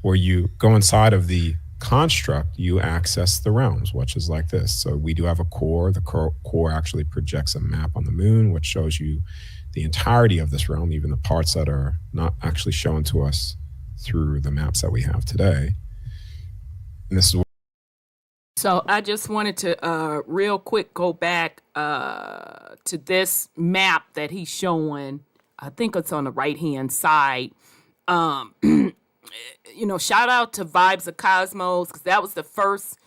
S9: where you go inside of the construct, you access the realms, which is like this. So we do have a core. The core actually projects a map on the moon, which shows you the entirety of this realm, even the parts that are not actually shown to us through the maps that we have today. And this is
S1: So I just wanted to real quick go back to this map that he's showing. I think it's on the right-hand side. Shout out to Vibes of Cosmos, because that was the first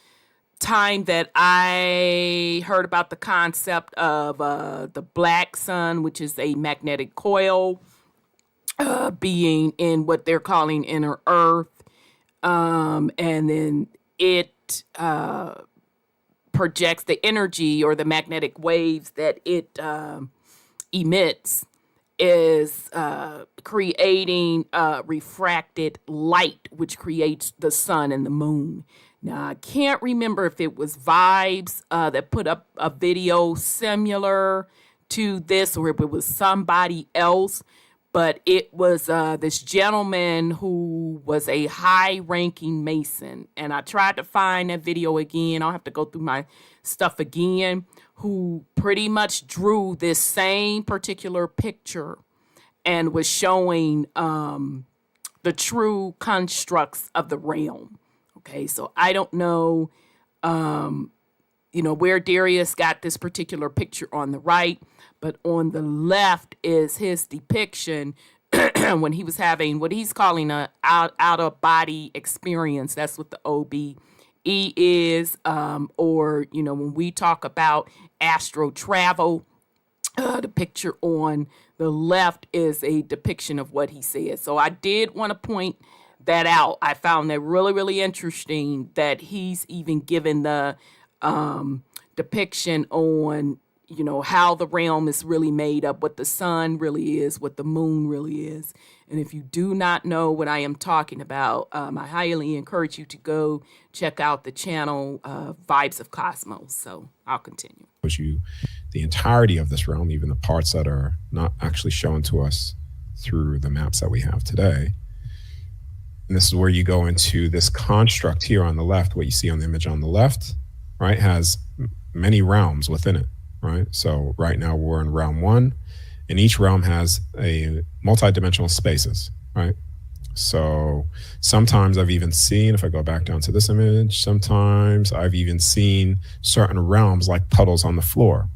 S1: time that I heard about the concept of the black sun, which is a magnetic coil being in what they're calling inner earth. And then it projects the energy or the magnetic waves that it emits, is creating refracted light, which creates the sun and the moon. Now, I can't remember if it was Vibes that put up a video similar to this, or if it was somebody else, but it was this gentleman who was a high-ranking Mason. And I tried to find that video again. I'll have to go through my stuff again, who pretty much drew this same particular picture and was showing the true constructs of the realm. Okay, so I don't know, where Darius got this particular picture on the right, but on the left is his depiction when he was having what he's calling a out-of-body experience. That's what the OBE is, or, when we talk about astral travel, the picture on the left is a depiction of what he said. So I did want to point that out. I found that really, really interesting that he's even given the depiction on, how the realm is really made up, what the sun really is, what the moon really is. And if you do not know what I am talking about, I highly encourage you to go check out the channel Vibes of Cosmos. So I'll continue.
S9: You the entirety of this realm, even the parts that are not actually shown to us through the maps that we have today. And this is where you go into this construct here on the left. What you see on the image on the left, right, has many realms within it, right? So right now we're in realm 1, and each realm has a multi-dimensional spaces, right? So sometimes I've even seen, if I go back down to this image, sometimes I've even seen certain realms like puddles on the floor.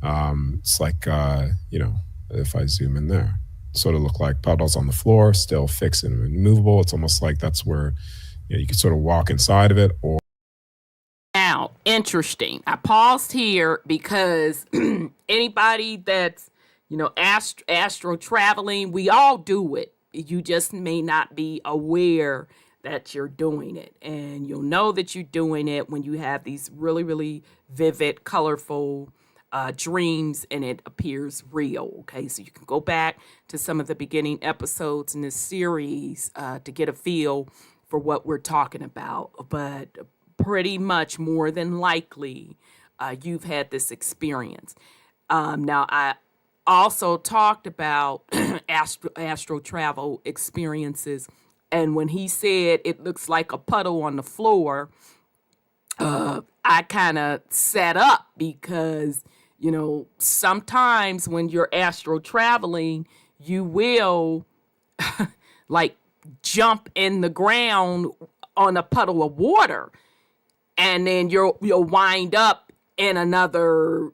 S9: It's like, if I zoom in there, sort of look like puddles on the floor, still fixed and immovable. It's almost like that's where you can sort of walk inside of it. Or
S1: now, interesting. I paused here because anybody that's, astral traveling, we all do it. You just may not be aware that you're doing it. And you'll know that you're doing it when you have these really, really vivid, colorful dreams and it appears real. Okay, so you can go back to some of the beginning episodes in this series to get a feel for what we're talking about, but pretty much more than likely, you've had this experience. Now, I also talked about astral travel experiences, and when he said it looks like a puddle on the floor, I kind of sat up because, sometimes when you're astral traveling, you will like jump in the ground on a puddle of water, and then you'll wind up in another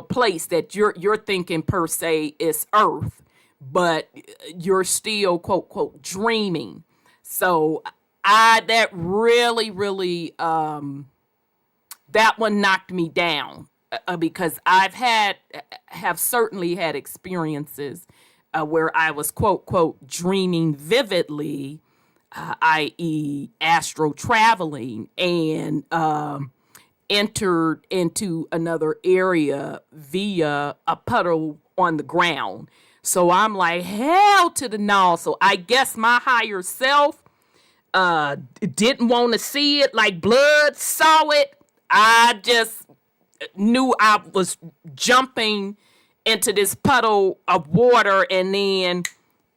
S1: place that you're thinking per se is Earth, but you're still quote quote dreaming. So that really that one knocked me down, because have certainly had experiences where I was quote quote dreaming vividly, i.e. astral traveling, and entered into another area via a puddle on the ground. So I'm like, hell to the no. So I guess my higher self didn't want to see it, like blood saw it. I just knew I was jumping into this puddle of water, and then,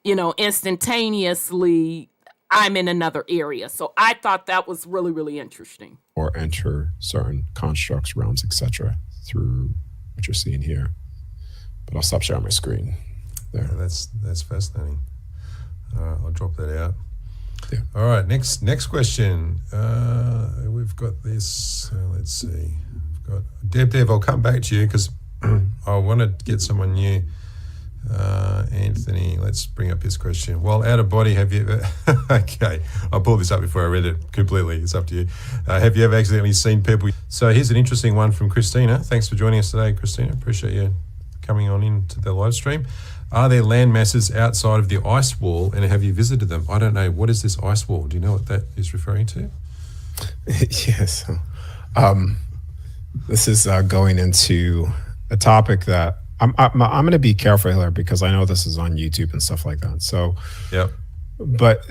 S1: instantaneously I'm in another area. So I thought that was really, really interesting.
S9: Or enter certain constructs, realms, etc. through what you're seeing here. But I'll stop sharing my screen there.
S8: Yeah, that's fascinating. I'll drop that out.
S9: Yeah.
S8: All right, next question. We've got this. Let's see. We've got Dev. I'll come back to you because I want to get someone new. Anthony, let's bring up his question. While out of body, have you ever... Okay, I pulled this up before I read it completely. It's up to you. Have you ever accidentally seen people... So here's an interesting one from Christina. Thanks for joining us today, Christina. Appreciate you coming on into the live stream. Are there land masses outside of the ice wall, and have you visited them? I don't know. What is this ice wall? Do you know what that is referring to?
S9: Yes. This is going into a topic that I'm going to be careful here because I know this is on YouTube and stuff like that. So,
S8: yeah.
S9: But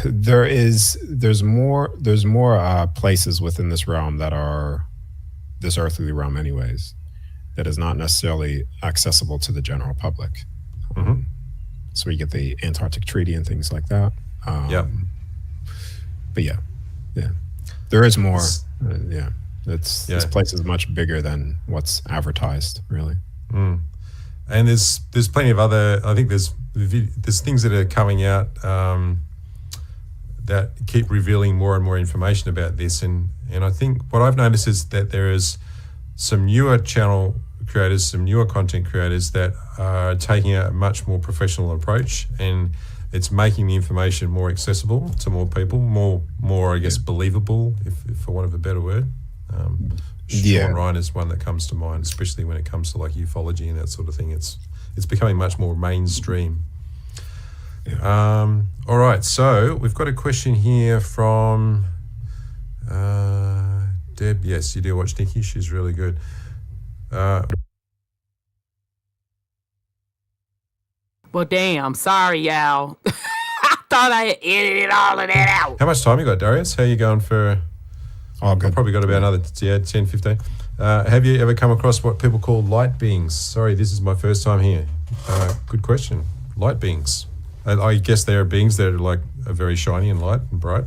S9: there's more places within this realm that are this earthly realm, anyways, that is not necessarily accessible to the general public.
S8: Mm-hmm.
S9: So you get the Antarctic Treaty and things like that. But yeah, there is more. This place is much bigger than what's advertised, really.
S8: Mm. And there's plenty of other. I think there's things that are coming out that keep revealing more and more information about this. And I think what I've noticed is that there is some newer channel creators, some newer content creators that are taking a much more professional approach, and it's making the information more accessible to more people, more I guess believable, if for want of a better word. Sean Ryan is one that comes to mind, especially when it comes to like ufology and that sort of thing. It's becoming much more mainstream. All right, so we've got a question here from Deb. Yes, you do watch Nikki. She's really good.
S1: Well, damn. Sorry, y'all. I thought I had edited all of that out.
S8: How much time you got, Darius? How you going for...
S9: Oh, good.
S8: I've probably got about another 10, 15. Have you ever come across what people call light beings? Sorry, this is my first time here. Good question. Light beings. I guess they are beings that are very shiny and light and bright.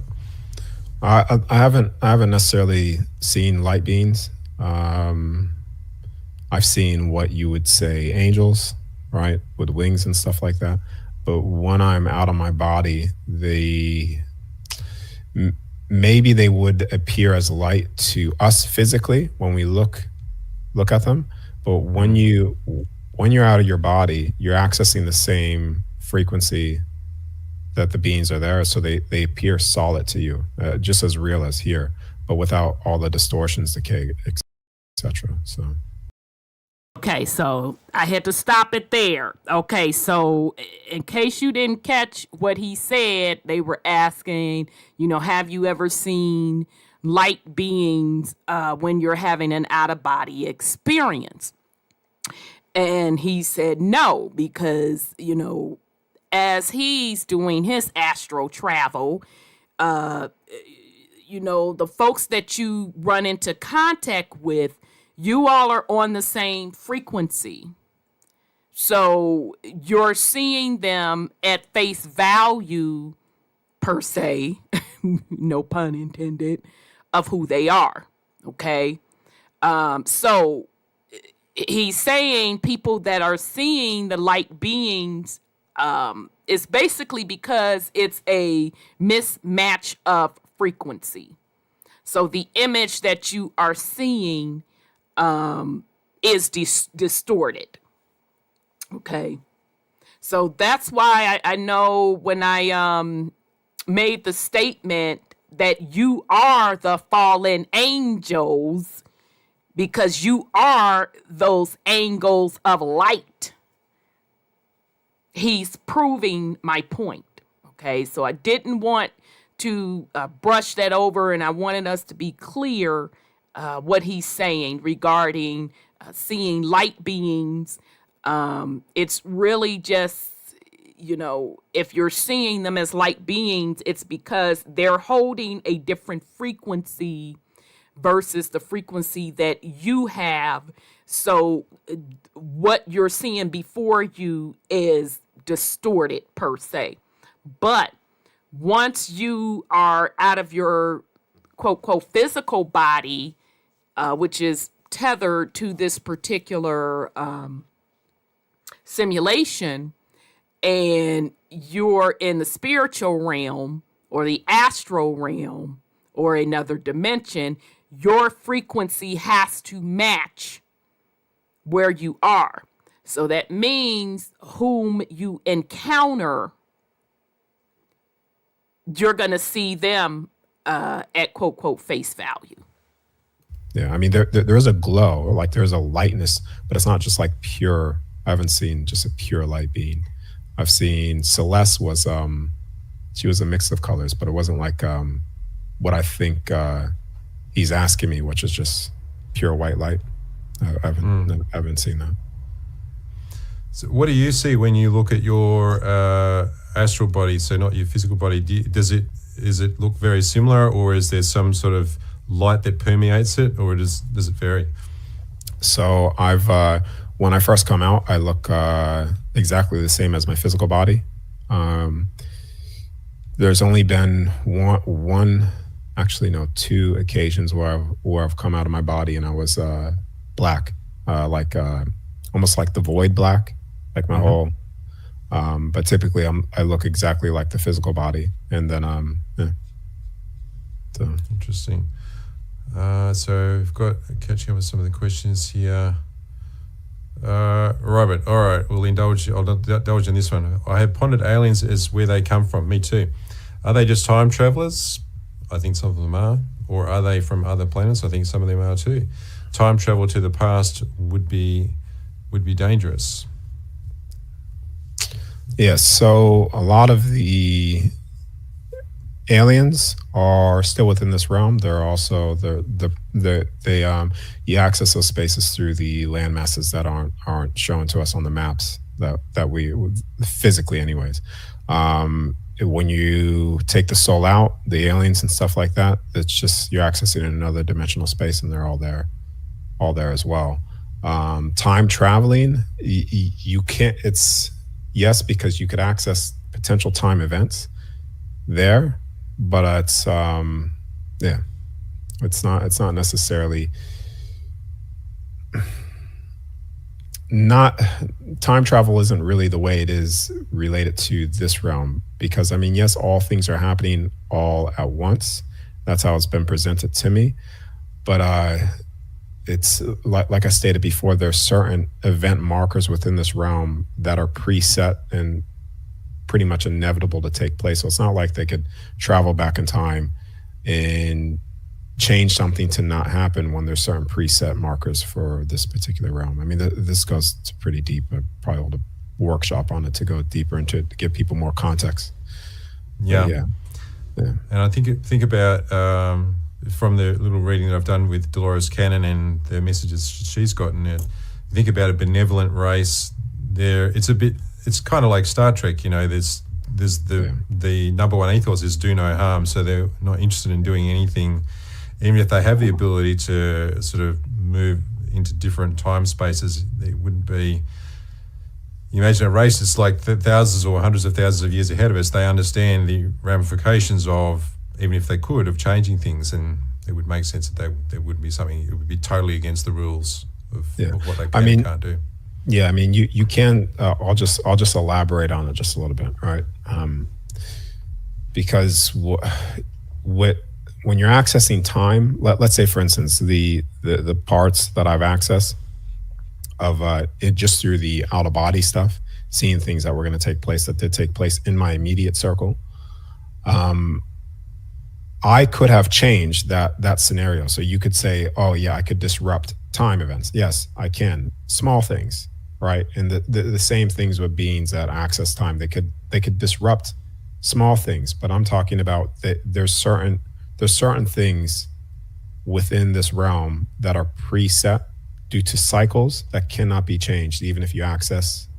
S9: I haven't necessarily seen light beings. I've seen what you would say angels, right, with wings and stuff like that. But when I'm out of my body, maybe they would appear as light to us physically when we look at them. But when you're out of your body, you're accessing the same frequency that the beings are there, so they appear solid to you, just as real as here, but without all the distortions, decay, etc. So.
S1: Okay, so I had to stop it there. Okay, so in case you didn't catch what he said, they were asking, have you ever seen light beings when you're having an out-of-body experience? And he said no, because, as he's doing his astral travel, the folks that you run into contact with, you all are on the same frequency. So you're seeing them at face value, per se, no pun intended, of who they are. Okay. So he's saying people that are seeing the light beings, it's basically because it's a mismatch of frequency. So the image that you are seeing is distorted. Okay. So that's why I know when I made the statement that you are the fallen angels, because you are those angles of light. He's proving my point. Okay, so I didn't want to brush that over, and I wanted us to be clear what he's saying regarding seeing light beings. It's really just, if you're seeing them as light beings, it's because they're holding a different frequency versus the frequency that you have. So what you're seeing before you is distorted, per se. But once you are out of your quote, quote, physical body, which is tethered to this particular simulation, and you're in the spiritual realm or the astral realm or another dimension, your frequency has to match where you are. So that means whom you encounter, you're going to see them at quote, quote, face value.
S9: Yeah, I mean, there is a glow, like there's a lightness, but it's not just like pure. I haven't seen just a pure light being. I've seen Celeste was, she was a mix of colors, but it wasn't like what I think he's asking me, which is just pure white light. I haven't seen that.
S8: So what do you see when you look at your astral body, so not your physical body? Does it look very similar, or is there some sort of light that permeates it, or does it vary?
S9: So I've when I first come out, I look exactly the same as my physical body. There's only been two occasions where I've come out of my body and I was black, like almost like the void black, like my whole. But typically I look exactly like the physical body, and then yeah. So
S8: interesting. So we've got catching up with some of the questions here. Robert, all right, I'll indulge in this one. I have pondered aliens as where they come from. Me too. Are they just time travelers? I think some of them are. Or are they from other planets? I think some of them are too. Time travel to the past would be dangerous.
S9: Yes, so a lot of the aliens are still within this realm. They're also you access those spaces through the land masses that aren't shown to us on the maps that we physically, anyways. When you take the soul out, the aliens and stuff like that, it's just you're accessing another dimensional space, and they're all there as well. Time traveling, you can't. It's yes, because you could access potential time events there. But it's it's not necessarily not time travel isn't really the way it is related to this realm, because I mean, yes, all things are happening all at once. That's how it's been presented to me. But it's like I stated before, there's certain event markers within this realm that are preset and pretty much inevitable to take place. So it's not like they could travel back in time and change something to not happen when there's certain preset markers for this particular realm. I mean, this goes to pretty deep. I probably will workshop on it to go deeper into it to give people more context.
S8: Yeah. And I think about from the little reading that I've done with Dolores Cannon and the messages she's gotten, it. Think about a benevolent race. It's kind of like Star Trek, there's there's the number one ethos is do no harm. So they're not interested in doing anything, even if they have the ability to sort of move into different time spaces. It wouldn't be. You imagine a race that's like thousands or hundreds of thousands of years ahead of us. They understand the ramifications of, even if they could, of changing things, and it would make sense that there would be something. It would be totally against the rules of what they can and can't do.
S9: Yeah, I mean, you can. I'll just elaborate on it just a little bit, right? Because when you're accessing time, let's say, for instance, the parts that I've accessed of it just through the out of body stuff, seeing things that were going to take place that did take place in my immediate circle. I could have changed that scenario. So you could say, oh yeah, I could disrupt time events. Yes, I can. Small things, right? And the same things with beings that access time. They could disrupt small things, but I'm talking about that there's certain things within this realm that are preset due to cycles that cannot be changed, even if you access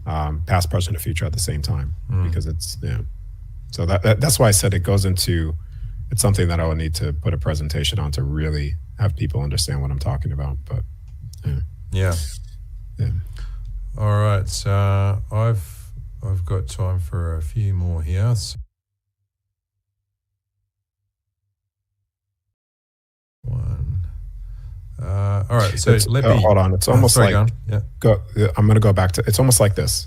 S9: past, present, and future at the same time, because it's So that's why I said it goes into. It's something that I would need to put a presentation on to really have people understand what I'm talking about. But
S8: yeah. All right, so I've got time for a few more here. One. All right, so let me
S9: hold on. It's almost
S8: sorry,
S9: like
S8: yeah.
S9: I'm going to go back to. It's almost like this.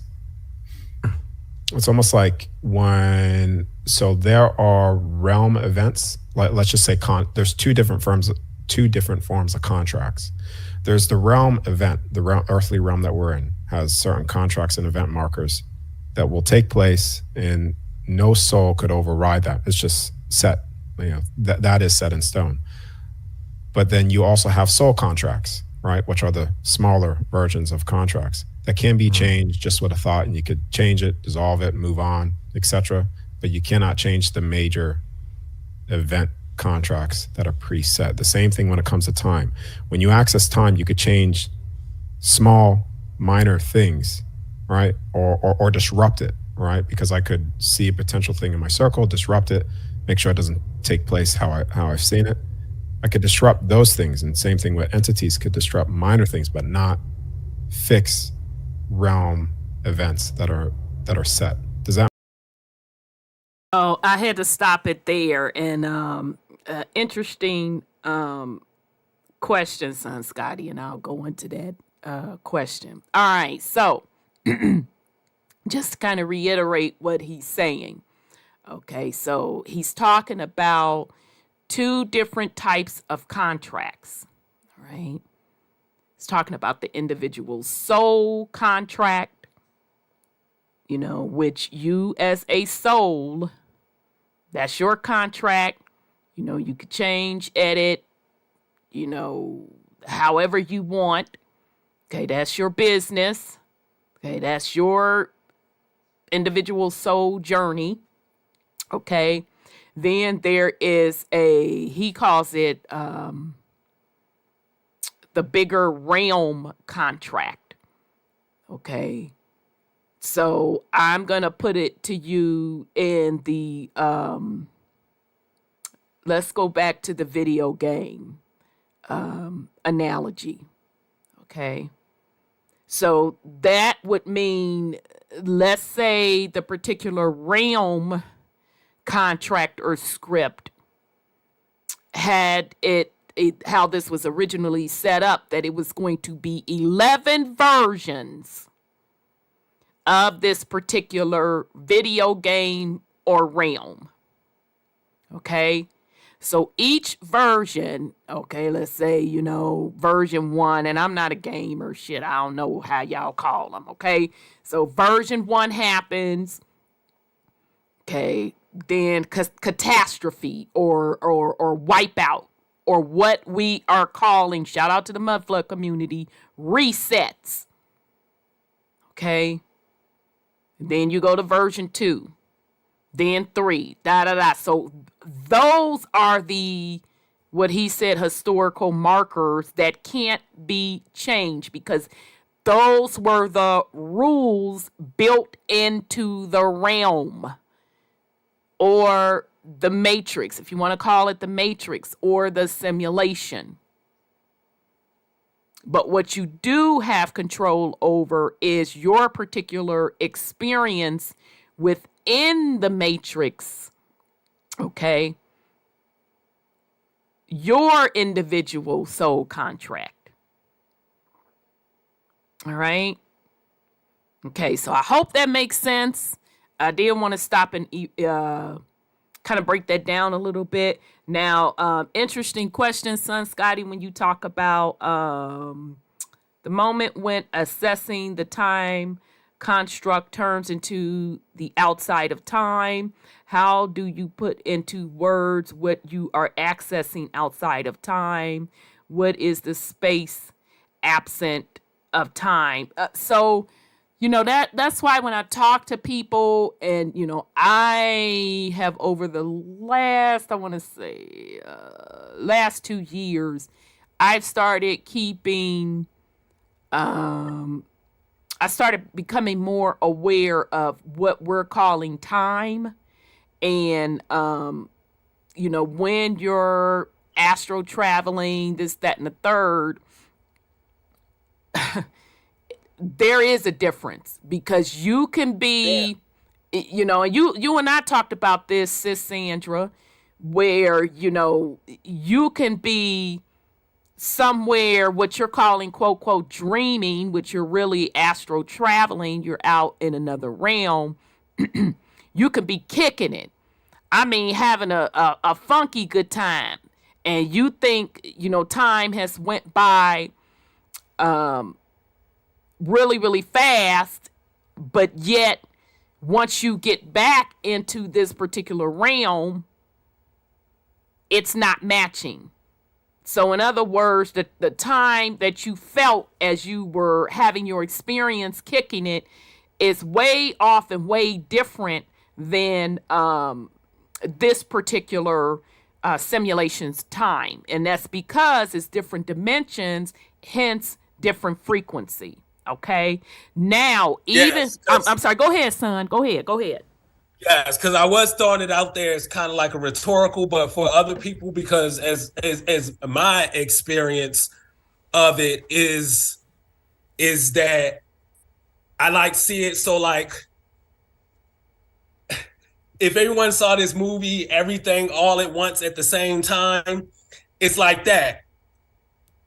S9: It's almost like when, so there are realm events, like let's just say there's two different forms of contracts. There's the realm event, the earthly realm that we're in has certain contracts and event markers that will take place, and no soul could override that. It's just set, that is set in stone. But then you also have soul contracts, right? Which are the smaller versions of contracts that can be changed just with a thought, and you could change it, dissolve it, move on, etc. But you cannot change the major event contracts that are preset. The same thing when it comes to time. When you access time, you could change small, minor things, right? Or disrupt it, right? Because I could see a potential thing in my circle, disrupt it, make sure it doesn't take place how I've seen it. I could disrupt those things, and same thing with entities could disrupt minor things, but not fix realm events that are set. Does that?
S1: Oh, I had to stop it there. And interesting question, son Scotty, and I'll go into that question. All right, so just to kind of reiterate what he's saying. Okay, so he's talking about two different types of contracts, right? He's talking about the individual soul contract, which you as a soul, that's your contract. You could change, edit, however you want. Okay, that's your business. Okay, that's your individual soul journey. Okay. Then there is he calls it the bigger realm contract. Okay. So I'm going to put it to you in the, let's go back to the video game analogy. Okay. So that would mean, let's say the particular realm contract or script had how this was originally set up, that it was going to be 11 versions of this particular video game or realm. Okay, so each version, okay, let's say, version 1, and I'm not a gamer, shit, I don't know how y'all call them. Okay, so version 1 happens. Okay, then catastrophe or wipeout, or what we are calling, shout out to the Mudflood community, resets. Okay, then you go to version 2, then 3, So those are what he said, historical markers that can't be changed, because Those were the rules built into the realm, or the matrix, if you want to call it the matrix, or the simulation. But what you do have control over is your particular experience within the matrix, okay? Your individual soul contract. All right. Okay, so I hope that makes sense. I did want to stop and kind of break that down a little bit. Now, interesting question, son Scotty, when you talk about the moment when assessing the time construct turns into the outside of time. How do you put into words what you are accessing outside of time? What is the space absent of time? So, you know, that's why when I talk to people, and, you know, I have over the last, I want to say, last 2 years, I've started keeping, I started becoming more aware of what we're calling time. And, you know, when you're astral traveling, this, that, and the third, there is a difference, because you can be, you know, and you and I talked about this, sis Sandra, where, you know, you can be somewhere, what you're calling, quote, quote, dreaming, which you're really astral traveling. You're out in another realm. You could be kicking it. I mean, having a funky good time. And you think, you know, time has went by really, really fast. But yet, once you get back into this particular realm, it's not matching. So in other words, the time that you felt as you were having your experience kicking it is way off and way different than this particular simulation's time. And that's because it's different dimensions, hence different frequency. Okay. Now, even,
S6: Yes,
S1: I'm sorry, go ahead, son. Go ahead.
S6: Yes, because I was throwing it out there as kind of like a rhetorical, but for other people, because as my experience of it is that I like see it so like, if everyone saw this movie, Everything All at Once at the Same Time, it's like that.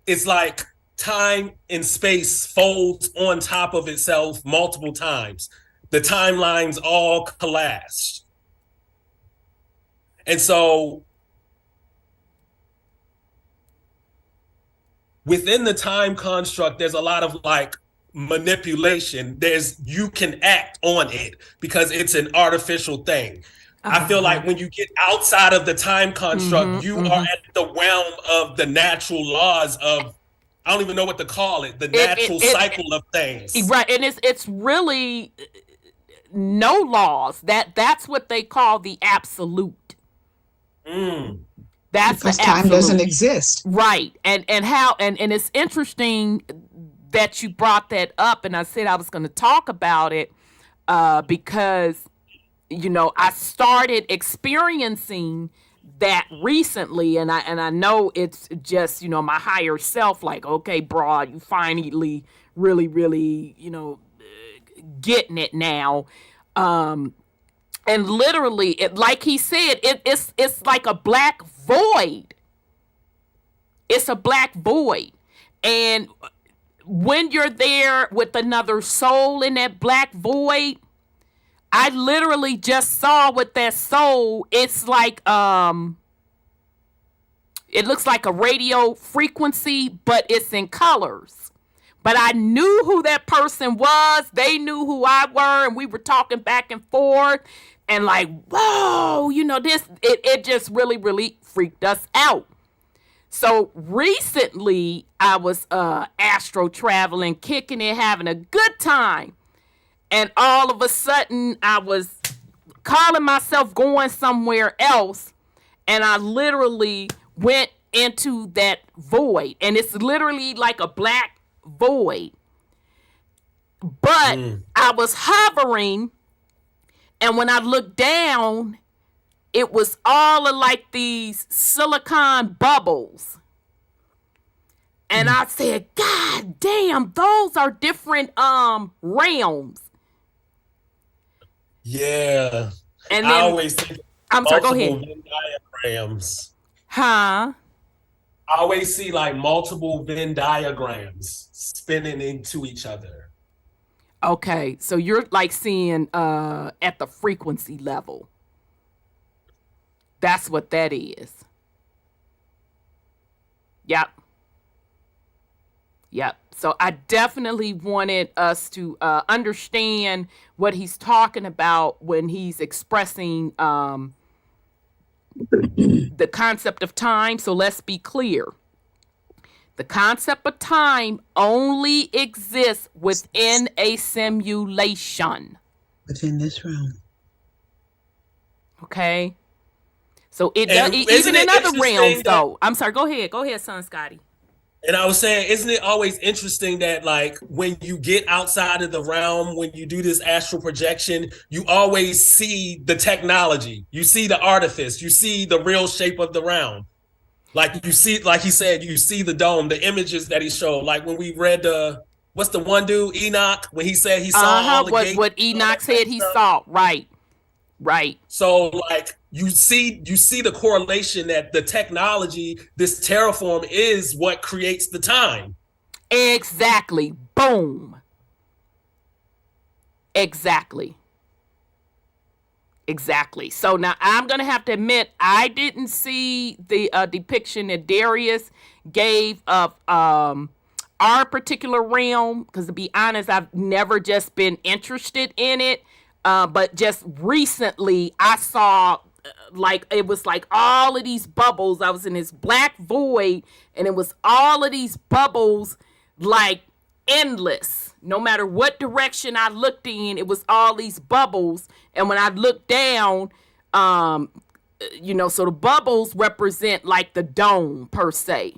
S6: It's like time and space folds on top of itself multiple times. The timelines all collapsed. And so within the time construct, there's a lot of like manipulation. You can act on it because it's an artificial thing. I feel like when you get outside of the time construct, you are at the realm of the natural laws of, I don't even know what to call it, the natural cycle of things.
S1: Right. And it's really no laws. That's what they call the absolute. That's
S5: because
S1: the
S5: time
S1: absolute.
S5: doesn't exist.
S1: Right. And it's interesting that you brought that up, and I said I was going to talk about it because, you know, I started experiencing that recently, and I know it's just, you know, my higher self, like, okay, bro, you finally really, really, you know, getting it now. And literally, it, like he said, it's like a black void. It's a black void. And when you're there with another soul in that black void, I literally just saw with that soul, it's like, it looks like a radio frequency, but it's in colors. But I knew who that person was. They knew who I were, and we were talking back and forth. And like, whoa, you know, it just really, really freaked us out. So recently, I was astro traveling, kicking it, having a good time. And all of a sudden, I was calling myself going somewhere else. And I literally went into that void. And it's literally like a black void. But I was hovering, and when I looked down, it was all of like these silicon bubbles. And I said, God damn, those are different realms.
S6: Yeah.
S1: And
S6: I
S1: then
S6: always think
S1: I'm sorry, go ahead.
S6: Venn diagrams.
S1: Huh?
S6: I always see like multiple Venn diagrams spinning into each other.
S1: Okay, so you're like seeing at the frequency level. That's what that is. Yep. Yep. So I definitely wanted us to understand what he's talking about when he's expressing the concept of time. So let's be clear. The concept of time only exists within a simulation.
S5: Within this realm.
S1: Okay? So it
S6: And
S1: does,
S6: isn't
S1: even in
S6: it
S1: other realms,
S6: interesting
S1: though. I'm sorry, go ahead. Go ahead, son Scotty.
S6: And I was saying, isn't it always interesting that like when you get outside of the realm, when you do this astral projection, you always see the technology, you see the artifice, you see the real shape of the realm. Like you see, like he said, you see the dome, the images that he showed. Like when we read what's the one dude, Enoch, when he said he saw all the gates.
S1: What Enoch said he saw. Right. Right.
S6: So like you see the correlation that the technology, this terraform is what creates the time.
S1: Exactly. Boom. Exactly. Exactly. So now I'm going to have to admit, I didn't see the depiction that Darius gave of our particular realm, because to be honest, I've never just been interested in it. But just recently I saw like it was like all of these bubbles. I was in this black void and it was all of these bubbles like endless. No matter what direction I looked in, it was all these bubbles. And when I looked down, so the bubbles represent like the dome per se.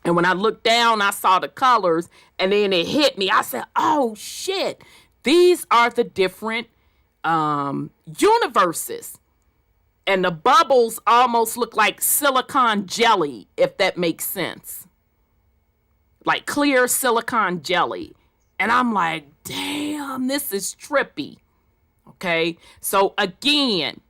S1: And when I looked down, I saw the colors and then it hit me. I said, oh shit, these are the different universes. And the bubbles almost look like silicon jelly, if that makes sense. Like clear silicon jelly. And I'm like, damn, this is trippy. Okay. So again,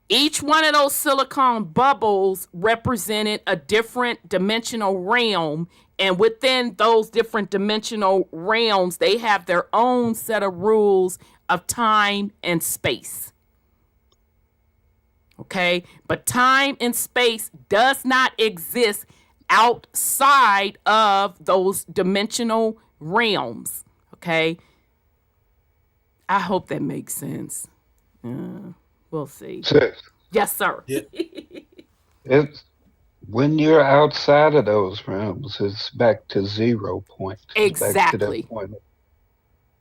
S1: each one of those silicon bubbles represented a different dimensional realm. And within those different dimensional realms, they have their own set of rules of time and space. Okay. But time and space does not exist outside of those dimensional realms. Okay. I hope that makes sense. We'll see. Yes, sir.
S6: Yeah.
S7: It's when you're outside of those realms, it's back to 0 point.
S1: Exactly.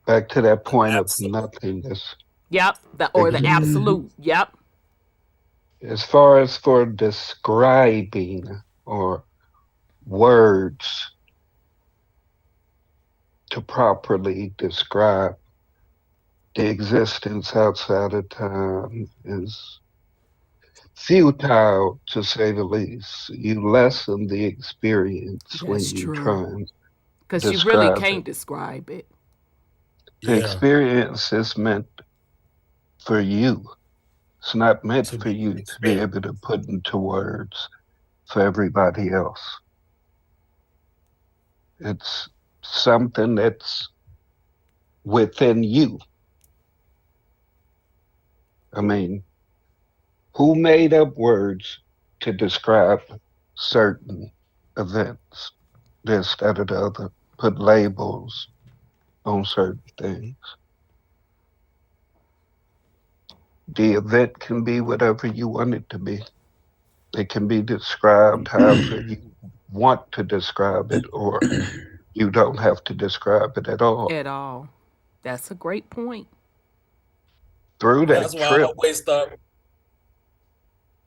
S7: Back to that point of nothingness.
S1: Yep. The absolute. Yep.
S7: As far as for describing or words to properly describe the existence outside of time is futile, to say the least. You lessen the experience when you try and
S1: because you really can't describe it.
S7: The experience is meant for you. It's not meant for you to be able to put into words for everybody else. It's something that's within you. I mean, who made up words to describe certain events, this, that, or the other, put labels on certain things? The event can be whatever you want it to be. It can be described however you want to describe it, or you don't have to describe it at all.
S1: At all. That's a great point.
S7: Through that
S6: That's why I always thought,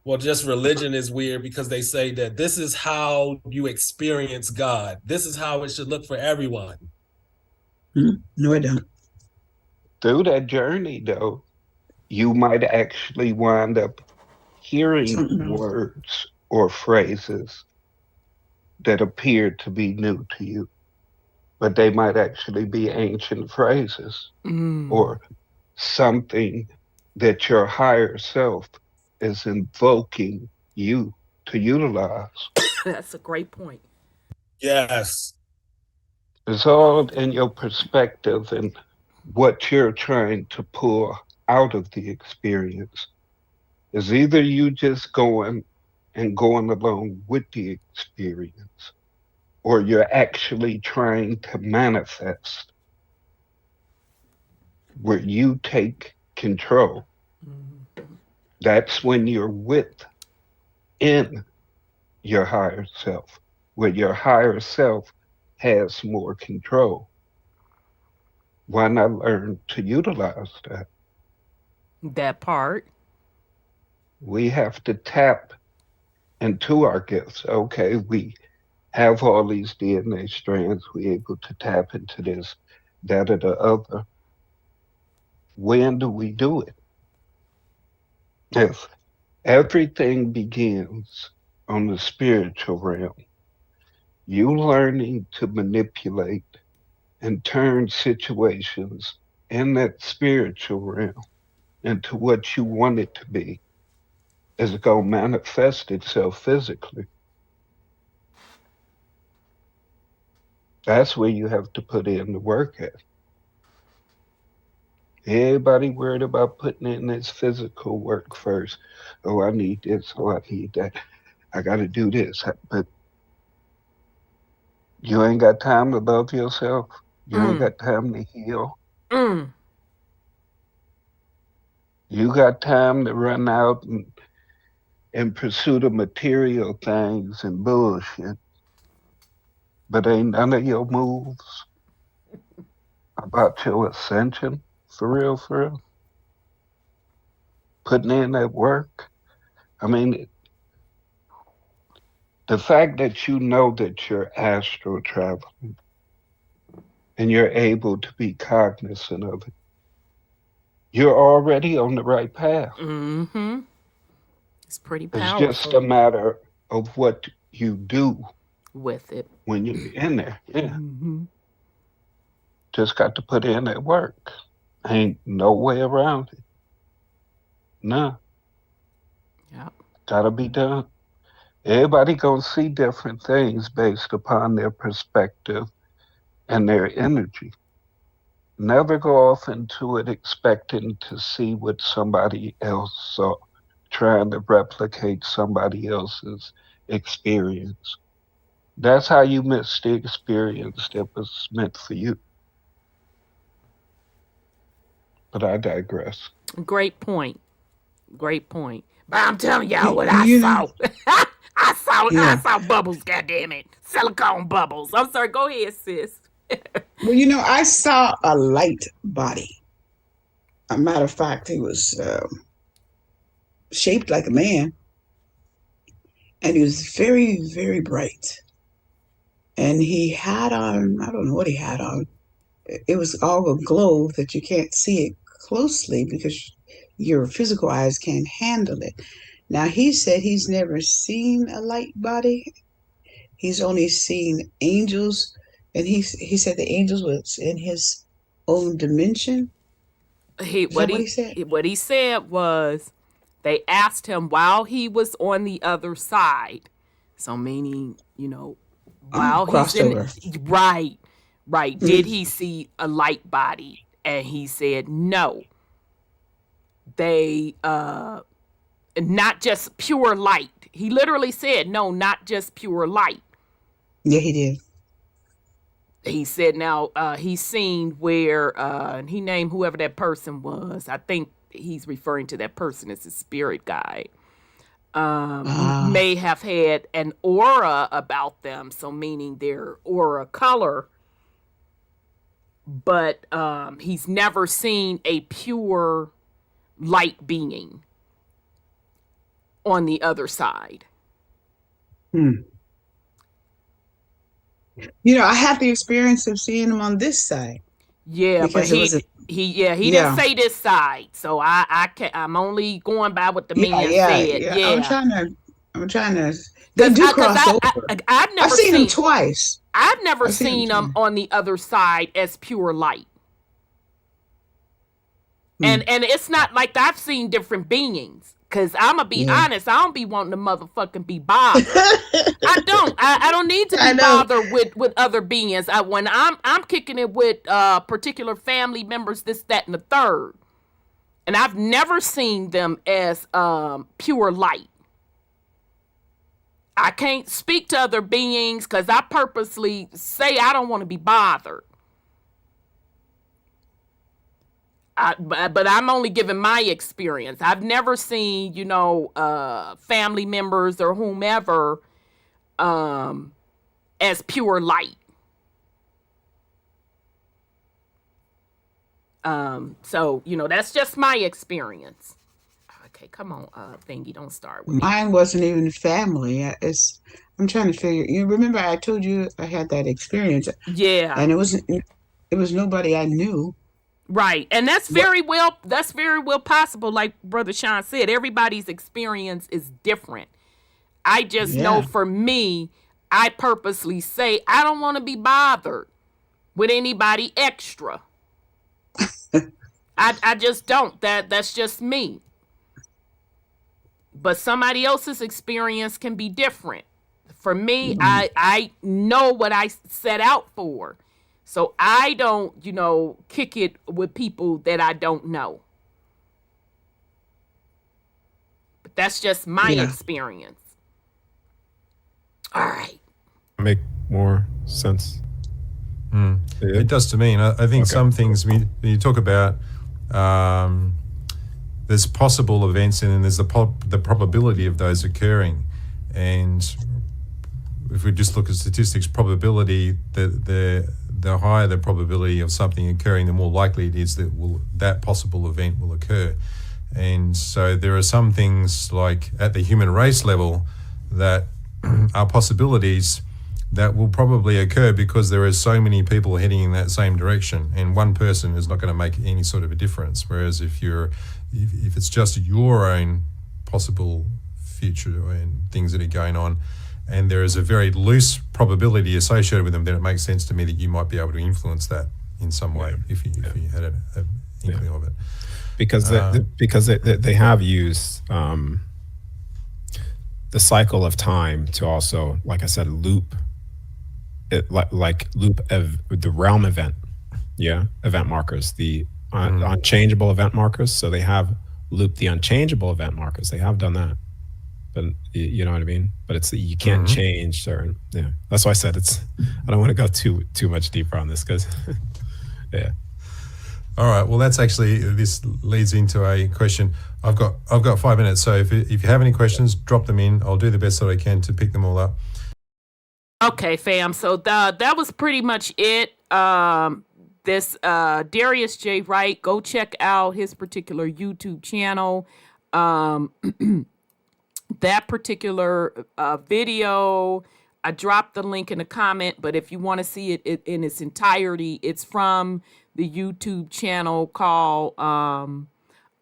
S6: well, just religion is weird because they say that this is how you experience God. This is how it should look for everyone.
S5: No, I don't.
S7: Through that journey, though, you might actually wind up hearing
S5: Something else.
S7: words or phrases that appear to be new to you, but they might actually be ancient phrases or something that your higher self is invoking you to utilize.
S1: That's a great point.
S6: Yes.
S7: It's all in your perspective and what you're trying to pull out of the experience. Is either you just going along with the experience, or you're actually trying to manifest where you take control. That's when you're within your higher self, where your higher self has more control. Why not learn to utilize that?
S1: That part.
S7: We have to tap into our gifts. Okay, we have all these DNA strands, we're able to tap into this, that, or the other. When do we do it? If everything begins on the spiritual realm, you learning to manipulate and turn situations in that spiritual realm into what you want it to be is going to manifest itself physically. That's where you have to put in the work at. Everybody worried about putting in this physical work first. Oh, I need this. Oh, I need that. I got to do this. But you ain't got time to love yourself. You ain't got time to heal. You got time to run out and pursue the material things and bullshit. But ain't none of your moves about your ascension. For real, for real. Putting in that work. I mean, the fact that you know that you're astral traveling and you're able to be cognizant of it, you're already on the right path.
S1: It's pretty
S7: It's
S1: powerful.
S7: just a matter of what you do
S1: with it
S7: when you're in there. Yeah. Just got to put in that work. Ain't no way around it. No.
S1: Yeah.
S7: Gotta be done. Everybody gonna see different things based upon their perspective and their energy. Never go off into it expecting to see what somebody else saw, trying to replicate somebody else's experience. That's how you miss the experience that was meant for you. But I digress.
S1: Great point. Great point. But I'm telling y'all what
S5: You
S1: I
S5: know-
S1: saw. I
S5: Yeah.
S1: saw bubbles, goddammit. Silicone bubbles. I'm sorry, go ahead, sis.
S5: Well, I saw a light body. A matter of fact, it was shaped like a man, and he was very, very bright. And he had on, I don't know what he had on. It was all a glow that you can't see it closely because your physical eyes can't handle it. Now, he said he's never seen a light body. He's only seen angels, and he said the angels was in his own dimension. Is that what he said?
S1: What he said was they asked him while he was on the other side. So meaning, while he's in
S5: Crossover.
S1: right. Did he see a light body? And he said no. They not just pure light. He literally said no, not just pure light.
S5: Yeah, he did.
S1: He said now he's seen where and he named whoever that person was. I think he's referring to that person as a spirit guide. May have had an aura about them, so meaning their aura color, but he's never seen a pure light being on the other side.
S5: I had the experience of seeing him on this side.
S1: Yeah, but
S5: because it was a
S1: he didn't
S5: yeah.
S1: say this side, so I can't. I'm only going by what the
S5: Yeah,
S1: man
S5: yeah,
S1: said.
S5: yeah.
S1: Yeah,
S5: I'm trying to. They
S1: because
S5: do cross over.
S1: I've
S5: I've
S1: never
S5: seen them
S1: seen
S5: twice.
S1: I've never
S5: I've seen
S1: seen them
S5: them
S1: on the other side as pure light.
S5: twice.
S1: And it's not like I've seen different beings. Cause I'ma be
S5: Yeah.
S1: honest, I don't be wanting to motherfucking be bothered. I don't need to
S5: I
S1: be
S5: know.
S1: bothered with other beings. When I'm kicking it with particular family members, this, that, and the third. And I've never seen them as pure light. I can't speak to other beings because I purposely say I don't want to be bothered. But I'm only giving my experience. I've never seen, family members or whomever as pure light. So, that's just my experience. Okay, come on, thingy, don't start with me.
S5: Mine wasn't even family. I'm trying to figure. You remember I told you I had that experience,
S1: Yeah.
S5: and it was nobody I knew.
S1: Right. And that's very well possible. Like Brother Sean said, everybody's experience is different. I just know for me, I purposely say I don't want to be bothered with anybody extra. I just don't. That's just me. But somebody else's experience can be different. For me, I know what I set out for. So I don't, kick it with people that I don't know. But that's just my experience. All right.
S9: Make more sense.
S8: It does to me. And I think some things, when you talk about there's possible events and then there's the probability of those occurring. And if we just look at statistics, probability, the higher the probability of something occurring, the more likely it is that possible event will occur. And so there are some things like at the human race level that are possibilities that will probably occur because there are so many people heading in that same direction, and one person is not going to make any sort of a difference. Whereas if it's just your own possible future and things that are going on, and there is a very loose probability associated with them, then it makes sense to me that you might be able to influence that in some way if you had an inkling of it.
S9: Because they have used the cycle of time to also, like I said, loop it, loop the realm event, event markers, the unchangeable event markers. So they have looped the unchangeable event markers. They have done that. But you know what I mean? But it's you can't change certain. Yeah, that's why I said I don't want to go too much deeper on this because, yeah.
S8: All right. Well, this leads into a question. I've got 5 minutes. So if you have any questions, drop them in. I'll do the best that I can to pick them all up.
S1: Okay, fam. So that was pretty much it. This Darius J. Wright. Go check out his particular YouTube channel. That particular video, I dropped the link in the comment, but if you want to see it in its entirety, it's from the YouTube channel called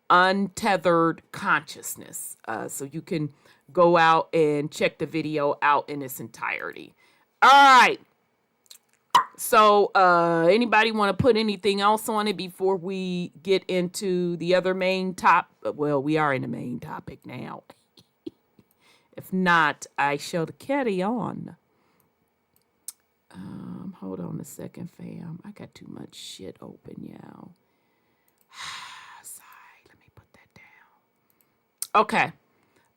S1: Untethered Consciousness. So you can go out and check the video out in its entirety. All right. So anybody want to put anything else on it before we get into the other main topic? Well, we are in the main topic now. If not, I shall carry on. Hold on a second, fam. I got too much shit open, y'all. Sorry, let me put that down. Okay.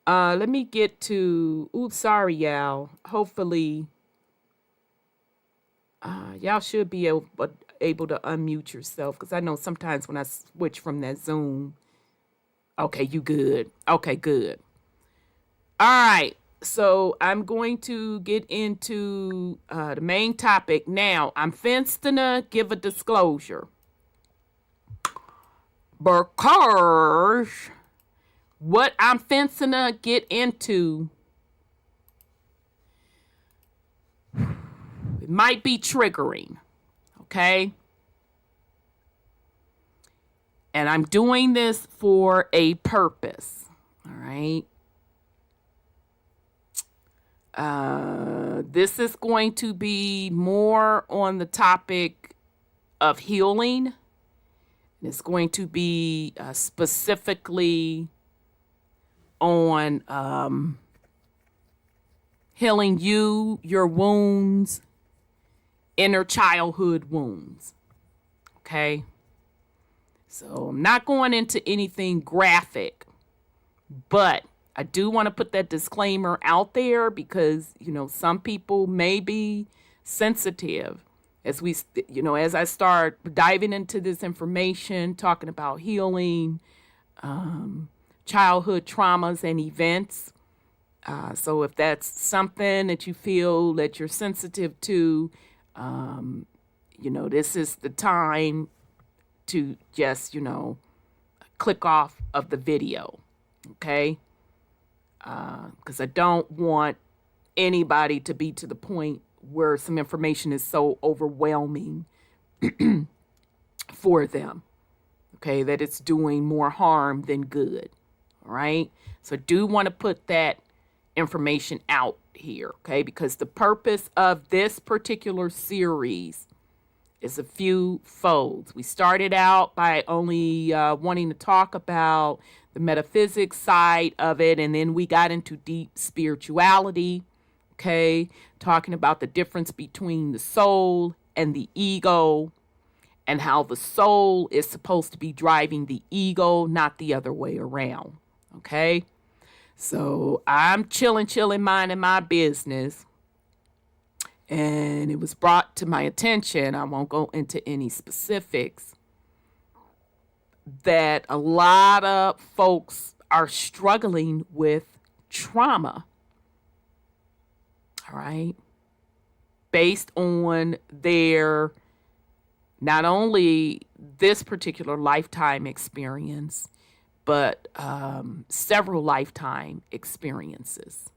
S1: Let me get to... Oops, sorry, y'all. Hopefully, y'all should be able to unmute yourself, because I know sometimes when I switch from that Zoom... Okay, you good. Okay, good. All right, so I'm going to get into the main topic now. I'm finna give a disclosure. Because what I'm finna get into, it might be triggering, okay? And I'm doing this for a purpose. All right. This is going to be more on the topic of healing. It's going to be specifically on healing you, your wounds, inner childhood wounds. Okay? So I'm not going into anything graphic, but I do want to put that disclaimer out there because, some people may be sensitive as as I start diving into this information, talking about healing, childhood traumas and events. So if that's something that you feel that you're sensitive to, this is the time to just, click off of the video. Okay? Because I don't want anybody to be to the point where some information is so overwhelming for them, okay, that it's doing more harm than good, all right? So I do want to put that information out here, okay, because the purpose of this particular series is a few folds. We started out by only wanting to talk about the metaphysics side of it, and then we got into deep spirituality, okay, talking about the difference between the soul and the ego and how the soul is supposed to be driving the ego, not the other way around, okay? So I'm chilling, minding my business, and it was brought to my attention, I won't go into any specifics, that a lot of folks are struggling with trauma, all right, based on their, not only this particular lifetime experience, but several lifetime experiences,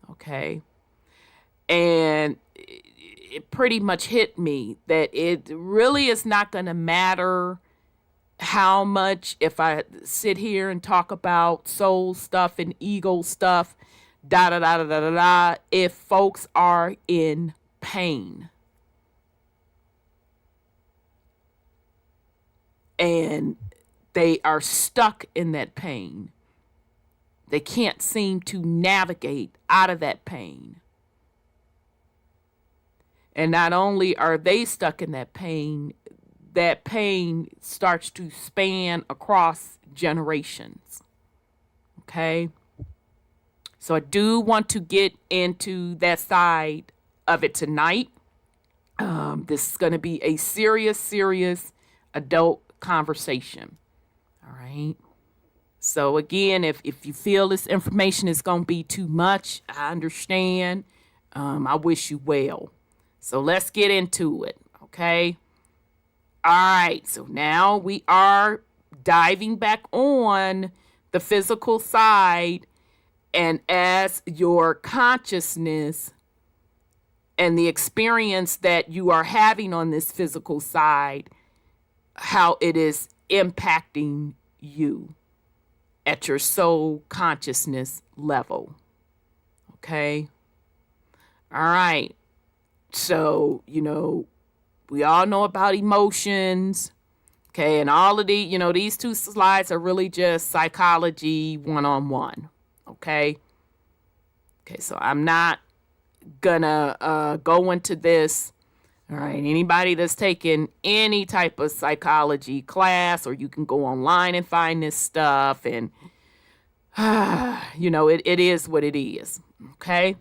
S1: okay? And it pretty much hit me that it really is not going to matter how much, if I sit here and talk about soul stuff and ego stuff, if folks are in pain. And they are stuck in that pain. They can't seem to navigate out of that pain. And not only are they stuck in that pain starts to span across generations. Okay? So I do want to get into that side of it tonight. This is going to be a serious adult conversation. All right? So again, if you feel this information is going to be too much, I understand. I wish you well. So let's get into it, okay? All right, so now we are diving back on the physical side, and as your consciousness and the experience that you are having on this physical side, how it is impacting you at your soul consciousness level, okay? All right. So, we all know about emotions, okay? And all of these two slides are really just psychology 101, okay? Okay, so I'm not gonna go into this, all right? Anybody that's taken any type of psychology class, or you can go online and find this stuff, and, it is what it is, okay?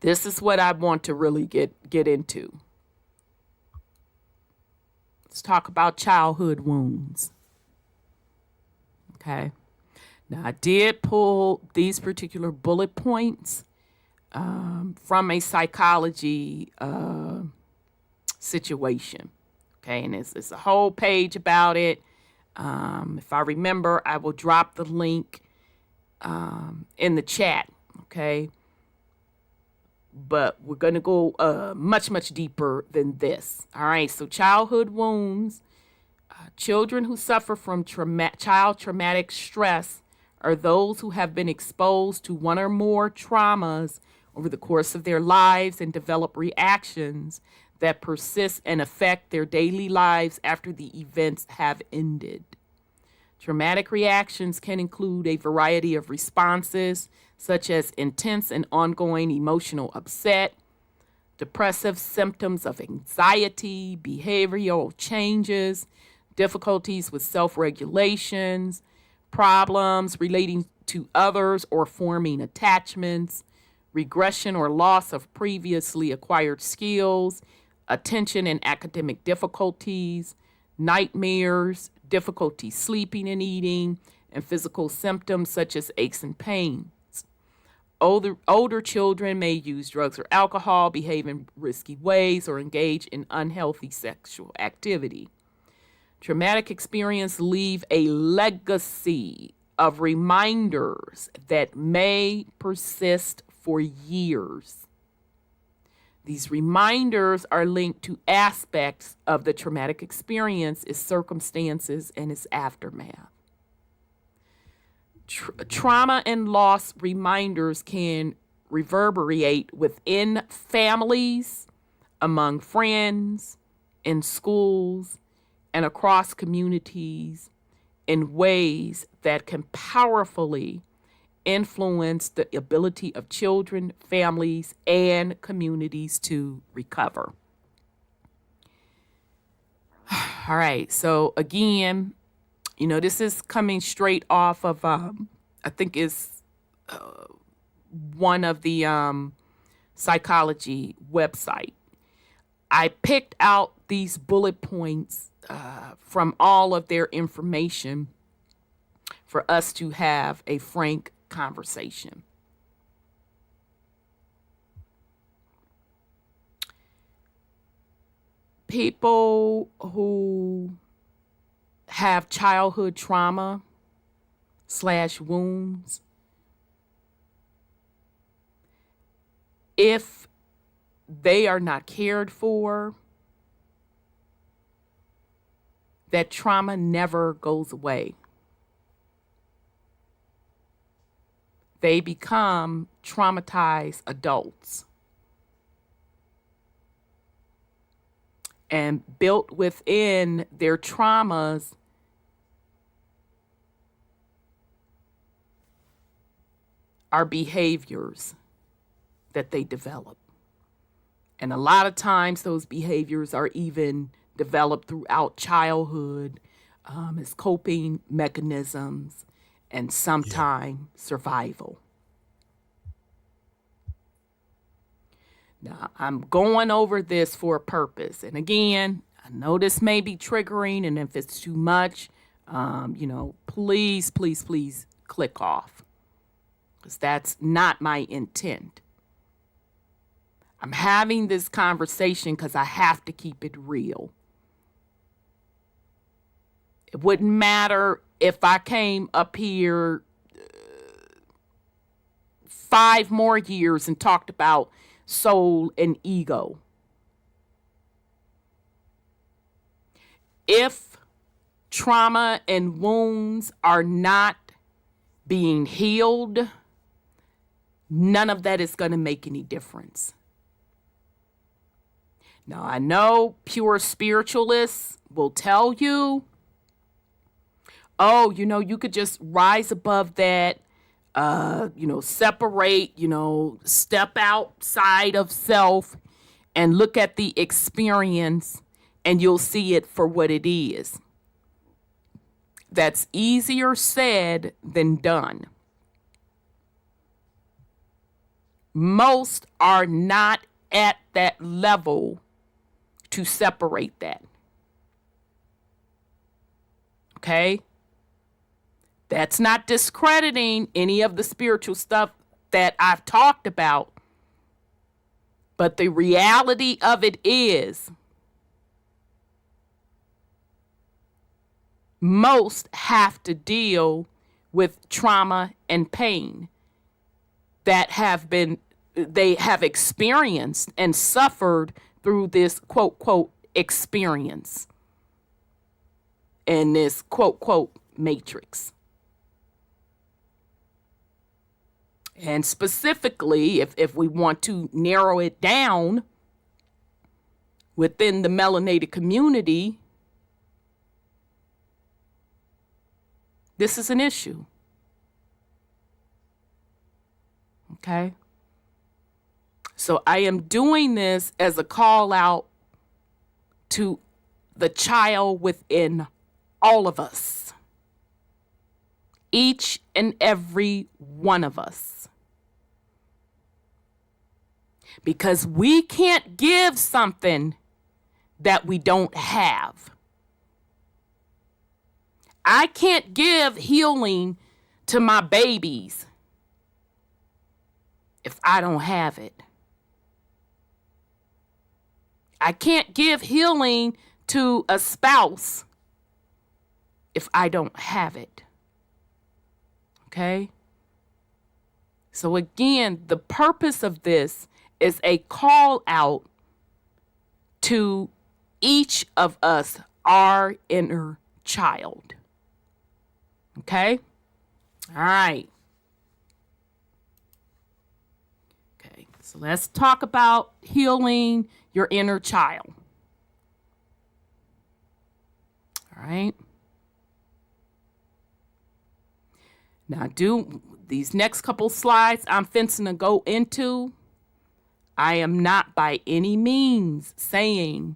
S1: This is what I want to really get into. Let's talk about childhood wounds. Okay. Now, I did pull these particular bullet points from a psychology situation. Okay, and it's a whole page about it. If I remember, I will drop the link in the chat. Okay. But we're going to go much deeper than this. All right. So childhood wounds, Children who suffer from child traumatic stress are those who have been exposed to one or more traumas over the course of their lives and develop reactions that persist and affect their daily lives after the events have ended. Traumatic reactions can include a variety of responses, such as intense and ongoing emotional upset, depressive symptoms of anxiety, behavioral changes, difficulties with self-regulations, problems relating to others or forming attachments, regression or loss of previously acquired skills, attention and academic difficulties, nightmares, difficulty sleeping and eating, and physical symptoms such as aches and pains. Older children may use drugs or alcohol, behave in risky ways, or engage in unhealthy sexual activity. Traumatic experiences leave a legacy of reminders that may persist for years. These reminders are linked to aspects of the traumatic experience, its circumstances, and its aftermath. Trauma and loss reminders can reverberate within families, among friends, in schools, and across communities in ways that can powerfully influence the ability of children, families, and communities to recover. All right, so again, this is coming straight off of, I think it's one of the psychology website. I picked out these bullet points from all of their information for us to have a frank conversation. People who have childhood trauma / wounds, if they are not cared for, that trauma never goes away. They become traumatized adults. And built within their traumas are behaviors that they develop. And a lot of times those behaviors are even developed throughout childhood as coping mechanisms and sometimes survival. Now, I'm going over this for a purpose. And again, I know this may be triggering, and if it's too much, please click off, because that's not my intent. I'm having this conversation because I have to keep it real. It wouldn't matter if I came up here 5 more years and talked about soul and ego. If trauma and wounds are not being healed, none of that is going to make any difference. Now, I know pure spiritualists will tell you, you could just rise above that, separate, step outside of self and look at the experience, and you'll see it for what it is. That's easier said than done. Most are not at that level to separate that. Okay? That's not discrediting any of the spiritual stuff that I've talked about. But the reality of it is, most have to deal with trauma and pain that they have experienced and suffered through this quote, quote, experience. in this quote, quote, matrix. And specifically, if we want to narrow it down within the melanated community, this is an issue. Okay? So I am doing this as a call out to the child within all of us. Each and every one of us. Because we can't give something that we don't have. I can't give healing to my babies if I don't have it. I can't give healing to a spouse if I don't have it. Okay? So again, the purpose of this is a call out to each of us, our inner child. Okay? All right. Okay, so let's talk about healing your inner child. All right. Now, these next couple slides I'm fencing to go into, I am not by any means saying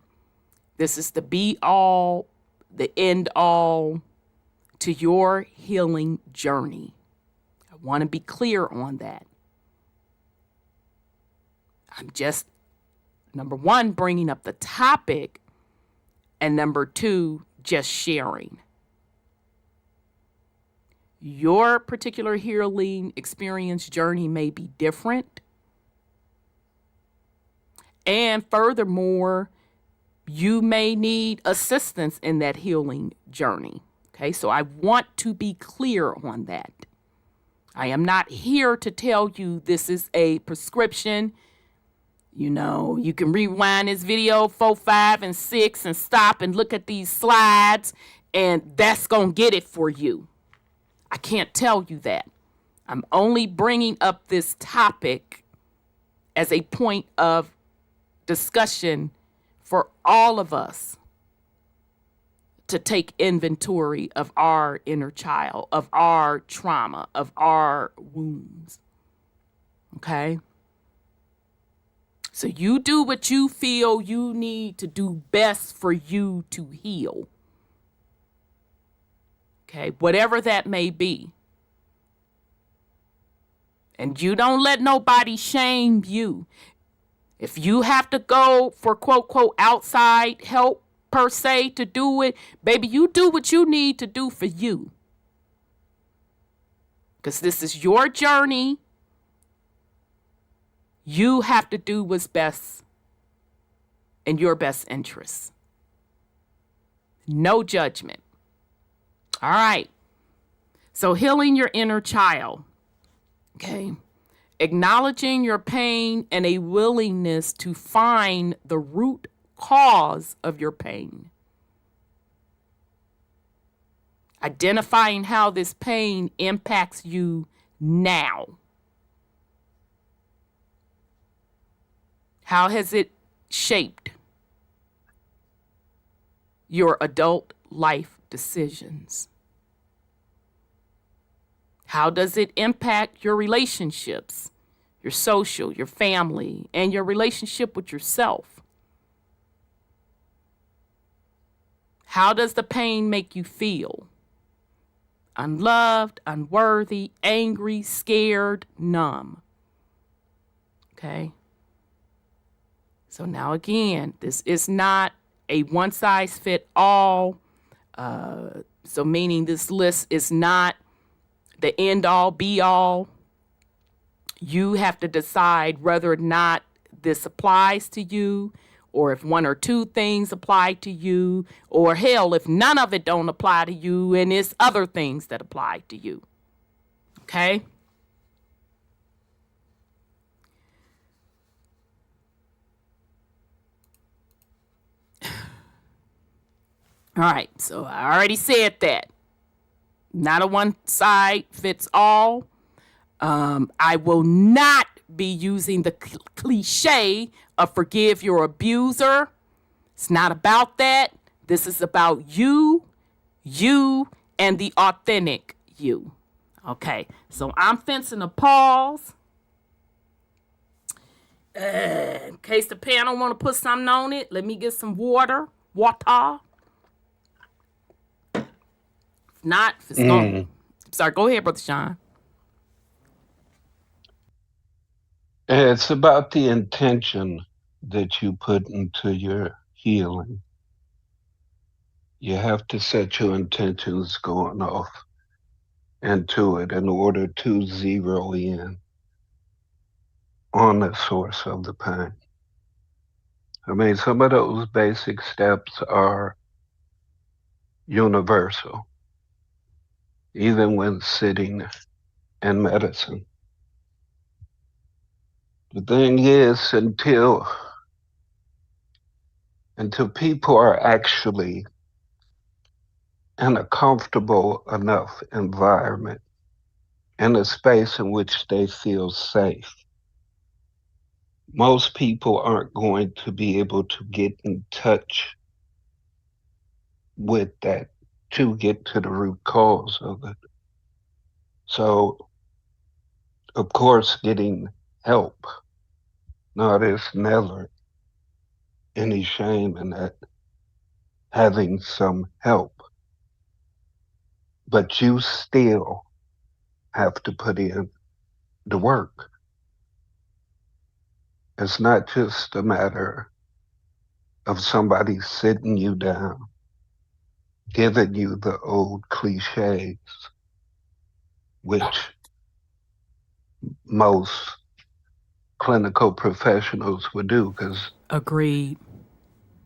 S1: this is the be all, the end all to your healing journey. I want to be clear on that. I'm just, number one, bringing up the topic, and number two, just sharing. Your particular healing experience journey may be different. And furthermore, you may need assistance in that healing journey. Okay, so I want to be clear on that. I am not here to tell you this is a prescription. You know, you can rewind this video 4, 5, and 6 and stop and look at these slides, and that's going to get it for you. I can't tell you that. I'm only bringing up this topic as a point of discussion for all of us to take inventory of our inner child, of our trauma, of our wounds. Okay? So you do what you feel you need to do best for you to heal. Okay? Whatever that may be. And you don't let nobody shame you. If you have to go for quote, quote, outside help per se to do it, baby, you do what you need to do for you. Because this is your journey. You have to do what's best in your best interests. No judgment. All right. So healing your inner child. Okay. Acknowledging your pain and a willingness to find the root cause of your pain. Identifying how this pain impacts you now. How has it shaped your adult life decisions? How does it impact your relationships, your social, your family, and your relationship with yourself? How does the pain make you feel? Unloved, unworthy, angry, scared, numb. Okay? So now again, this is not a one-size-fits-all. So meaning this list is not the end-all, be-all. You have to decide whether or not this applies to you, or if one or two things apply to you, or hell, if none of it don't apply to you and it's other things that apply to you. Okay? All right, so I already said that. Not a one size fits all. I will not be using the cliche of forgive your abuser. It's not about that. This is about you, and the authentic you. Okay, so I'm fencing a pause. In case the panel want to put something on it, let me get some water. If not, if it's gone. Sorry, go ahead, Brother Sean.
S7: It's about the intention that you put into your healing. You have to set your intentions going off into it in order to zero in on the source of the pain. I mean, some of those basic steps are universal, even when sitting in medicine. The thing is, until people are actually in a comfortable enough environment, in a space in which they feel safe, most people aren't going to be able to get in touch with that to get to the root cause of it. So, of course, getting help. No, there's never any shame in that, having some help. But you still have to put in the work. It's not just a matter of somebody sitting you down, giving you the old cliches, which most clinical professionals would do, because
S1: Agreed.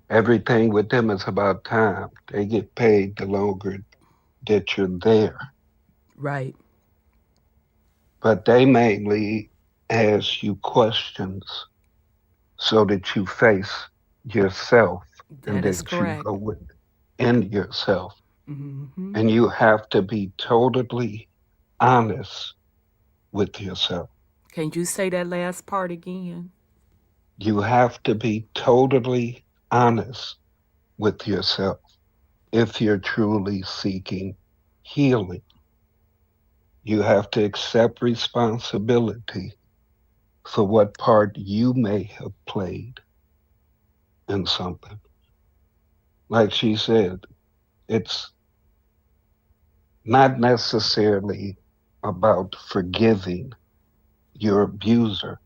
S7: everything with them is about time. They get paid the longer that you're there.
S1: Right.
S7: But they mainly ask you questions so that you face yourself and
S1: That is
S7: that you
S1: correct.
S7: go within yourself.
S1: Mm-hmm.
S7: And you have to be totally honest with yourself.
S1: Can you say that last part again?
S7: You have to be totally honest with yourself if you're truly seeking healing. You have to accept responsibility for what part you may have played in something. Like she said, it's not necessarily about forgiving your abuser.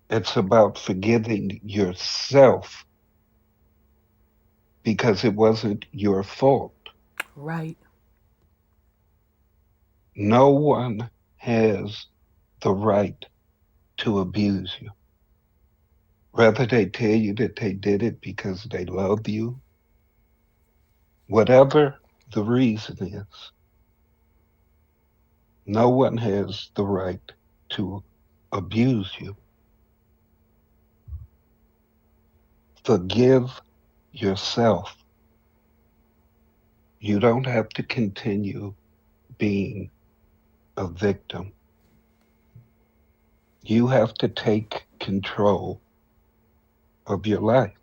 S7: It's about forgiving yourself because it wasn't your fault.
S1: Right.
S7: No one has the right to abuse you. Whether they tell you that they did it because they love you, whatever the reason is, no one has the right to abuse you. Forgive yourself. You don't have to continue being a victim. You have to take control of your life.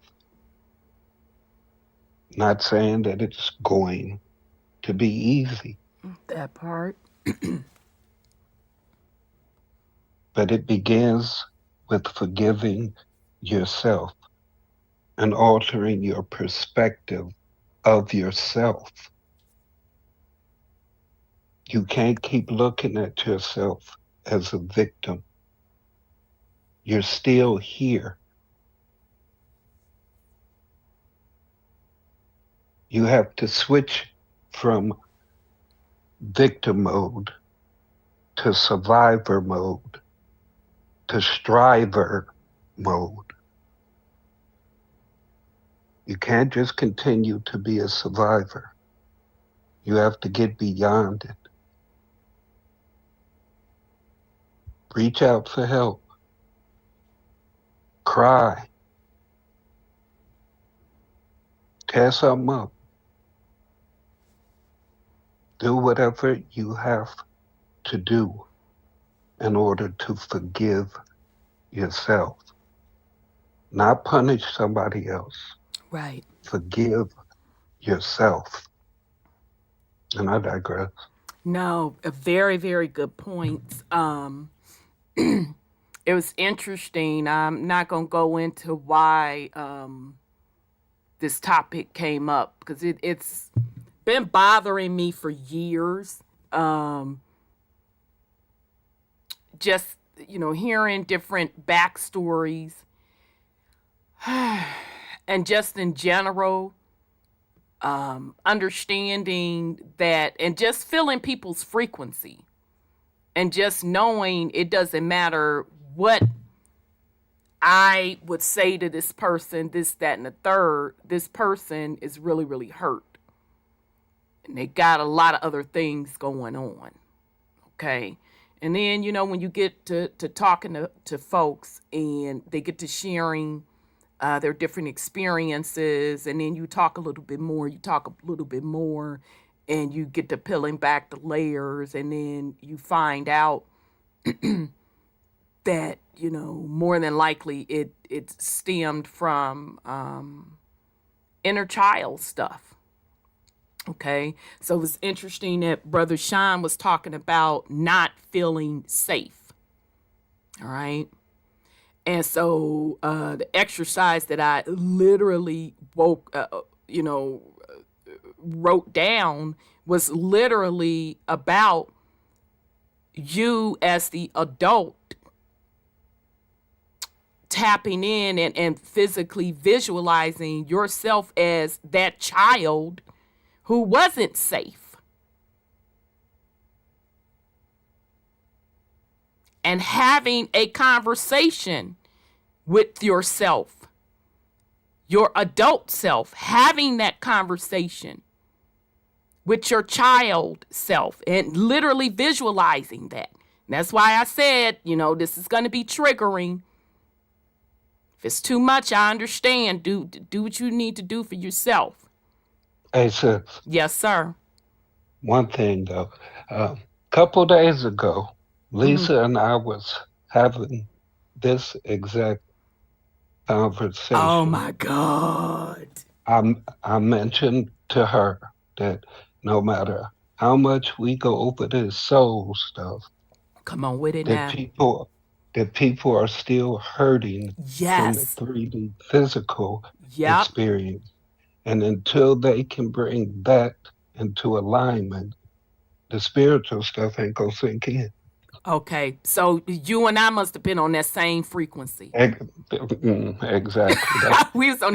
S7: Not saying that it's going to be easy,
S1: That part.
S7: but it begins with forgiving yourself and altering your perspective of yourself. You can't keep looking at yourself as a victim. You're still here. You have to switch from victim mode to survivor mode to striver mode. You can't just continue to be a survivor. You have to get beyond it. Reach out for help. Cry. tear something up. Do whatever you have to do in order to forgive yourself. Not punish somebody else.
S1: Right.
S7: Forgive yourself. And I digress.
S1: No, a very, very good point. It was interesting. I'm not going to go into why this topic came up because it's been bothering me for years. Just, hearing different backstories and just in general, understanding that and just feeling people's frequency and just knowing it doesn't matter what I would say to this person, this, that, and the third, this person is really, really hurt. And they got a lot of other things going on. Okay. And then, when you get to talking to folks and they get to sharing their different experiences, and then you talk a little bit more, and you get to peeling back the layers, and then you find out that, more than likely it stemmed from inner child stuff. Okay, so it was interesting that Brother Sean was talking about not feeling safe. All right. And so the exercise that I literally wrote down was literally about you as the adult tapping in and physically visualizing yourself as that child who wasn't safe. And having a conversation with yourself, your adult self, having that conversation with your child self and literally visualizing that. And that's why I said, this is going to be triggering. If it's too much, I understand. Do what you need to do for yourself.
S7: Hey, sis.
S1: Yes, sir.
S7: One thing, though. Couple days ago, Lisa and I was having this exact conversation.
S1: Oh, my God.
S7: I mentioned to her that no matter how much we go over this soul stuff,
S1: come on with it
S7: that
S1: now.
S7: people are still hurting from the 3D physical experience. And until they can bring that into alignment, the spiritual stuff ain't gonna sink in.
S1: Okay, so you and I must have been on that same frequency.
S7: Exactly.
S1: We was on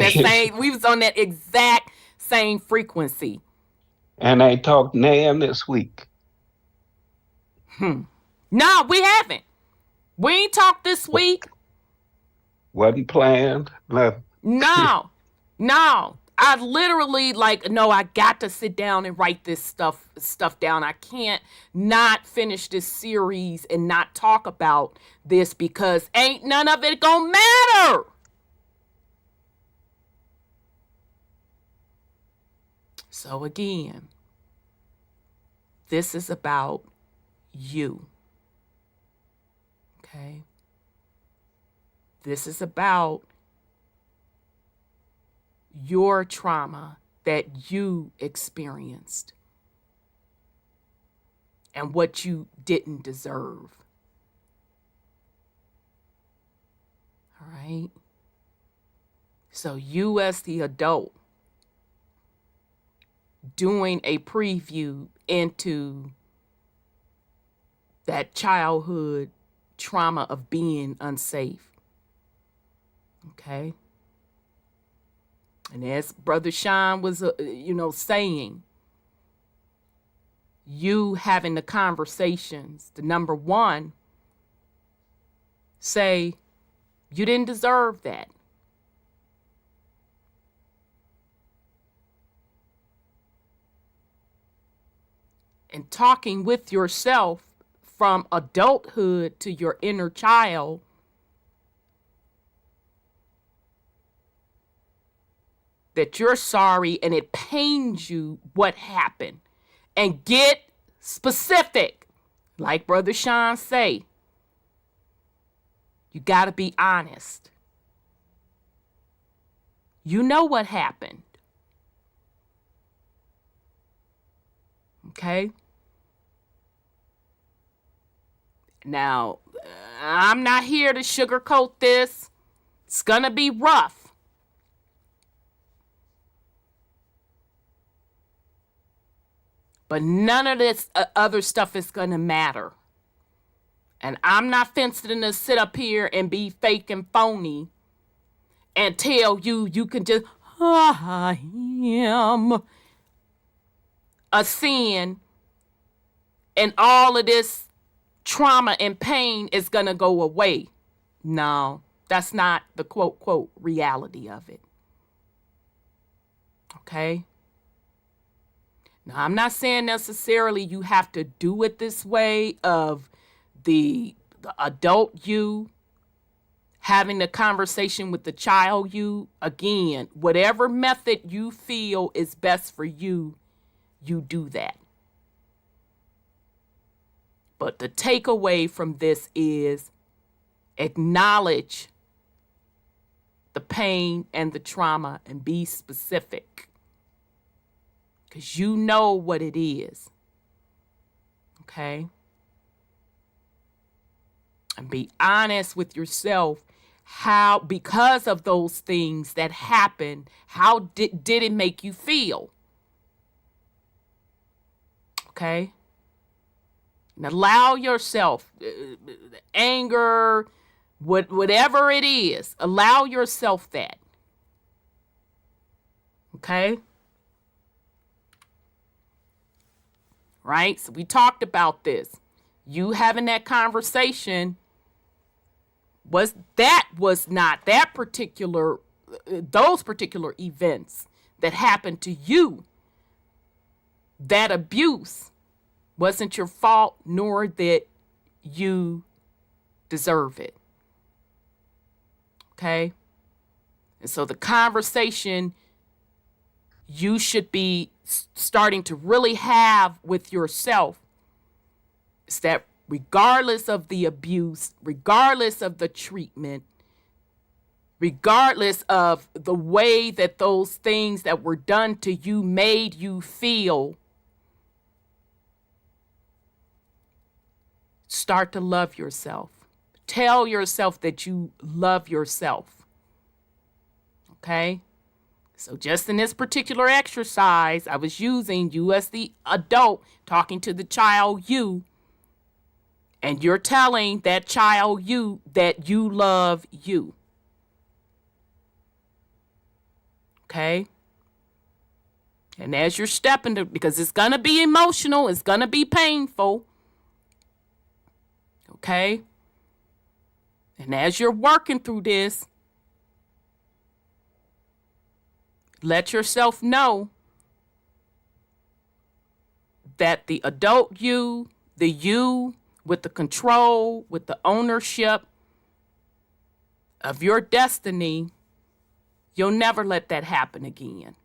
S1: that exact same frequency.
S7: And they talked NAM this week.
S1: No, we haven't. We ain't talked this week.
S7: Wasn't planned.
S1: No. I literally I got to sit down and write this stuff down. I can't not finish this series and not talk about this because ain't none of it gonna matter. So again, this is about you. Okay? This is about your trauma that you experienced and what you didn't deserve. All right? So you as the adult doing a preview into that childhood trauma of being unsafe. Okay? And as Brother Sean was, saying, you having the conversations, the number one, say, you didn't deserve that. And talking with yourself from adulthood to your inner child, that you're sorry and it pains you what happened. And get specific. Like Brother Sean say, you got to be honest. You know what happened. Okay? Now, I'm not here to sugarcoat this. It's going to be rough. But none of this other stuff is going to matter. And I'm not fencing to sit up here and be fake and phony and tell you can just, I am a sin and all of this trauma and pain is going to go away. No, that's not the quote, quote, reality of it. Okay? Now, I'm not saying necessarily you have to do it this way of the adult you having a conversation with the child you. Again, whatever method you feel is best for you, you do that. But the takeaway from this is acknowledge the pain and the trauma and be specific. Because you know what it is. Okay? And be honest with yourself. How, because of those things that happened, how did it make you feel? Okay? And allow yourself, anger, whatever it is, allow yourself that. Okay? Right? So we talked about this. You having that conversation was not that particular, those particular events that happened to you. That abuse wasn't your fault, nor that you deserve it. Okay? And so the conversation you should be starting to really have with yourself is that regardless of the abuse, regardless of the treatment, regardless of the way that those things that were done to you made you feel, start to love yourself. Tell yourself that you love yourself. Okay? So just in this particular exercise, I was using you as the adult talking to the child you, and you're telling that child you that you love you. Okay? And as you're stepping to, because it's going to be emotional, it's going to be painful. Okay? And as you're working through this, let yourself know that the adult you, the you with the control, with the ownership of your destiny, you'll never let that happen again.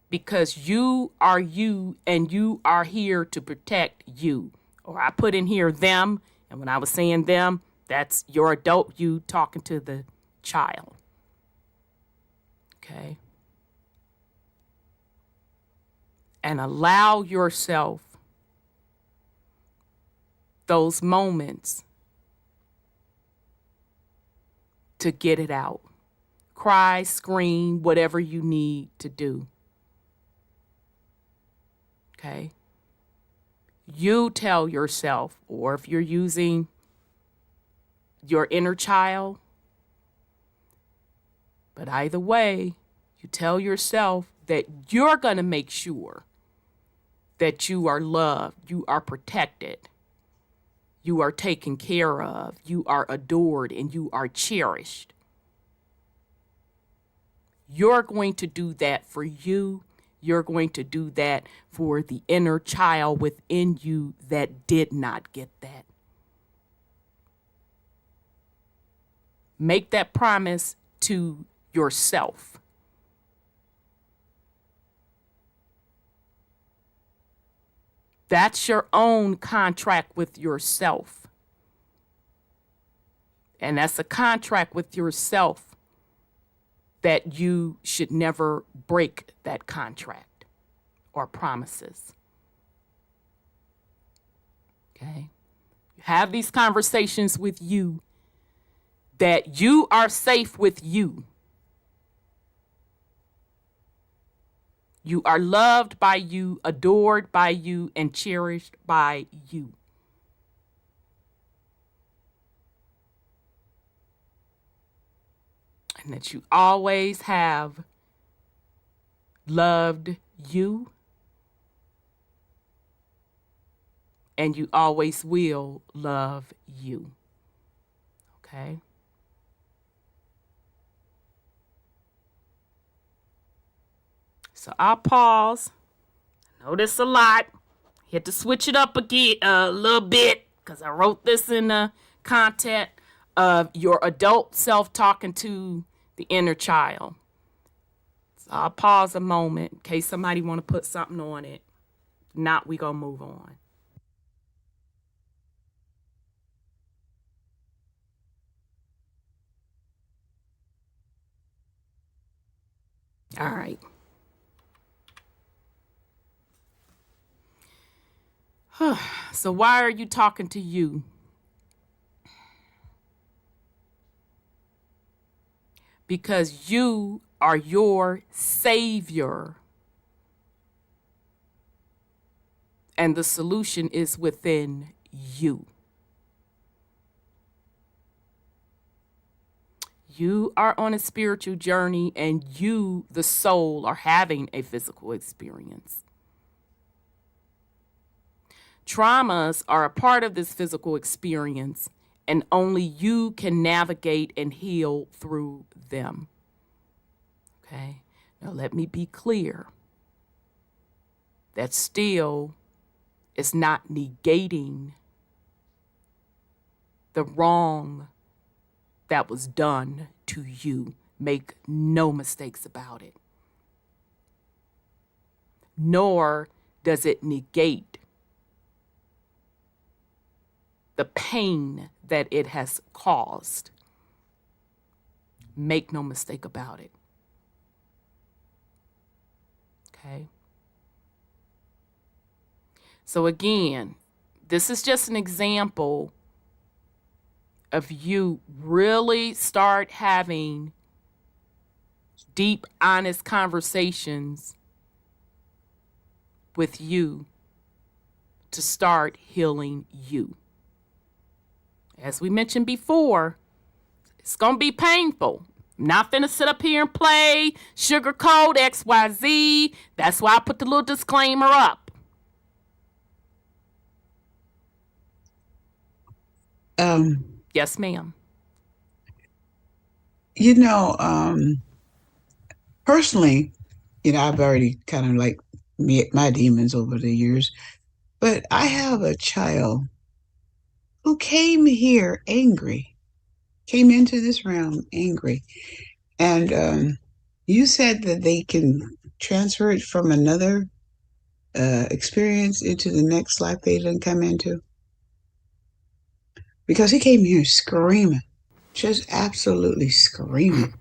S1: Because you are you and you are here to protect you. Or I put in here them, and when I was saying them, that's your adult you talking to the child. Okay? And allow yourself those moments to get it out. Cry, scream, whatever you need to do. Okay? You tell yourself, or if you're using your inner child, but either way, you tell yourself that you're going to make sure that you are loved, you are protected, you are taken care of, you are adored, and you are cherished. You're going to do that for you. You're going to do that for the inner child within you that did not get that. Make that promise to yourself. That's your own contract with yourself. And that's a contract with yourself that you should never break that contract or promises. Okay? You have these conversations with you that you are safe with you. You are loved by you, adored by you, and cherished by you. And that you always have loved you, and you always will love you. Okay? So I'll pause. I know this a lot. Had to switch it up again a little bit because I wrote this in the content of your adult self talking to the inner child. So I'll pause a moment in case somebody want to put something on it. If not, we gonna move on. All right. So why are you talking to you? Because you are your savior. And the solution is within you. You are on a spiritual journey, and you, the soul, are having a physical experience. Traumas are a part of this physical experience, and only you can navigate and heal through them. Okay? Now let me be clear. That still is not negating the wrong that was done to you. Make no mistakes about it. Nor does it negate the pain that it has caused. Make no mistake about it. Okay? So again, this is just an example of you really start having deep, honest conversations with you to start healing you. As we mentioned before, it's going to be painful. I'm not finna sit up here and play sugarcoat XYZ. That's why I put the little disclaimer up. Yes, ma'am.
S5: Personally, I've already kind of like met my demons over the years, but I have a child who came here angry, came into this realm angry. And you said that they can transfer it from another experience into the next life they didn't come into. Because he came here screaming, just absolutely screaming.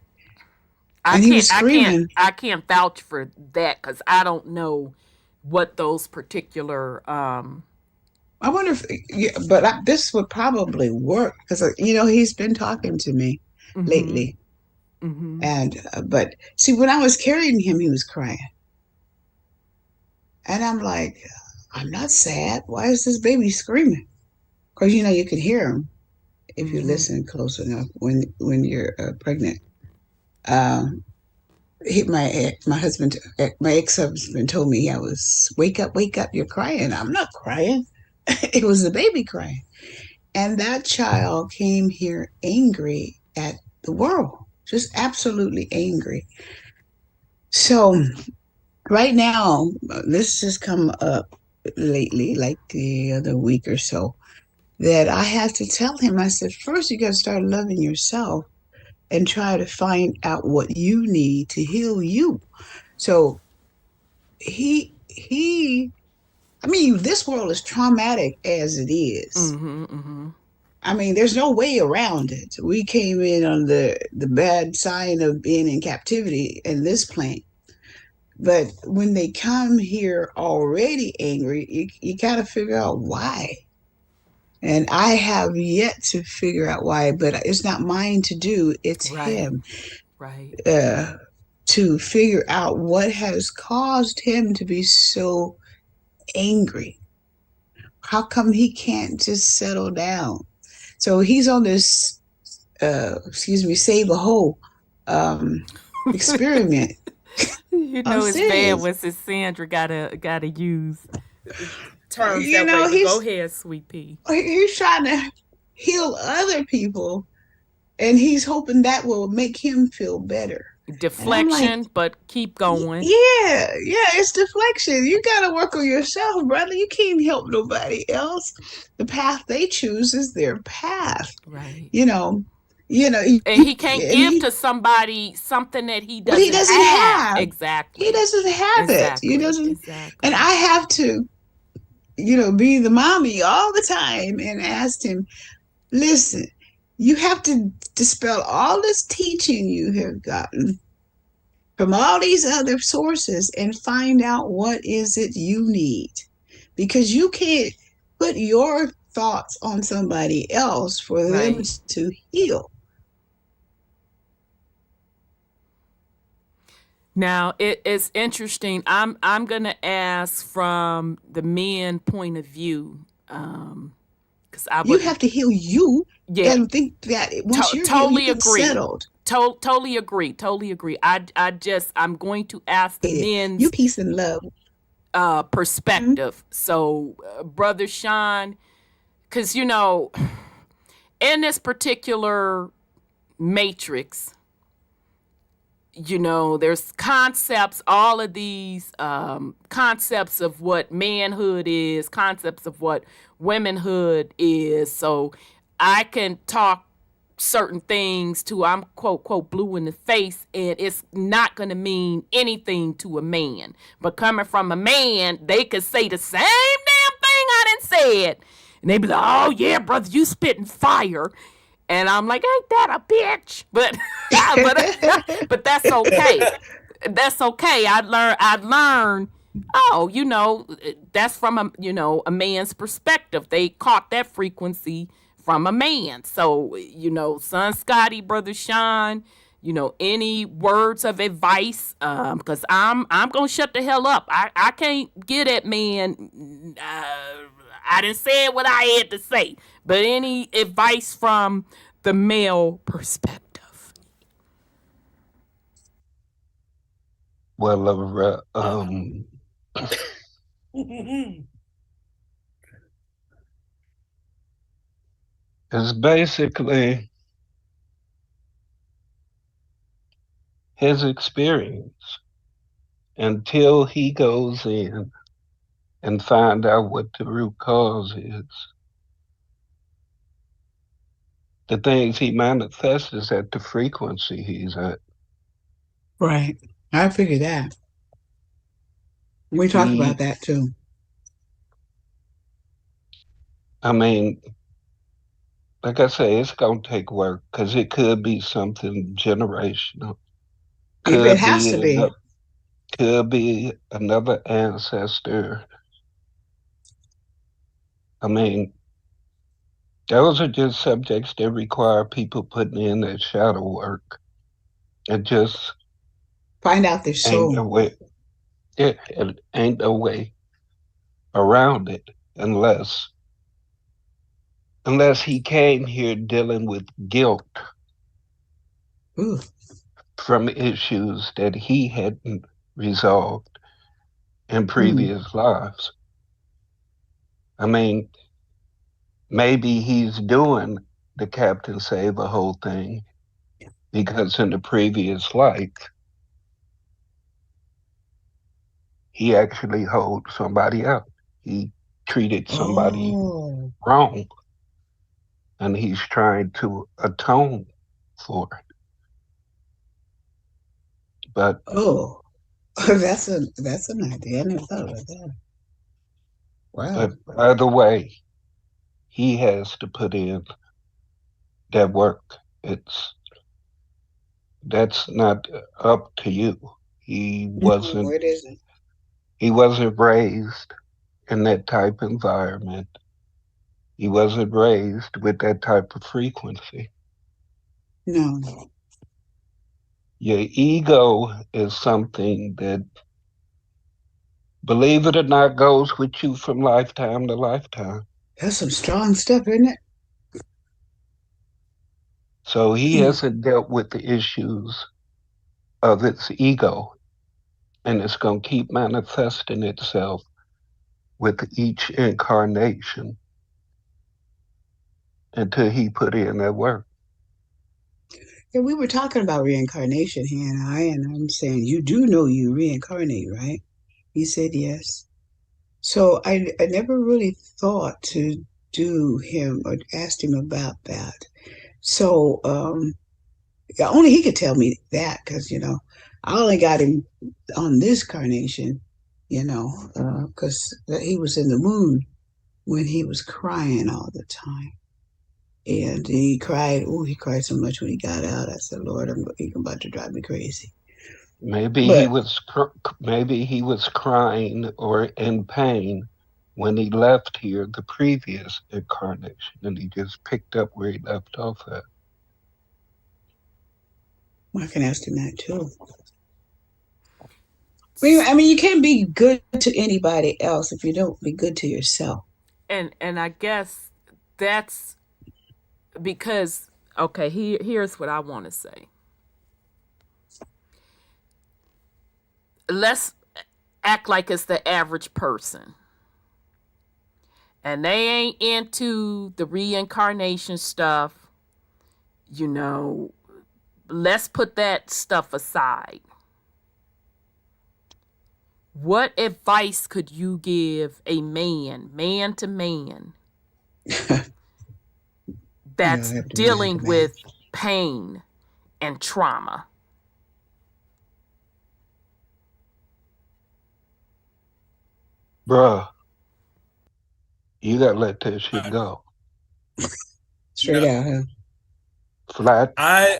S1: I can't vouch for that because I don't know what those particular.
S5: I wonder if, this would probably work because he's been talking to me lately, and but see, when I was carrying him, he was crying, and I'm like, I'm not sad. Why is this baby screaming? Because you can hear him if you listen close enough when you're pregnant. My husband, my ex-husband told me I was wake up, you're crying. I'm not crying. It was the baby crying. And that child came here angry at the world, just absolutely angry. So right now, this has come up lately, like the other week or so, that I had to tell him, I said, first you got to start loving yourself and try to find out what you need to heal you. So I mean, this world is traumatic as it is. I mean, there's no way around it. We came in on the bad sign of being in captivity in this plane. But when they come here already angry, you got to figure out why. And I have yet to figure out why, but it's not mine to do. It's him.
S1: Right.
S5: To figure out what has caused him to be so angry. How come he can't just settle down? So he's on this, save a hole experiment.
S1: You know it's bad when Sandra gotta use terms
S5: you
S1: that
S5: know,
S1: way. Go ahead, Sweet Pea.
S5: He's trying to heal other people, and he's hoping that will make him feel better.
S1: Deflection, like, but keep going.
S5: Yeah, it's deflection. You got to work on yourself, brother. You can't help nobody else. The path they choose is their path.
S1: Right.
S5: You know,
S1: and he can't give to somebody something that he doesn't have. Exactly.
S5: He doesn't have it. He doesn't. Exactly. And I have to, be the mommy all the time and ask him, listen, you have to dispel all this teaching you have gotten from all these other sources and find out what is it you need. Because you can't put your thoughts on somebody else for them to heal.
S1: Now, it's interesting. I'm going to ask from the men point of view.
S5: You have to heal you.
S1: Yeah.
S5: And think that once you're
S1: totally
S5: healed,
S1: agree.
S5: Settled.
S1: Totally agree. I'm going to ask the men's
S5: you peace and love
S1: perspective. Mm-hmm. So, Brother Sean, because in this particular matrix, there's concepts, all of these concepts of what manhood is, concepts of what womanhood is. So I can talk certain things to, I'm quote, quote, blue in the face, and it's not going to mean anything to a man. But coming from a man, they could say the same damn thing I done said. And they be like, oh, yeah, brother, you spitting fire. And I'm like, ain't that a bitch? But but that's okay. That's okay. I learned. Oh, that's from a man's perspective. They caught that frequency from a man. So son Scotty, brother Sean, any words of advice? Because I'm gonna shut the hell up. I can't get at man. I didn't say what I had to say, but any advice from the male perspective?
S7: Well, it's basically his experience until he goes in and find out what the root cause is. The things he manifests is at the frequency he's at.
S5: Right. I figured that. We talked about that too.
S7: I mean, like I say, it's going to take work because it could be something generational.
S5: It has to be.
S7: Could be another ancestor. I mean, those are just subjects that require people putting in that shadow work and just
S5: find out their soul.
S7: It ain't no way around it unless he came here dealing with guilt.
S5: Ooh.
S7: From issues that he hadn't resolved in previous lives. I mean, maybe he's doing the Captain Save a Whole thing because in the previous life, he actually hold somebody out. He treated somebody wrong, and he's trying to atone for it. But
S5: Oh, that's an idea. I never thought about that. Wow.
S7: but by the way, he has to put in that work. That's not up to you. He
S5: No, it isn't.
S7: wasn't raised in that type of environment. He wasn't raised with that type of frequency.
S5: No.
S7: Your ego is something that, believe it or not, goes with you from lifetime to lifetime.
S5: That's some strong stuff, isn't it?
S7: So he hasn't dealt with the issues of its ego, and it's going to keep manifesting itself with each incarnation until he put in that work.
S5: Yeah, we were talking about reincarnation, he and I'm saying, you do know you reincarnate, right? He said yes. So I never really thought to do him or asked him about that. So yeah, only he could tell me that because, I only got him on this carnation, because he was in the moon when he was crying all the time. And he cried so much when he got out. I said, Lord, he's about to drive me crazy.
S7: Maybe he was crying or in pain when he left here the previous incarnation, and he just picked up where he left off at.
S5: I can ask him that too. I mean, you can't be good to anybody else if you don't be good to yourself.
S1: And I guess that's because, okay, here's what I want to say. Let's act like it's the average person. And they ain't into the reincarnation stuff. Let's put that stuff aside. What advice could you give a man to man, that's dealing with pain and trauma?
S7: Bruh, you gotta let that shit go.
S5: Straight out, huh?
S7: Flat.
S6: I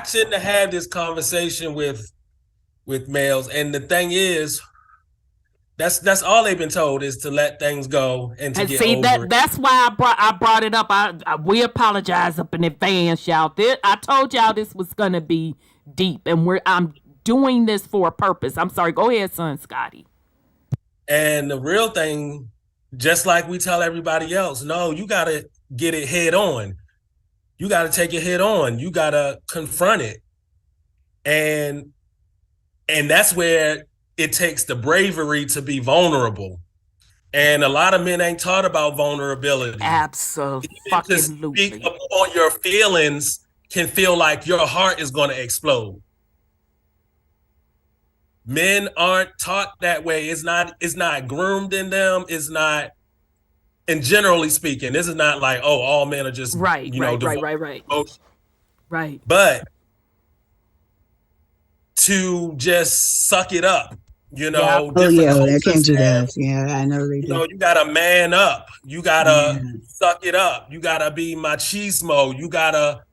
S6: tend to have this conversation with males, and the thing is, that's all they've been told is to let things go and to get over it.
S1: That's why I brought it up. We apologize up in advance, y'all. I told y'all this was gonna be deep, and I'm doing this for a purpose. I'm sorry. Go ahead, son, Scotty.
S6: And the real thing, just like we tell everybody else, no, you gotta get it head on. You gotta take it head on. You gotta confront it, and that's where it takes the bravery to be vulnerable. And a lot of men ain't taught about vulnerability.
S1: Absolutely.
S6: To speak upon your feelings can feel like your heart is going to explode. Men aren't taught that way. It's not groomed in them. It's not, and generally speaking, this is not like, oh, all men are just,
S1: right.
S6: But to just suck it up,
S5: they can't do that. Yeah, I know they do.
S6: You gotta man up. You gotta suck it up. You gotta be machismo. You gotta,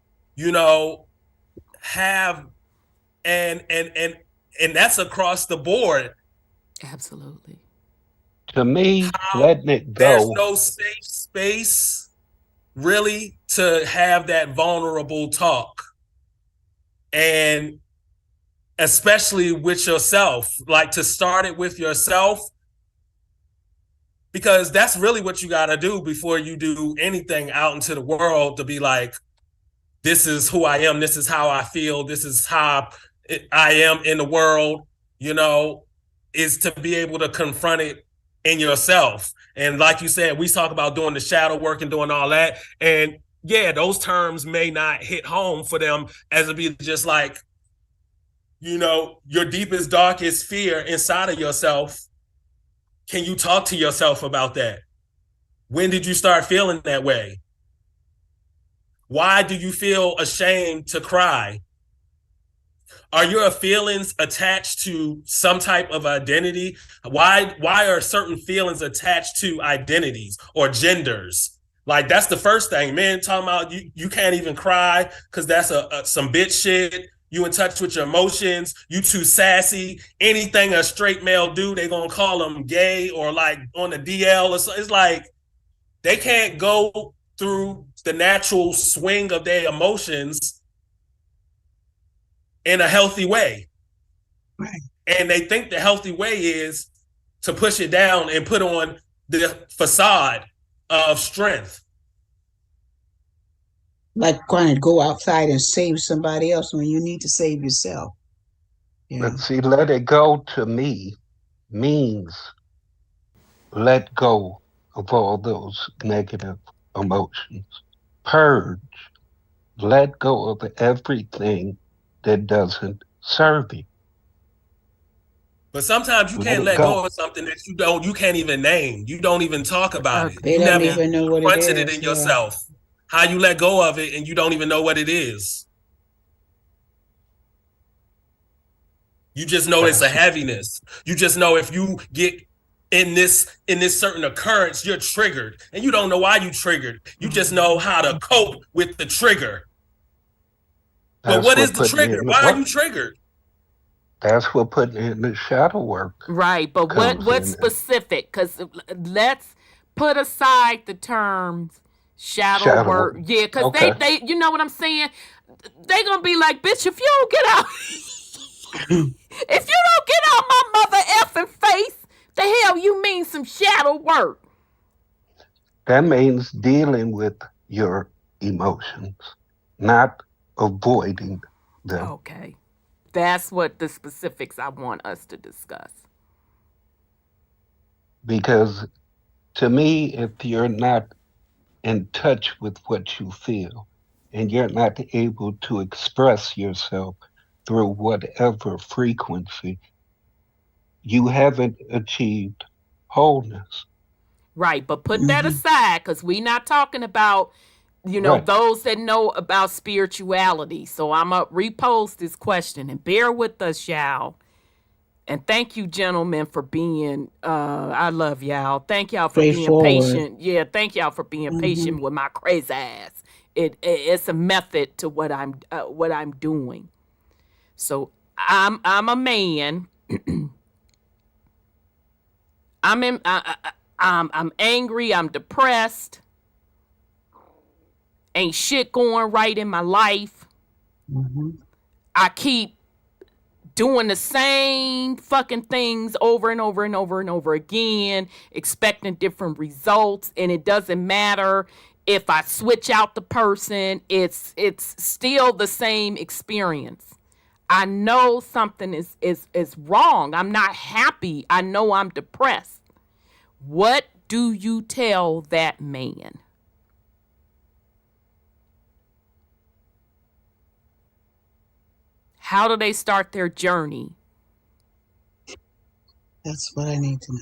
S6: have, and that's across the board.
S1: Absolutely.
S7: To me, letting it go.
S6: There's no safe space really to have that vulnerable talk. And especially with yourself, like to start it with yourself, because that's really what you got to do before you do anything out into the world, to be like, this is who I am. This is how I feel. This is how I am in the world, is to be able to confront it in yourself. And like you said, we talk about doing the shadow work and doing all that. And yeah, those terms may not hit home for them, as it be just like, your deepest, darkest fear inside of yourself. Can you talk to yourself about that? When did you start feeling that way? Why do you feel ashamed to cry? Are your feelings attached to some type of identity? Why are certain feelings attached to identities or genders? Like, that's the first thing. Men talking about you can't even cry because that's some bitch shit. You in touch with your emotions. You too sassy. Anything a straight male do, they gonna call them gay or like on the DL or so. It's like they can't go through the natural swing of their emotions in a healthy way.
S5: Right.
S6: And they think the healthy way is to push it down and put on the facade of strength.
S5: Like trying to go outside and save somebody else when you need to save yourself. Yeah.
S7: But see, let it go to me means let go of all those negative emotions. Purge. Let go of everything that doesn't serve you.
S6: But sometimes you can't let go of something that you can't even name. You don't even talk about it.
S5: They
S6: You
S5: don't
S6: never
S5: even know what it
S6: confronted
S5: is.
S6: it in yourself. How you let go of it and you don't even know what it is. You just know it's a heaviness. You just know if you get in this certain occurrence, you're triggered. And you don't know why you triggered. You just know how to cope with the trigger. But what is the trigger? Why are you triggered?
S7: That's what putting in the shadow work.
S1: Right, but what's specific? Because let's put aside the terms shadow work. Yeah, because they you know what I'm saying? They gonna be like, bitch, if you don't get out if you don't get out my mother effing face, the hell you mean some shadow work?
S7: That means dealing with your emotions, not avoiding them.
S1: Okay. That's what the specifics I want us to discuss.
S7: Because to me, if you're not in touch with what you feel and you're not able to express yourself through whatever frequency, you haven't achieved wholeness.
S1: Right, but put that aside because we're not talking about, those that know about spirituality. So I'm going to repose this question and bear with us, y'all. And thank you, gentlemen, for being, I love y'all. Thank y'all for being patient. Yeah, thank y'all for being patient with my crazy ass. It's a method to what I'm doing. So I'm a man. I'm angry. I'm depressed. Ain't shit going right in my life. I keep doing the same fucking things over and over and over and over again, expecting different results. And it doesn't matter if I switch out the person, it's still the same experience. I know something is wrong. I'm not happy. I know I'm depressed. What do you tell that man? How do they start their journey?
S5: That's what I need to know.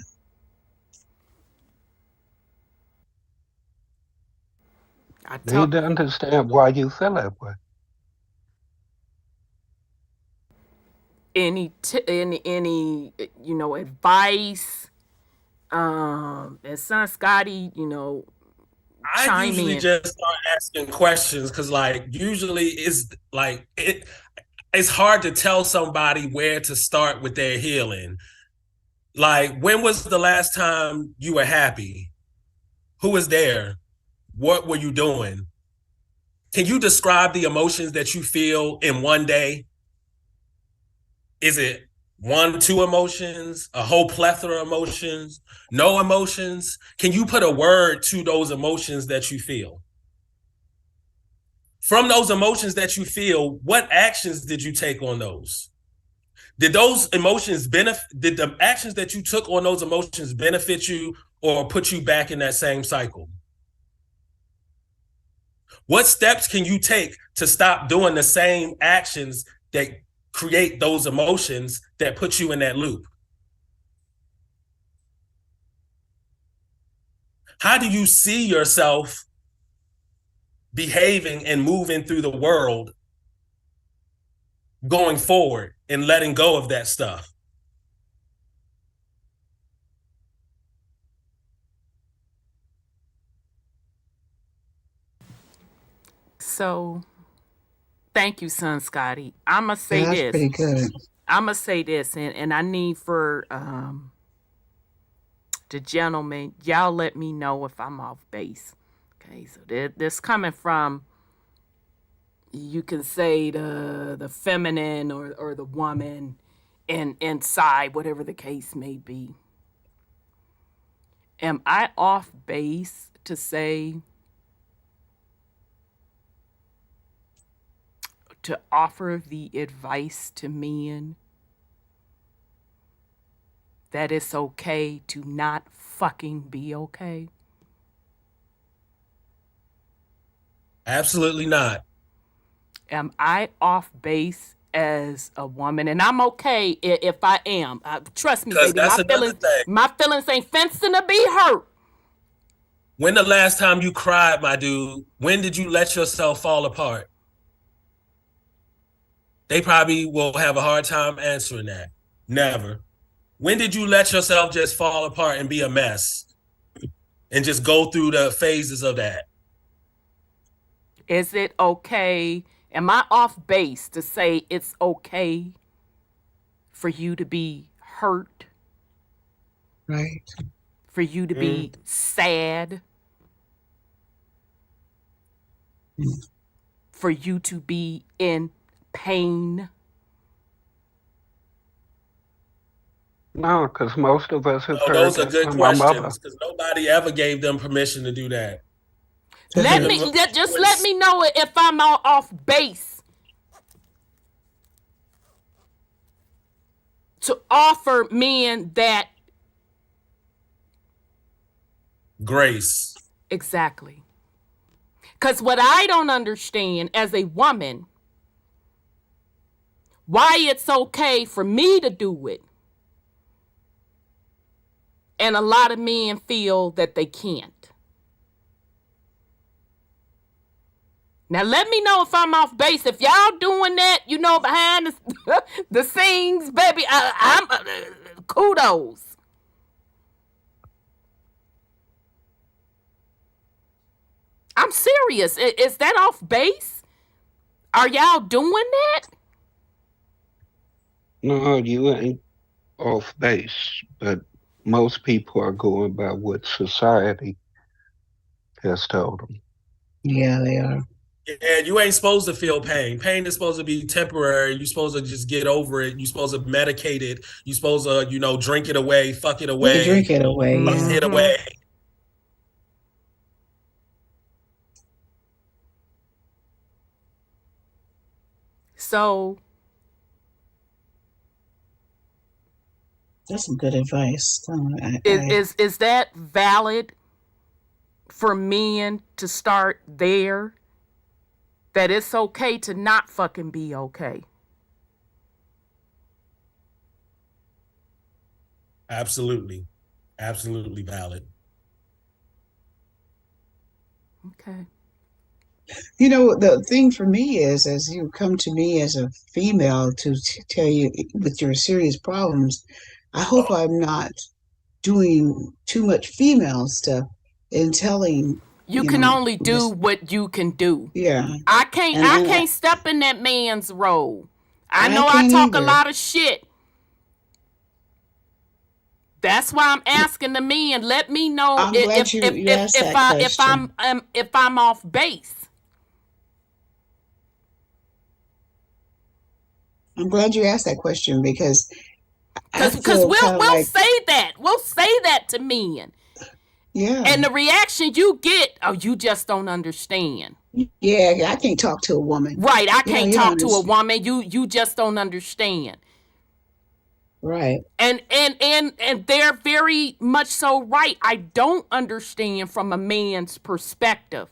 S7: I need to understand why you feel that way.
S1: Any advice? And son Scotty,
S6: I usually just start asking questions because, like, usually it's hard to tell somebody where to start with their healing. Like, when was the last time you were happy? Who was there? What were you doing? Can you describe the emotions that you feel in one day? Is it 1, 2 emotions, a whole plethora of emotions, no emotions? Can you put a word to those emotions that you feel? From those emotions that you feel, what actions did you take on those? Did those emotions did the actions that you took on those emotions benefit you or put you back in that same cycle? What steps can you take to stop doing the same actions that create those emotions that put you in that loop? How do you see yourself behaving and moving through the world going forward and letting go of that stuff.
S1: So, thank you, son Scotty. I'ma say
S5: That's
S1: this.
S5: pretty good.
S1: I'ma say this, and I need for the gentleman, y'all let me know if I'm off base. Okay, so this coming from, you can say the feminine or the woman inside, whatever the case may be. Am I off base to say, to offer the advice to men that it's okay to not fucking be okay?
S6: Absolutely not.
S1: Am I off base as a woman? And I'm okay if I am. Trust me, baby.
S6: That's another thing.
S1: My feelings ain't fencing to be hurt.
S6: When the last time you cried, my dude? When did you let yourself fall apart? They probably will have a hard time answering that. Never. When did you let yourself just fall apart and be a mess and just go through the phases of that?
S1: Is it okay? Am I off base to say it's okay for you to be hurt?
S5: Right.
S1: For you to be sad? For you to be in pain?
S7: No, because most of us have heard
S6: Those are
S7: that
S6: good
S7: from our mother.
S6: questions because nobody ever gave them permission to do that.
S1: Let me know if I'm off base to offer men that
S6: grace.
S1: Exactly. Because what I don't understand as a woman, why it's okay for me to do it, and a lot of men feel that they can't. Now, let me know if I'm off base. If y'all doing that, behind the scenes, baby, I'm kudos. I'm serious. Is that off base? Are y'all doing that?
S7: No, you ain't off base, but most people are going by what society has told them.
S5: Yeah, they are.
S6: And you ain't supposed to feel pain. Pain is supposed to be temporary. You're supposed to just get over it. You're supposed to medicate it. You're supposed to, drink it away, fuck it away.
S5: Drink it away.
S6: Lust it away.
S1: So
S5: that's some good advice.
S1: Is that valid for men to start there? That it's okay to not fucking be okay?
S6: Absolutely. Absolutely valid.
S1: Okay.
S5: The thing for me is, as you come to me as a female to tell you with your serious problems, I hope I'm not doing too much female stuff and telling.
S1: You can only do what you can do.
S5: Yeah.
S1: I can't step in that man's role. I know I talk a lot of shit. That's why I'm asking the men. Let me know if I'm off base.
S5: I'm glad you asked that question because
S1: we'll say that. We'll say that to men.
S5: Yeah.
S1: And the reaction you get, you just don't understand.
S5: Yeah, I can't talk to a woman.
S1: Right, I can't talk to a woman. You just don't understand.
S5: Right.
S1: And they're very much so right. I don't understand from a man's perspective.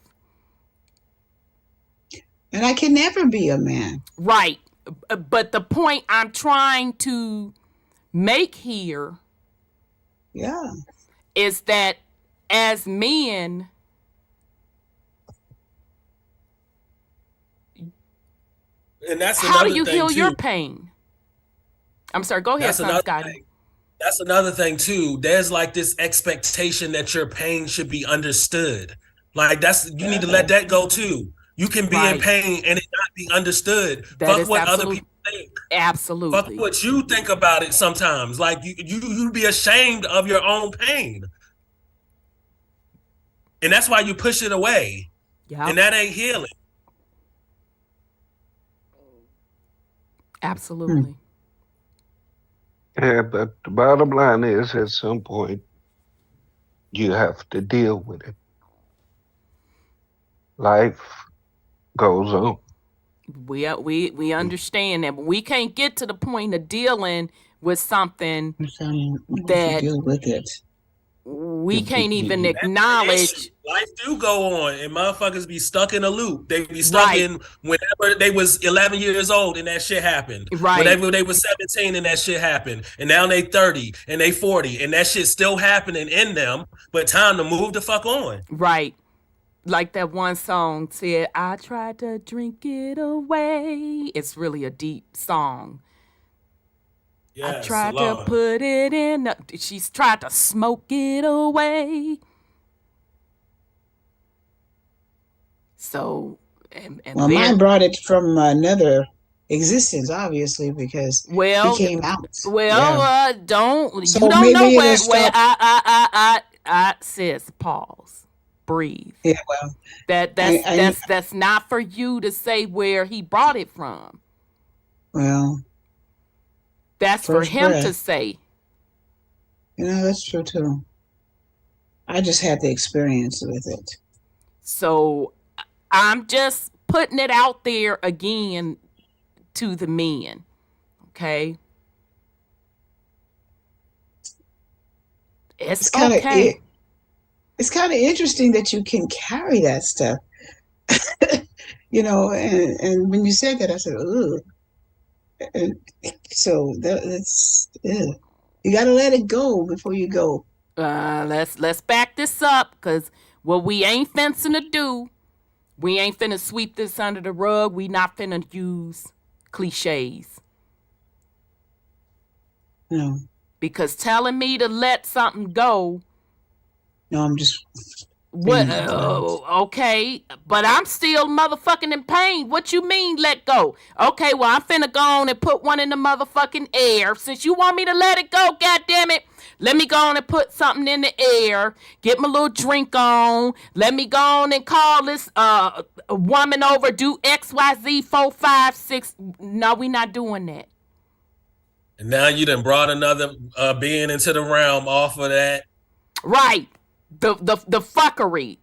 S5: And I can never be a man.
S1: Right. But the point I'm trying to make here is that as men,
S6: And that's
S1: How do
S6: another
S1: you
S6: thing
S1: heal
S6: too.
S1: your pain? I'm sorry, go ahead, son Scotty.
S6: That's another thing too. There's like this expectation that your pain should be understood. Like you need to let that go too. You can be in pain and it not be understood. Fuck what other people think.
S1: Absolutely.
S6: Fuck what you think about it sometimes. Like you be ashamed of your own pain. And that's why you push it away.
S1: Yeah.
S6: And that ain't healing.
S1: Absolutely.
S7: Yeah, but the bottom line is at some point you have to deal with it. Life goes on.
S1: We understand that, but we can't get to the point of dealing with something that
S5: deal with it.
S1: We can't even acknowledge.
S6: Life do go on, and motherfuckers be stuck in a loop. They be stuck in whenever they was 11 years old and that shit happened.
S1: Right.
S6: Whenever they was 17 and that shit happened. And now they 30 and they 40 and that shit's still happening in them, but time to move the fuck on.
S1: Right. Like that one song said, I tried to drink it away. It's really a deep song.
S6: Yes,
S1: I tried to put it in. She's tried to smoke it away. So, and
S5: mine brought it from another existence, obviously, because he came out.
S1: Well, don't so you don't know where I says pause, breathe.
S5: Yeah, well,
S1: that's not for you to say where he brought it from.
S5: Well.
S1: That's for him to say.
S5: That's true too. I just had the experience with it.
S1: So I'm just putting it out there again to the men. Okay? It's okay.
S5: It's kind of interesting that you can carry that stuff. And when you said that, I said, ugh. And so that's you got to let it go before you go.
S1: Let's back this up, because what we ain't fencing to do, we ain't finna sweep this under the rug. We not finna use cliches.
S5: No.
S1: Because telling me to let something go.
S5: No, I'm just.
S1: What? Okay, but I'm still motherfucking in pain. What you mean, let go? Okay, well, I'm finna go on and put one in the motherfucking air. Since you want me to let it go, goddammit, let me go on and put something in the air. Get my little drink on. Let me go on and call this woman over. Do XYZ 4, 5, 6. No, we not doing that.
S6: And now you done brought another being into the realm off of that.
S1: Right. The fuckery.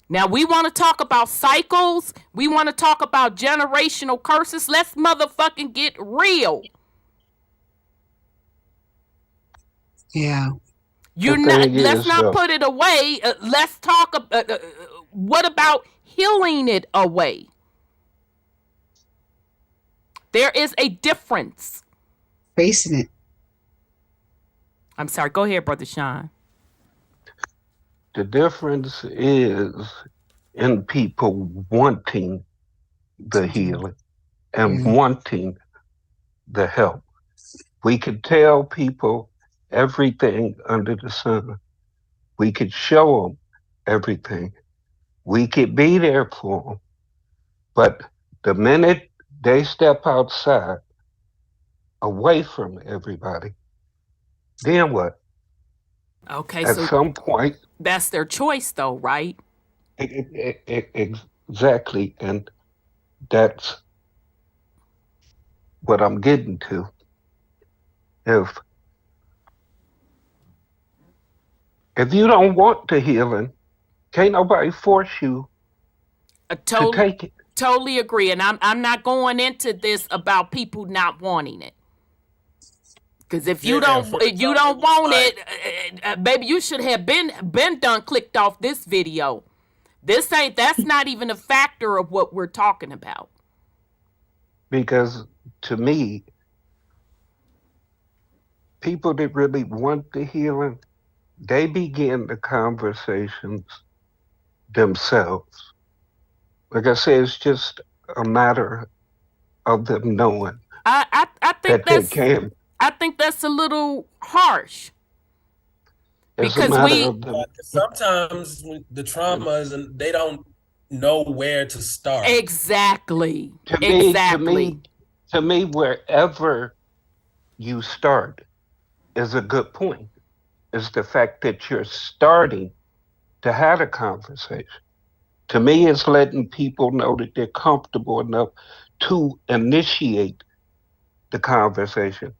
S1: Now we want to talk about cycles. We want to talk about generational curses. Let's motherfucking get real.
S5: Yeah.
S1: Let's not put it away. Let's talk. What about healing it away? There is a difference.
S5: Facing it.
S1: I'm sorry. Go ahead, Brother Sean.
S7: The difference is in people wanting the healing and wanting the help. We could tell people everything under the sun. We could show them everything. We could be there for them. But the minute they step outside, away from everybody, then what?
S1: Okay,
S7: at some point.
S1: That's their choice, though, right?
S7: Exactly, and that's what I'm getting to. If you don't want the healing, can't nobody force you to take it.
S1: Totally agree, and I'm not going into this about people not wanting it. Because if you don't want it, baby, you should have been done clicked off this video. That's not even a factor of what we're talking about.
S7: Because to me, people that really want the healing, they begin the conversations themselves. Like I say, it's just a matter of them knowing
S1: I think
S7: that they
S1: that's
S7: can.
S1: I think that's a little harsh
S7: It's a
S1: because
S7: matter of them.
S6: Sometimes the trauma is, they don't know where to start.
S1: exactly.
S7: To me, wherever you start is a good point. Is the fact that you're starting to have a conversation. To me, it's letting people know that they're comfortable enough to initiate the conversation.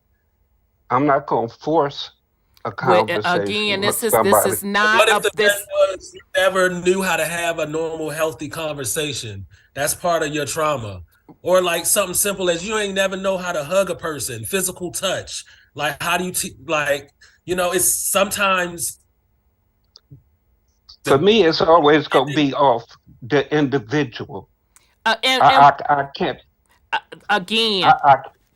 S7: I'm not going to force a conversation
S1: Again,
S7: with
S1: this
S7: somebody.
S1: is not
S6: What if
S1: of
S6: the
S1: this.
S6: thing was you never knew how to have a normal, healthy conversation? That's part of your trauma. Or like something simple as you ain't never know how to hug a person, physical touch. Like how do you it's sometimes
S7: For me, it's always going to be off the individual. I can't.
S1: Again,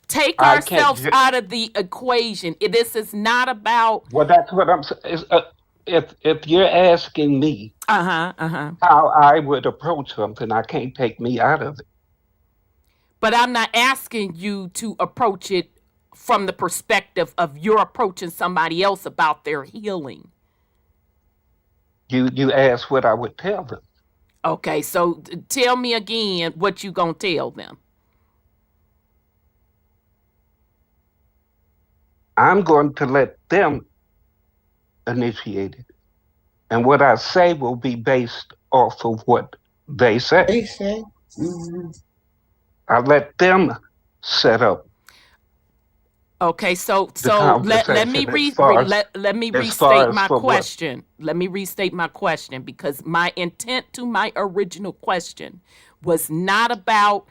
S1: take
S7: I can't.
S1: ourselves out of the equation. This is not about.
S7: Well, that's what I'm saying. If you're asking me
S1: how
S7: I would approach something, I can't take me out of it.
S1: But I'm not asking you to approach it from the perspective of you're approaching somebody else about their healing.
S7: You asked what I would tell them.
S1: Okay, so tell me again what you gonna tell them.
S7: I'm going to let them initiate it. And what I say will be based off of what they say.
S5: Mm-hmm.
S7: I let them set up.
S1: Okay, so let me restate my question. Let me restate my question because my intent to my original question was not about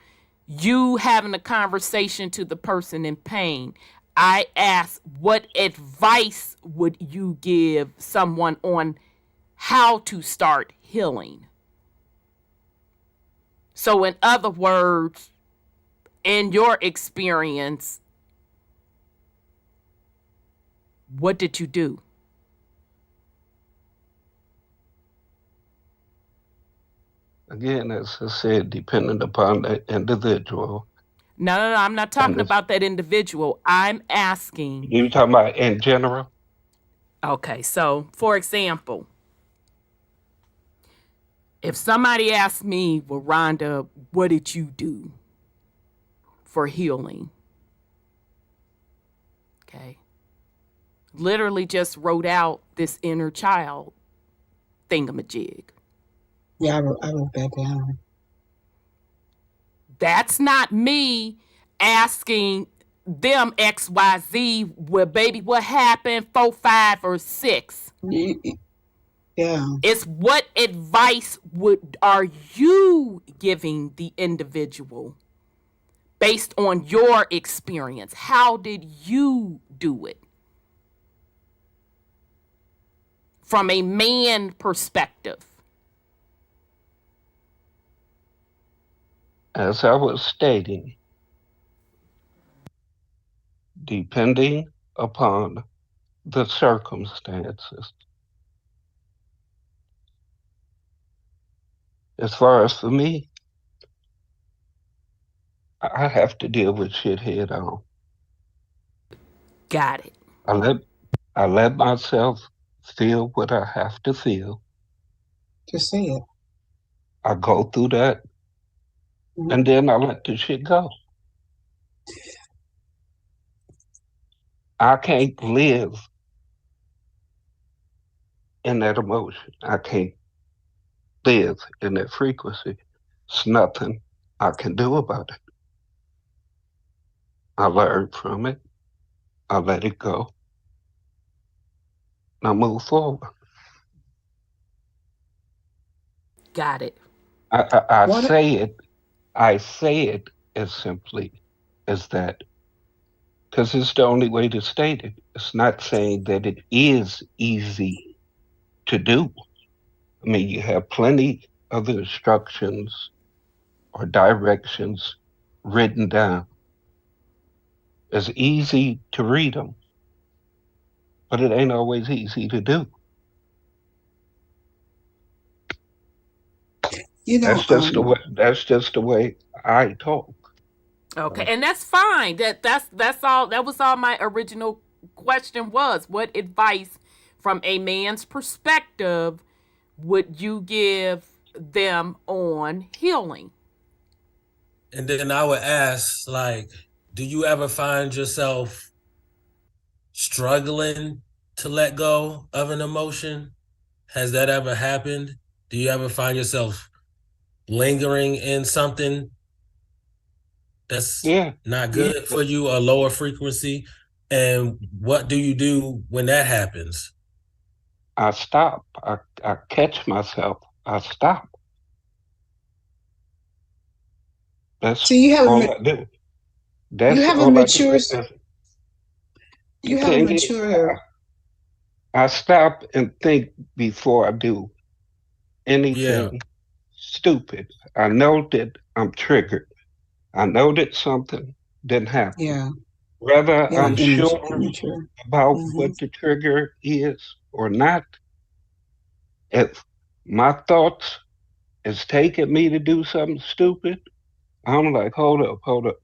S1: you having a conversation to the person in pain. I asked, what advice would you give someone on how to start healing? So in other words, in your experience, what did you do?
S7: Again, as I said, depending upon the individual.
S1: No, I'm not talking about that individual. I'm asking.
S7: You talking about in general?
S1: Okay, so for example, if somebody asked me, well, Rhonda, what did you do for healing? Okay. Literally just wrote out this inner child thingamajig.
S5: Yeah, I wrote that down.
S1: That's not me asking them XYZ, well, baby, what happened 4, 5, or 6?
S5: Yeah.
S1: It's what advice are you giving the individual based on your experience? How did you do it? From a man perspective.
S7: As I was stating, depending upon the circumstances. As far as for me, I have to deal with shit head on.
S1: Got it.
S7: I let myself feel what I have to feel.
S5: Just say it.
S7: I go through that, and then I let the shit go. I can't live in that emotion. I can't live in that frequency. It's nothing I can do about it. I learn from it. I let it go. And I move forward.
S1: Got it.
S7: I say it as simply as that because it's the only way to state it. It's not saying that it is easy to do. I mean, you have plenty of instructions or directions written down. It's easy to read them, but it ain't always easy to do.
S5: You know,
S7: That's just the way I talk.
S1: Okay, and that's fine. That's all. That was all my original question was. What advice, from a man's perspective, would you give them on healing?
S6: And then I would ask, like, do you ever find yourself struggling to let go of an emotion? Has that ever happened? Do you ever find yourself lingering in something that's not good for you, or lower frequency? And what do you do when that happens?
S7: I stop. I catch myself. I stop. That's
S5: So you
S7: all
S5: haven't
S7: I do. That's
S5: you haven't
S7: all I
S5: matured.
S7: do.
S5: You
S7: The
S5: haven't
S7: thing is,
S5: matured.
S7: I stop and think before I do anything stupid. I know that I'm triggered. I know that something didn't happen.
S5: Yeah.
S7: Whether
S5: Yeah,
S7: I'm sure
S5: immature.
S7: about
S5: Mhm.
S7: what the trigger is or not, if my thoughts is taking me to do something stupid, I'm like, hold up.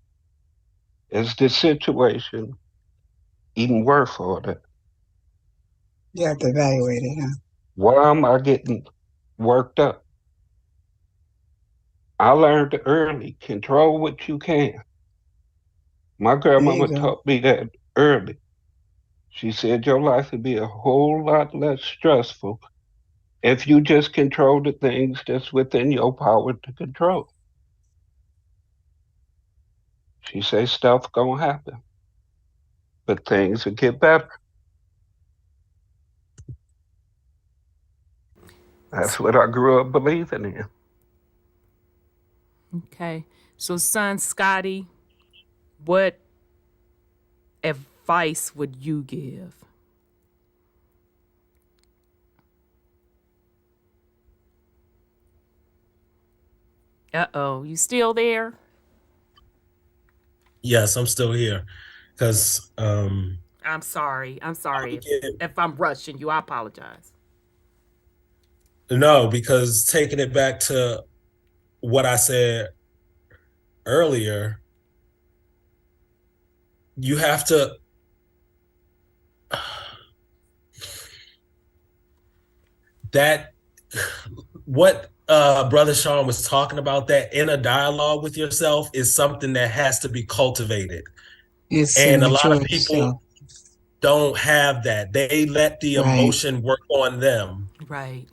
S7: Is this situation even worth all that?
S5: You have to evaluate it, huh?
S7: Why am I getting worked up? I learned early, control what you can. My
S5: There you
S7: grandmama
S5: go.
S7: taught me that early. She said your life would be a whole lot less stressful if you just control the things that's within your power to control. She said stuff gonna happen, but things will get better. That's what I grew up believing in.
S1: Okay. So, son Scotty, what advice would you give? Uh-oh, you still there?
S6: Yes, I'm still here. Because
S1: I'm sorry if I'm rushing you. I apologize.
S6: no, because taking it back to what I said earlier, you have to that what Brother Sean was talking about, that inner dialogue with yourself, is something that has to be cultivated.
S5: It's
S6: And a lot of
S5: mature
S6: people
S5: self.
S6: don't have that. They let the
S5: Right.
S6: emotion work on them.
S1: Right.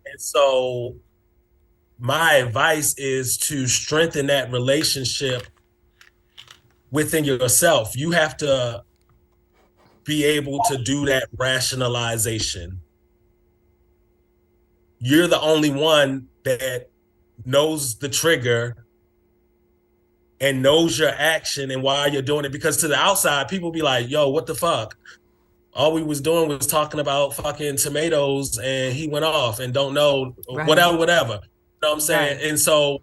S6: And so my advice is to strengthen that relationship within yourself. You have to be able to do that rationalization. You're the only one that knows the trigger and knows your action and why you're doing it. Because to the outside, people be like, yo, what the fuck? All we was doing was talking about fucking tomatoes and he went off and don't know,
S1: Right.
S6: whatever. You know what I'm saying?
S1: Right.
S6: And so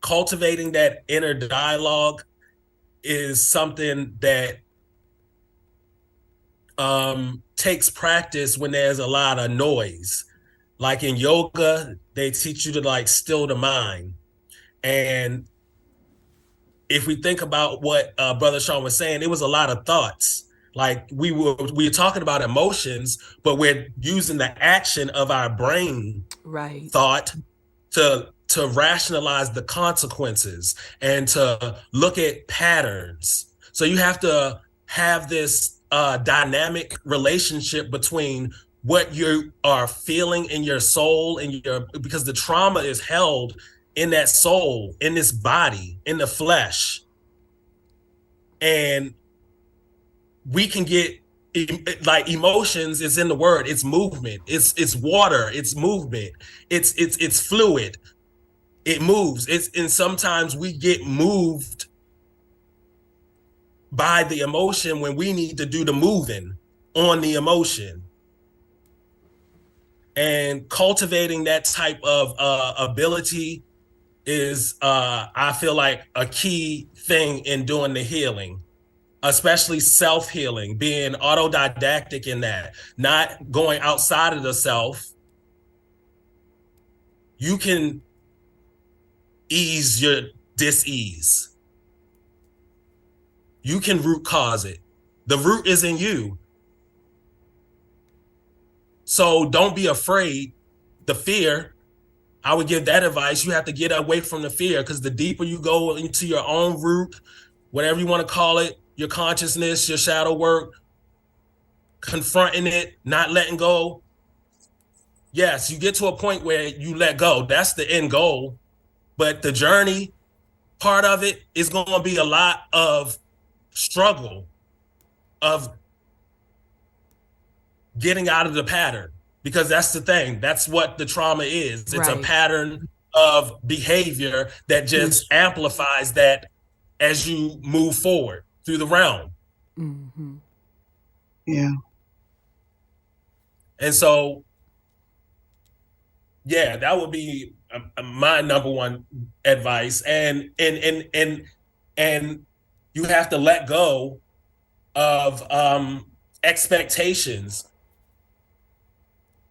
S6: cultivating that inner dialogue is something that takes practice when there's a lot of noise. Like in yoga, they teach you to like still the mind. And if we think about what Brother Sean was saying, it was a lot of thoughts. Like we were talking about emotions, but we're using the action of our brain
S1: Right.
S6: thought to rationalize the consequences and to look at patterns. So you have to have this dynamic relationship between what you are feeling in your soul and because the trauma is held in that soul, in this body, in the flesh. And we can get like emotions is in the word. It's movement. It's water. It's movement. It's fluid. It moves. And sometimes we get moved by the emotion when we need to do the moving on the emotion. And cultivating that type of ability is, I feel like, a key thing in doing the healing, especially self-healing, being autodidactic in that, not going outside of the self. You can ease dis-ease. You can root cause it. The root is in you. So don't be afraid. The fear, I would give that advice. You have to get away from the fear, because the deeper you go into your own root, whatever you want to call it, your consciousness, your shadow work, confronting it, not letting go. Yes, you get to a point where you let go. That's the end goal. But the journey part of it is going to be a lot of struggle, of getting out of the pattern, because that's the thing. That's what the trauma is. It's a pattern of behavior that just amplifies that as you move forward through the realm.
S1: Mm-hmm.
S5: Yeah.
S6: And so, yeah, that would be my number one advice. And you have to let go of expectations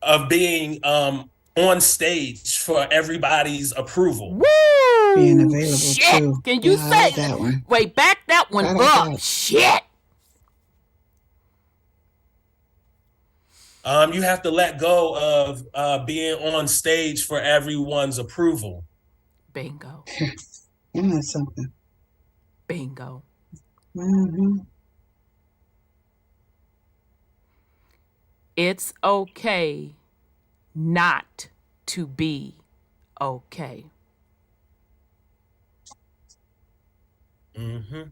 S6: of being on stage for everybody's approval.
S1: Woo!
S5: Being available
S1: Shit!
S5: too.
S1: Can you say
S5: that one?
S1: Wait, back that one up. Shit!
S6: You have to let go of being on stage for everyone's approval.
S1: Bingo.
S5: Isn't that something?
S1: Bingo.
S5: Mm-hmm.
S1: It's okay not to be okay.
S6: Mm-hmm.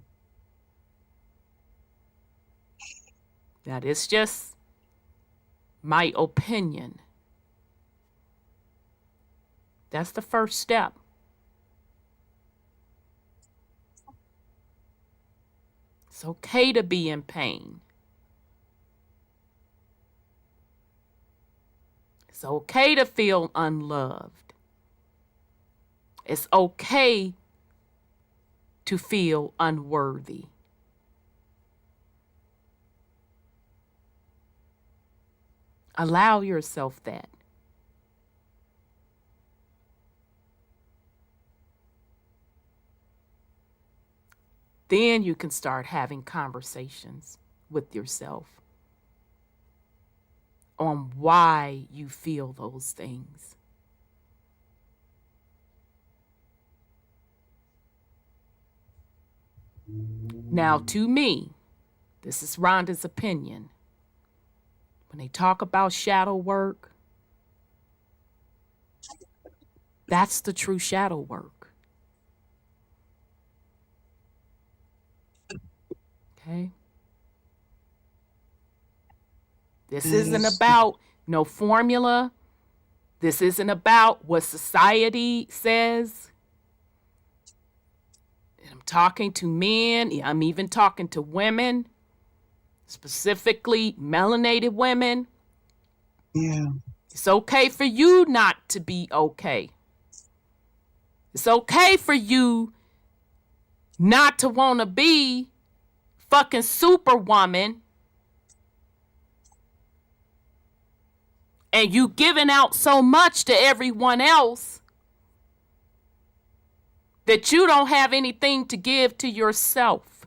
S1: That is just my opinion. That's the first step. It's okay to be in pain. It's okay to feel unloved. It's okay to feel unworthy. Allow yourself that. Then you can start having conversations with yourself on why you feel those things. Now, to me, this is Rhonda's opinion. When they talk about shadow work, that's the true shadow work. Okay? This isn't about no formula. This isn't about what society says. I'm talking to men. I'm even talking to women, specifically melanated women.
S5: Yeah.
S1: It's okay for you not to be okay. It's okay for you not to want to be fucking superwoman. And you giving out so much to everyone else that you don't have anything to give to yourself.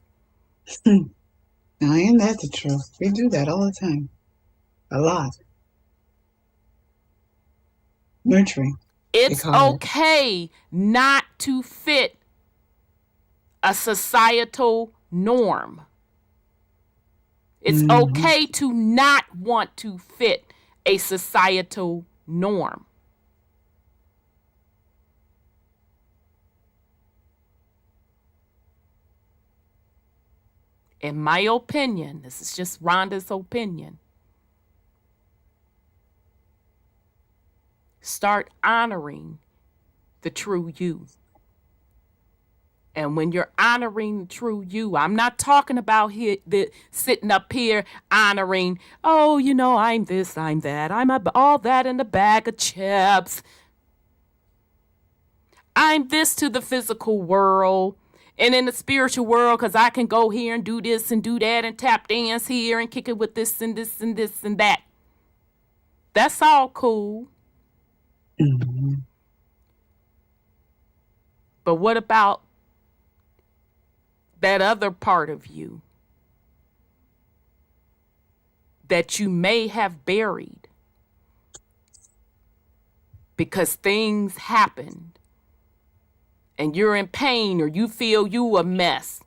S5: Now, ain't that the truth? We do that all the time. A lot. Nurturing.
S1: It's okay not to fit a societal norm. It's okay to not want to fit a societal norm. In my opinion, this is just Rhonda's opinion, start honoring the true you. And when you're honoring the true you, I'm not talking about sitting up here honoring, oh, you know, I'm this, I'm that, I'm all that in a bag of chips. I'm this to the physical world and in the spiritual world, because I can go here and do this and do that and tap dance here and kick it with this and this and this and that. That's all cool.
S5: Mm-hmm.
S1: But what about that other part of you that you may have buried because things happened and you're in pain or you feel you a mess.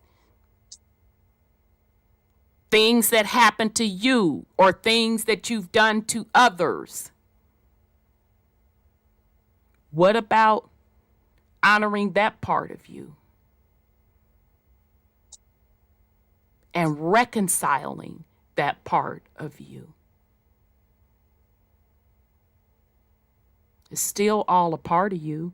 S1: Things that happened to you or things that you've done to others. What about honoring that part of you and reconciling that part of you? It's still all a part of you.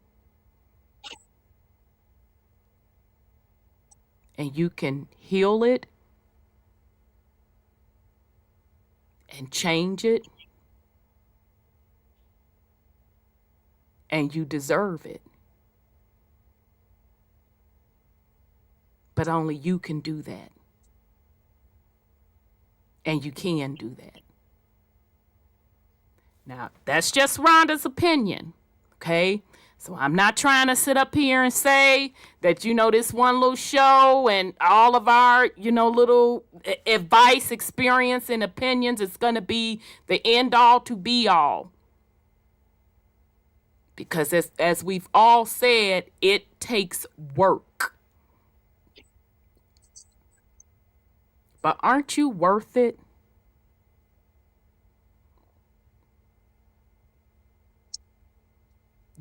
S1: And you can heal it and change it. And you deserve it. But only you can do that. And you can do that. Now, that's just Rhonda's opinion, okay? So I'm not trying to sit up here and say that, this one little show and all of our, little advice, experience, and opinions is going to be the end all to be all. Because as we've all said, it takes work. But aren't you worth it?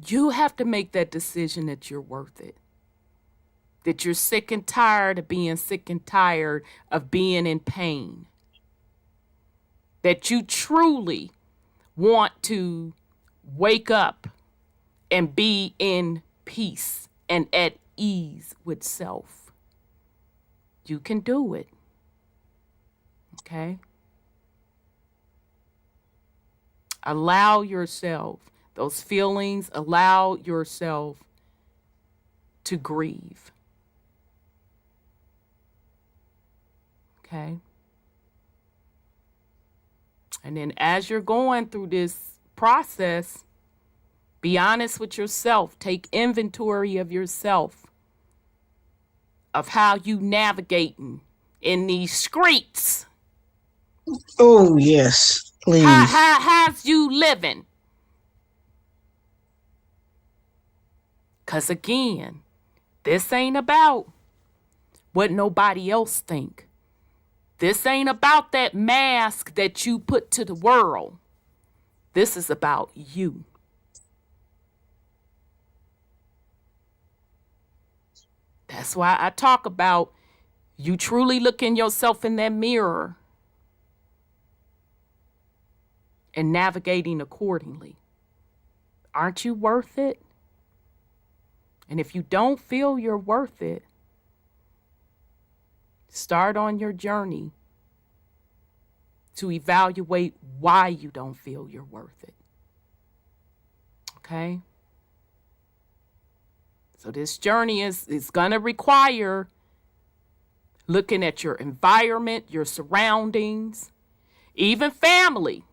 S1: You have to make that decision that you're worth it. That you're sick and tired of being sick and tired of being in pain. That you truly want to wake up and be in peace and at ease with self. You can do it. Okay? Allow yourself those feelings, allow yourself to grieve. Okay? And then as you're going through this process, be honest with yourself. Take inventory of yourself, of how you navigating in these streets.
S5: Oh, yes, please.
S1: How's you living? Because again, this ain't about what nobody else think. This ain't about that mask that you put to the world. This is about you. That's why I talk about you truly looking yourself in that mirror and navigating accordingly. Aren't you worth it? And if you don't feel you're worth it, start on your journey to evaluate why you don't feel you're worth it. Okay? So this journey is going to require looking at your environment, your surroundings, even family.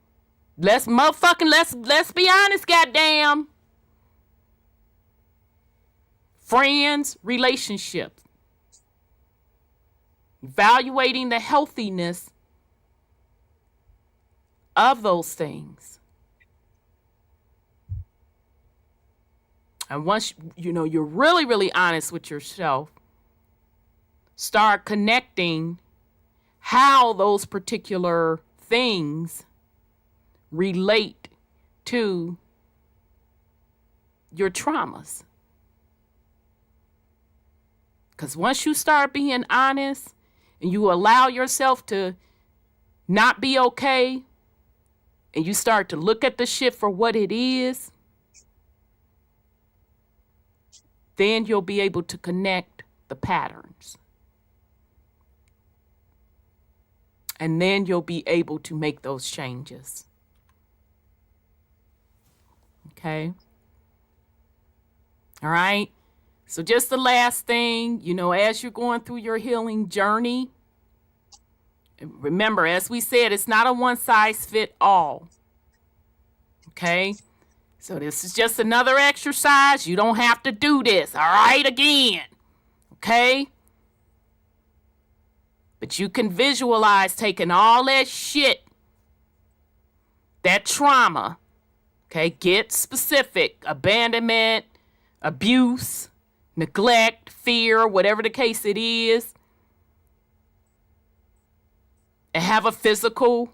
S1: Let's be honest, goddamn. Friends, relationships. Evaluating the healthiness of those things. And once you're really, really honest with yourself, start connecting how those particular things relate to your traumas. Because once you start being honest and you allow yourself to not be okay and you start to look at the shit for what it is, then you'll be able to connect the patterns. And then you'll be able to make those changes. Okay? All right? So just the last thing, as you're going through your healing journey, remember, as we said, it's not a one-size-fits-all. Okay? So this is just another exercise. You don't have to do this, all right, again. Okay? But you can visualize taking all that shit, that trauma, okay, get specific, abandonment, abuse, neglect, fear, whatever the case it is, and have a physical,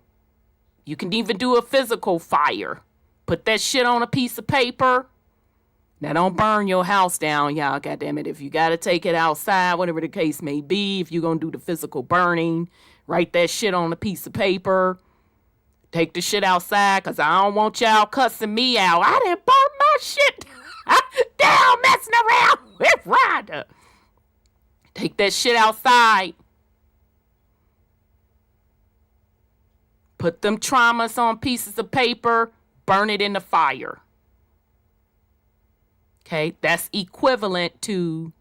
S1: you can even do a physical fire. Put that shit on a piece of paper. Now, don't burn your house down, y'all, goddammit. If you got to take it outside, whatever the case may be, if you're going to do the physical burning, write that shit on a piece of paper. Take the shit outside, because I don't want y'all cussing me out. I didn't burn my shit down messing around with Rhonda. Take that shit outside. Put them traumas on pieces of paper. Burn it in the fire. Okay, that's equivalent to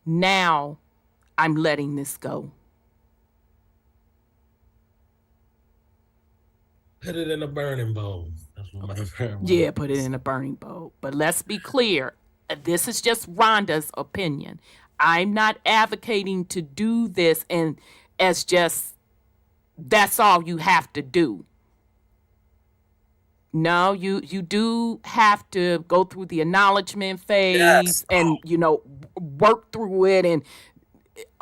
S1: now I'm letting this go.
S6: Put it in a burning bowl. That's what my friend was.
S1: Yeah, put it in a burning bowl. But let's be clear. This is just Rhonda's opinion. I'm not advocating to do this and as just that's all you have to do. No, you do have to go through the acknowledgement phase, yes, and, you know, work through it, and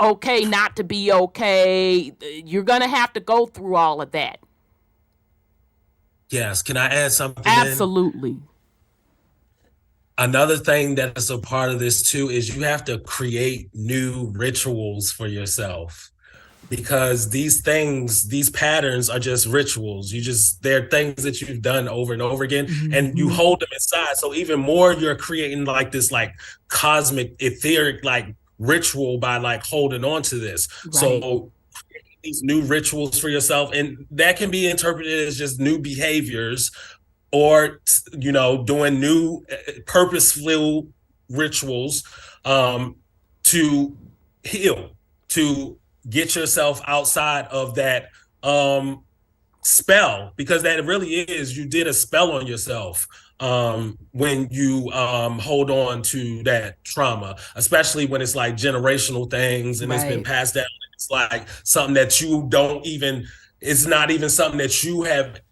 S1: okay not to be okay. You're going to have to go through all of that.
S6: Yes. Can I add something?
S1: Absolutely.
S6: Another thing that is a part of this too is you have to create new rituals for yourself. Because these things, these patterns are just rituals. They're things that you've done over and over again, mm-hmm, and you hold them inside. So even more, you're creating like this like cosmic, etheric like ritual by like holding on to this. Right. So creating these new rituals for yourself, and that can be interpreted as just new behaviors or, you know, doing new purposeful rituals to heal, to get yourself outside of that spell, because that really is, you did a spell on yourself when you hold on to that trauma, especially when it's like generational things and right, it's been passed down. It's like something that you don't even, it's not even something that you have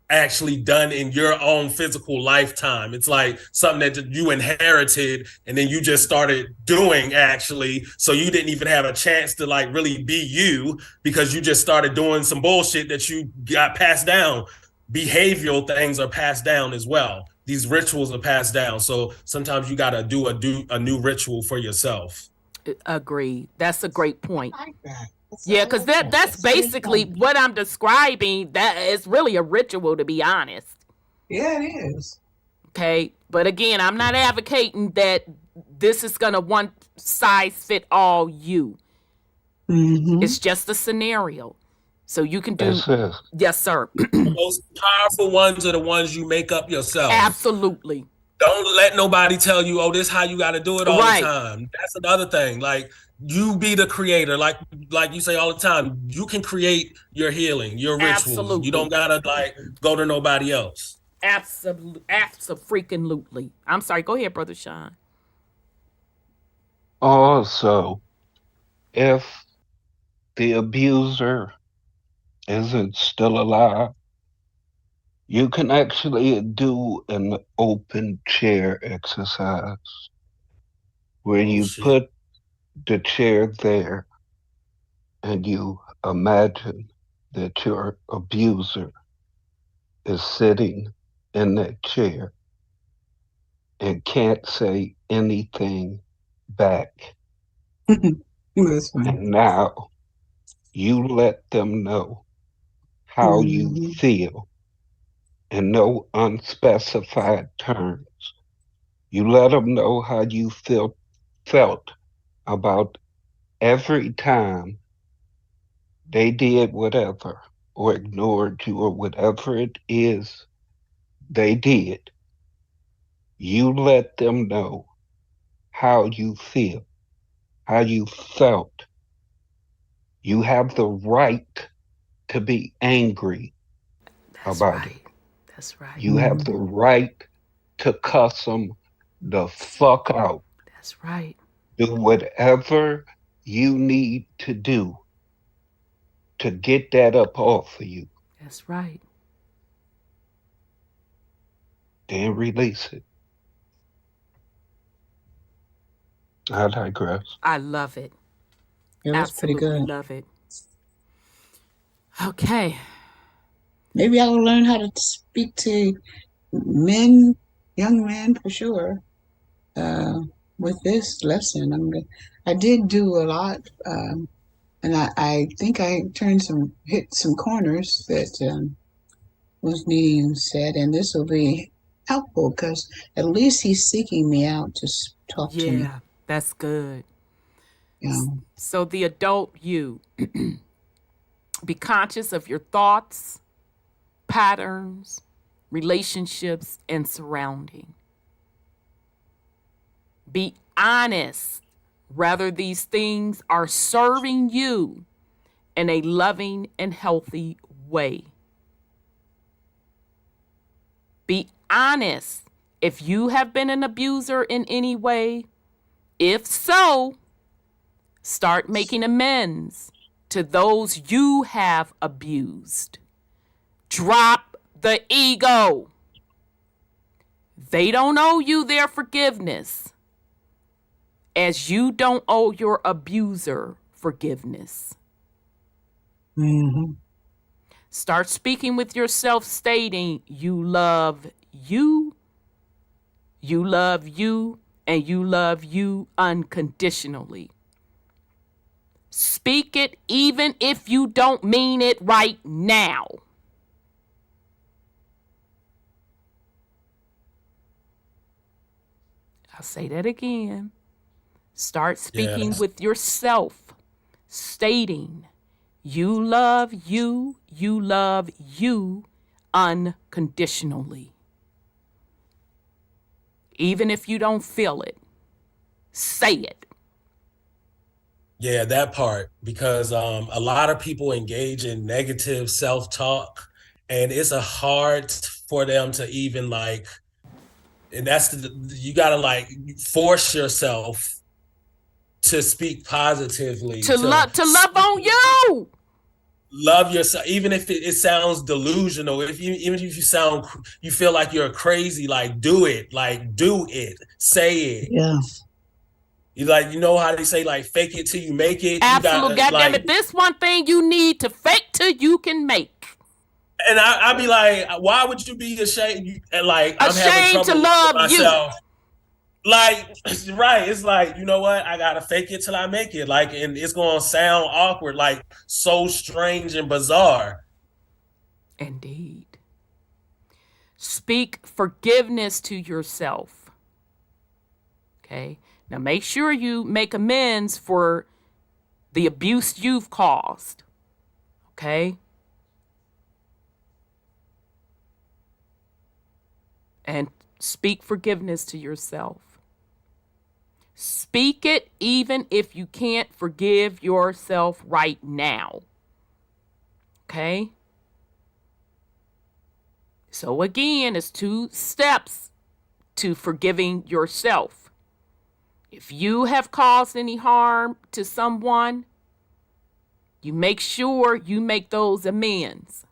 S6: actually done in your own physical lifetime. It's like something that you inherited and then you just started doing actually. So you didn't even have a chance to like really be you, because you just started doing some bullshit that you got passed down. Behavioral things are passed down as well. These rituals are passed down. So sometimes you got to do a new ritual for yourself.
S1: Agree. That's a great point. I like that. Yeah, because that's basically what I'm describing. That is really a ritual, to be honest.
S5: Yeah, it is.
S1: Okay, but again, I'm not advocating that this is going to one size fit all you. Mm-hmm. It's just a scenario. So you can do... Yes, sir.
S6: The most powerful ones are the ones you make up yourself.
S1: Absolutely.
S6: Don't let nobody tell you, oh, this is how you got to do it all right, the time. That's another thing. Like, you be the creator. Like you say all the time, you can create your healing, your rituals. Absolutely. You don't got to, like, go to nobody else.
S1: Absolutely. I'm sorry. Go ahead, Brother Sean.
S7: Also, if the abuser isn't still alive, you can actually do an open chair exercise where you put the chair there and you imagine that your abuser is sitting in that chair and can't say anything back. And now you let them know how you feel in no unspecified terms. You let them know how you felt about every time they did whatever or ignored you or whatever it is they did. You let them know how you feel, how you felt. You have the right to be angry about it.
S1: That's right.
S7: You have the right to cuss them the fuck out.
S1: That's right.
S7: Do whatever you need to do to get that up off of you.
S1: That's right.
S7: Then release it. I digress.
S1: I love it.
S5: It was pretty
S1: Absolutely
S5: good.
S1: love it. Okay.
S5: Maybe I'll learn how to speak to men, young men for sure. With this lesson, I did do a lot, and I think I hit some corners that was being said, and this will be helpful because at least he's seeking me out to talk to me.
S1: Yeah, that's good.
S5: Yeah.
S1: So the adult you, be conscious of your thoughts, patterns, relationships, and surrounding. Be honest whether these things are serving you in a loving and healthy way. Be honest if you have been an abuser in any way. If so, start making amends to those you have abused. Drop the ego. They don't owe you their forgiveness, as you don't owe your abuser forgiveness.
S5: Mm-hmm.
S1: Start speaking with yourself, stating you love you, you love you, and you love you unconditionally. Speak it even if you don't mean it right now. I'll say that again. Start speaking with yourself, stating you love you, you love you unconditionally. Even if you don't feel it, say it.
S6: Yeah, that part, because a lot of people engage in negative self-talk, and it's hard for them to even like, and you gotta like force yourself to speak positively,
S1: to love on you.
S6: Love yourself, even if it sounds delusional. Even if you feel like you're crazy, like do it, say it.
S5: Yeah.
S6: You know how they say, like, fake it till you make it.
S1: Absolutely. Goddamn it. This one thing you need to fake till you can make.
S6: And I'd be like, why would you be ashamed? And like, I'm having
S1: Ashamed
S6: trouble
S1: to love
S6: with myself. Like, right. It's like, you know what? I gotta fake it till I make it. Like, and it's gonna sound awkward, like so strange and bizarre.
S1: Indeed. Speak forgiveness to yourself. Okay. Now make sure you make amends for the abuse you've caused. Okay. And speak forgiveness to yourself. Speak it even if you can't forgive yourself right now. Okay? So again, it's 2 steps to forgiving yourself. If you have caused any harm to someone, you make sure you make those amends.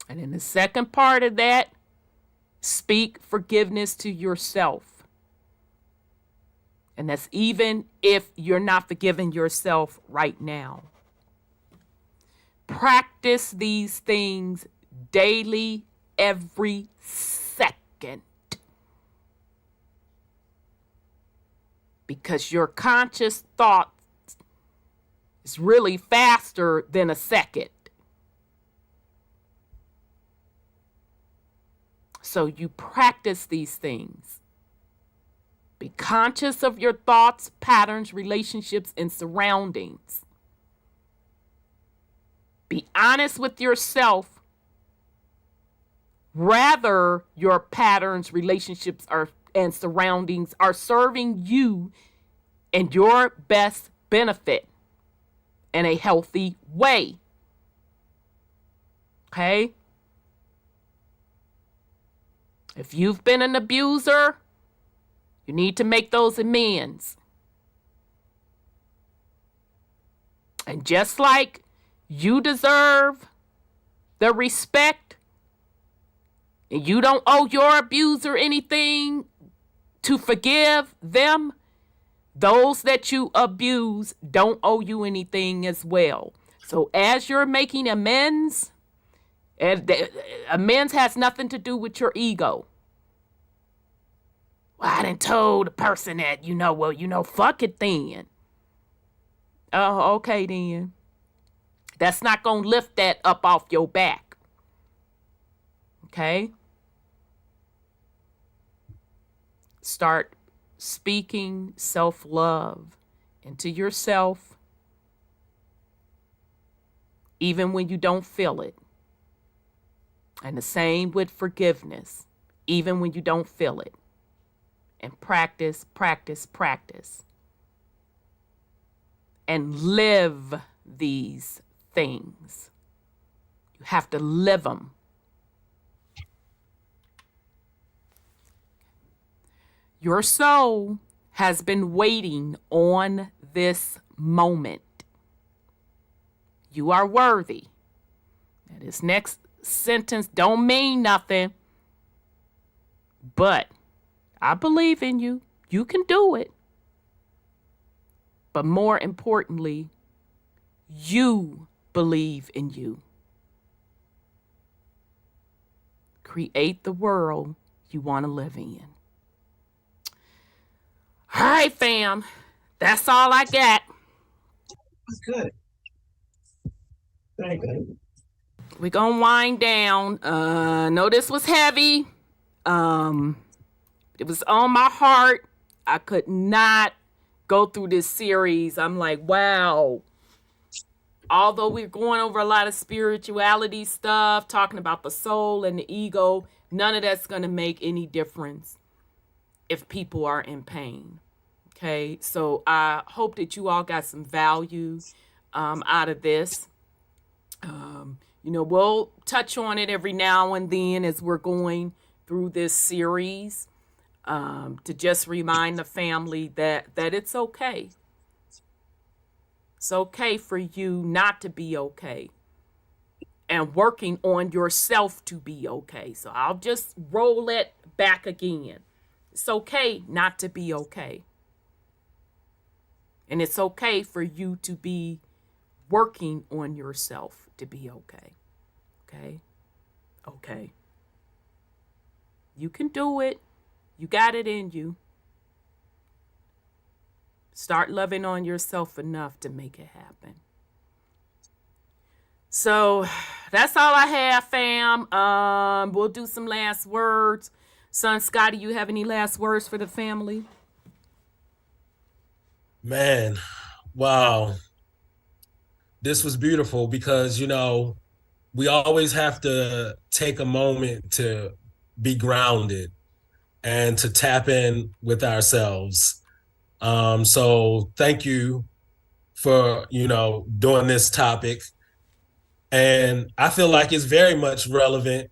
S1: And in the second part of that, speak forgiveness to yourself. And that's even if you're not forgiving yourself right now. Practice these things daily, every second. Because your conscious thought is really faster than a second. So you practice these things. Be conscious of your thoughts, patterns, relationships, and surroundings. Be honest with yourself. Rather, your patterns, relationships, and surroundings are serving you and your best benefit in a healthy way. Okay? If you've been an abuser, You need to make those amends. And just like you deserve the respect, and you don't owe your abuser anything to forgive them, those that you abuse don't owe you anything as well. So as you're making amends, and amends has nothing to do with your ego. Well, I done told the person that, fuck it then. Oh, okay then. That's not going to lift that up off your back. Okay? Start speaking self-love into yourself, even when you don't feel it. And the same with forgiveness, even when you don't feel it. And practice, practice, practice. And live these things. You have to live them. Your soul has been waiting on this moment. You are worthy. Now, this next sentence don't mean nothing, but I believe in you. You can do it. But more importantly, you believe in you. Create the world you want to live in. All right, fam. That's all I got.
S5: That's good. Very good.
S1: We're going to wind down. No, this was heavy. It was on my heart. I could not go through this series. I'm like, wow. Although we're going over a lot of spirituality stuff, talking about the soul and the ego, none of that's going to make any difference if people are in pain. Okay, so I hope that you all got some value out of this. We'll touch on it every now and then as we're going through this series to just remind the family that it's okay. It's okay for you not to be okay, and working on yourself to be okay. So I'll just roll it back again. It's okay not to be okay. And it's okay for you to be working on yourself to be okay. Okay? Okay. You can do it. You got it in you. Start loving on yourself enough to make it happen. So that's all I have, fam. We'll do some last words. Son Scotty, you have any last words for the family?
S6: Man, wow. This was beautiful because, we always have to take a moment to be grounded and to tap in with ourselves. So thank you for, doing this topic. And I feel like it's very much relevant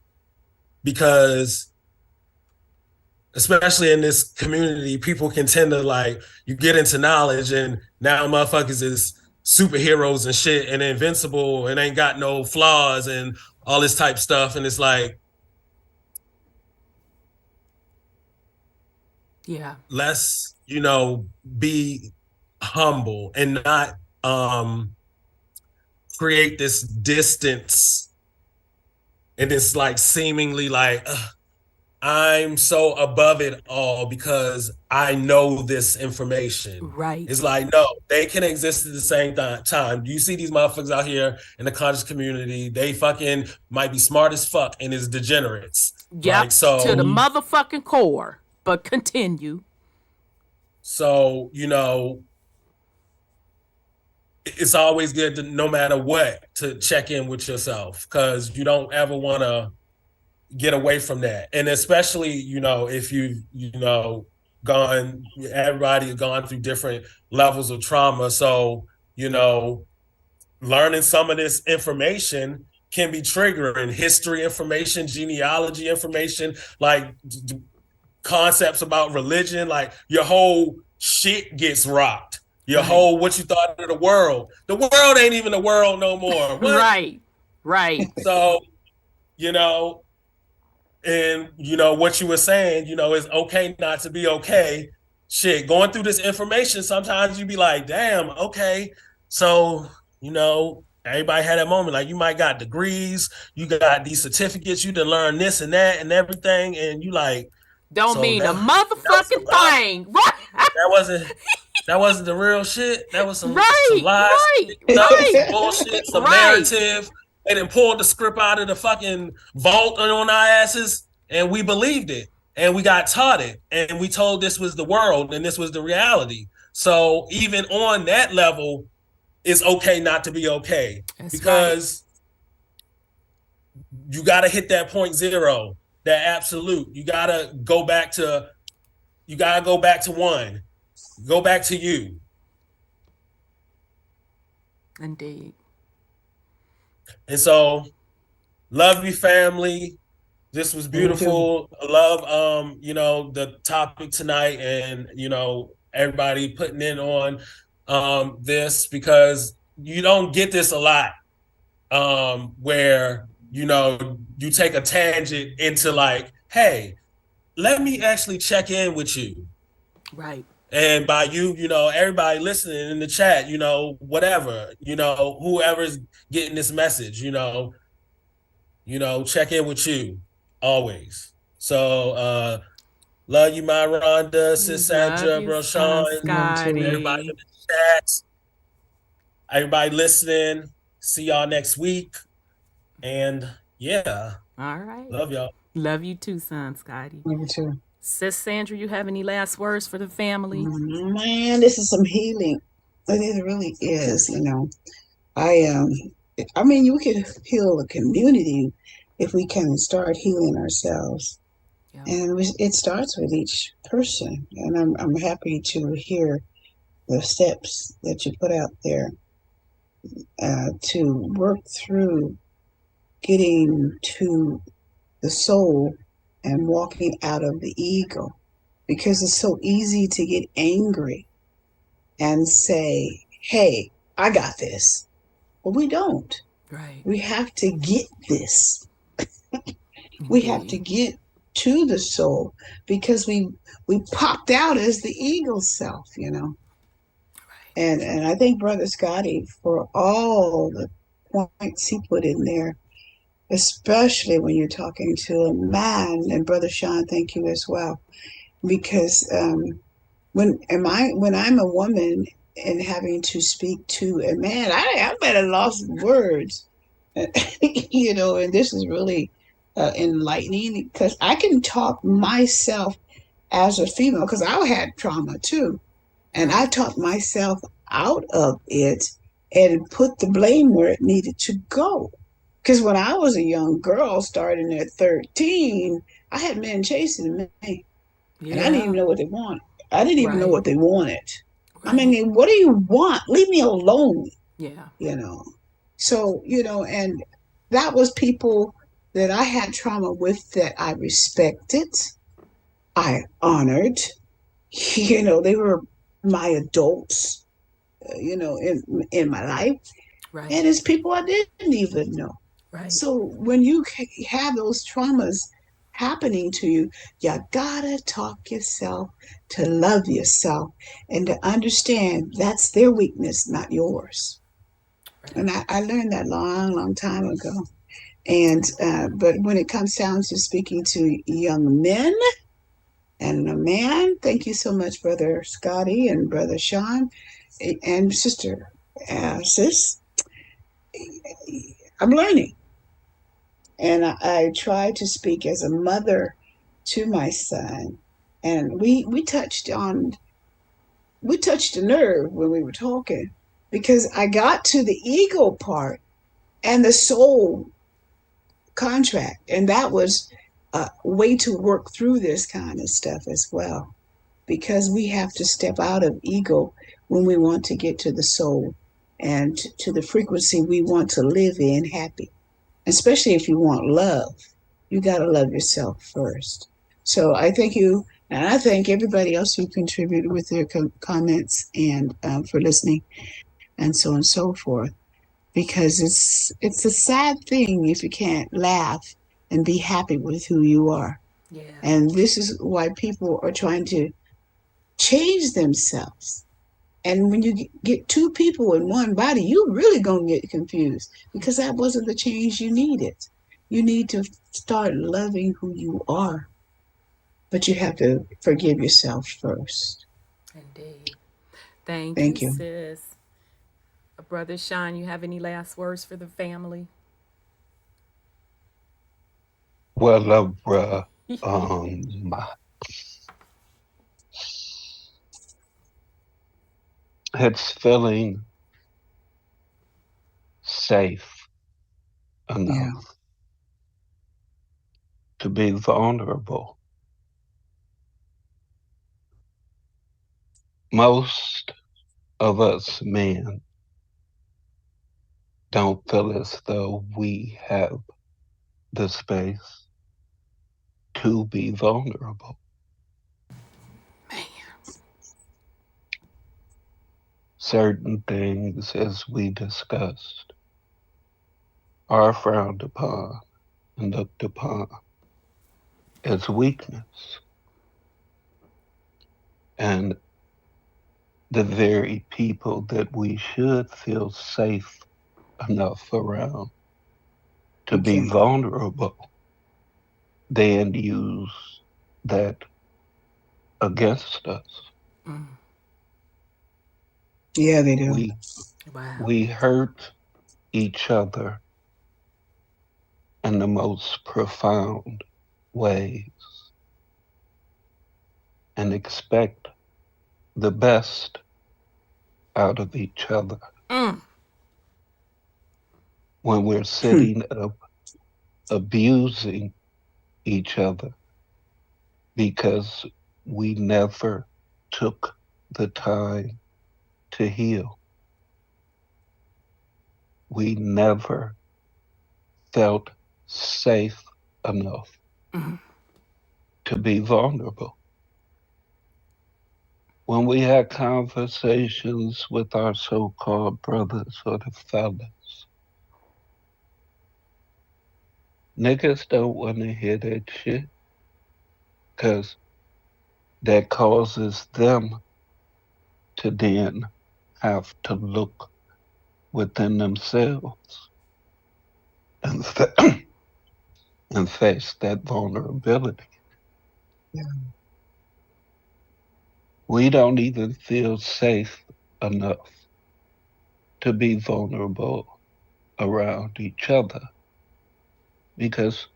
S6: because especially in this community, people can tend to you get into knowledge and now motherfuckers is superheroes and shit and invincible and ain't got no flaws and all this type stuff. And it's like,
S1: yeah,
S6: let's, be humble and not create this distance. And it's seemingly I'm so above it all because I know this information.
S1: Right.
S6: It's no, they can exist at the same time. You see these motherfuckers out here in the conscious community, they fucking might be smart as fuck and is degenerates.
S1: Yep, to the motherfucking core. But continue.
S6: So, it's always good to, no matter what, to check in with yourself because you don't ever want to get away from that. And especially, if you've, everybody has gone through different levels of trauma. So, learning some of this information can be triggering. History information, genealogy information, concepts about religion, like your whole shit gets rocked. Your whole what you thought of the world. The world ain't even the world no more. What?
S1: Right.
S6: So, you know, and you know what you were saying, you know, it's okay not to be okay. Shit, going through this information, sometimes you be like, damn, okay. So, you know, everybody had that moment. Like you might got degrees, you got these certificates, you done learn this and that and everything, and you like
S1: don't
S6: so
S1: mean
S6: that,
S1: a motherfucking thing.
S6: That wasn't the real shit. That was some lies,
S1: right.
S6: some bullshit, some narrative. They done pulled the script out of the fucking vault on our asses, and we believed it, and we got taught it, and we told this was the world and this was the reality. So even on that level, it's okay not to be okay. That's because you got to hit that 0.0, that absolute. You got to go back to one. Go back to you.
S1: Indeed.
S6: And so, love you, family. This was beautiful. I love, you know, the topic tonight, and you know, everybody putting in on this, because you don't get this a lot, where you know you take a tangent into like, hey, let me actually check in with you,
S1: right?
S6: And by you, you know, everybody listening in the chat, you know, whatever, you know, whoever's getting this message, you know, check in with you always. So, love you, my Rhonda, Sis Sandra, Bro Sean, everybody in the chat, everybody listening. See y'all next week. And yeah.
S1: All right.
S6: Love y'all.
S1: Love you too, son, Scotty.
S5: Love you too.
S1: Sis Sandra, you have any last words for the family?
S5: Man, this is some healing. It really is, you know. I mean, you could heal a community if we can start healing ourselves. Yeah. And it starts with each person. And I'm happy to hear the steps that you put out there to work through getting to the soul and walking out of the ego, because it's so easy to get angry and say, hey, I got this. But we don't.
S1: Right.
S5: We have to get this. We have to get to the soul, because we popped out as the ego self, you know. Right. And I thank Brother Scotty for all the points he put in there, especially when you're talking to a man. And Brother Sean, thank you as well, because when I'm a woman and having to speak to a man, I might have lost words, you know. And this is really enlightening, because I can talk myself as a female, because I had trauma too, and I talked myself out of it and put the blame where it needed to go. Because when I was a young girl, starting at 13, I had men chasing me. Yeah. And I didn't even know what they wanted. I didn't even know what they wanted. Right. I mean, what do you want? Leave me alone.
S1: Yeah.
S5: You know. So, you know, and that was people that I had trauma with that I respected, I honored. You know, they were my adults, you know, in my life. Right. And it's people I didn't even know. Right. So when you have those traumas happening to you, you gotta talk yourself to love yourself and to understand that's their weakness, not yours. Right. And I learned that long time ago. And but when it comes down to speaking to young men and a man, thank you so much, Brother Scotty and Brother Sean and Sister Sis. I'm learning. And I try to speak as a mother to my son. And we touched a nerve when we were talking, because I got to the ego part and the soul contract. And that was a way to work through this kind of stuff as well, because we have to step out of ego when we want to get to the soul and to the frequency we want to live in happy. Especially if you want love, you got to love yourself first. So I thank you, and I thank everybody else who contributed with their comments and for listening, and so on and so forth. Because it's a sad thing if you can't laugh and be happy with who you are.
S1: Yeah.
S5: And this is why people are trying to change themselves. And when you get two people in one body, you really gonna get confused because that wasn't the change you needed. You need to start loving who you are, but you have to forgive yourself first.
S1: Indeed. Thank you,
S5: Thank you.
S1: sis. Brother Sean, you have any last words for the family?
S7: Well, bruh, it's feeling safe enough
S5: Yeah.
S7: to be vulnerable. Most of us men don't feel as though we have the space to be vulnerable. Certain things, as we discussed, are frowned upon and looked upon as weakness. And the very people that we should feel safe enough around to be
S5: Okay.
S7: vulnerable then use that against us.
S5: Yeah, they do.
S1: Wow.
S7: We hurt each other in the most profound ways and expect the best out of each other when we're sitting up abusing each other because we never took the time to heal. We never felt safe enough to be vulnerable. When we had conversations with our so called brothers or the fellas, niggas don't want to hear that shit because that causes them to then have to look within themselves and, and face that vulnerability.
S5: Yeah.
S7: We don't even feel safe enough to be vulnerable around each other because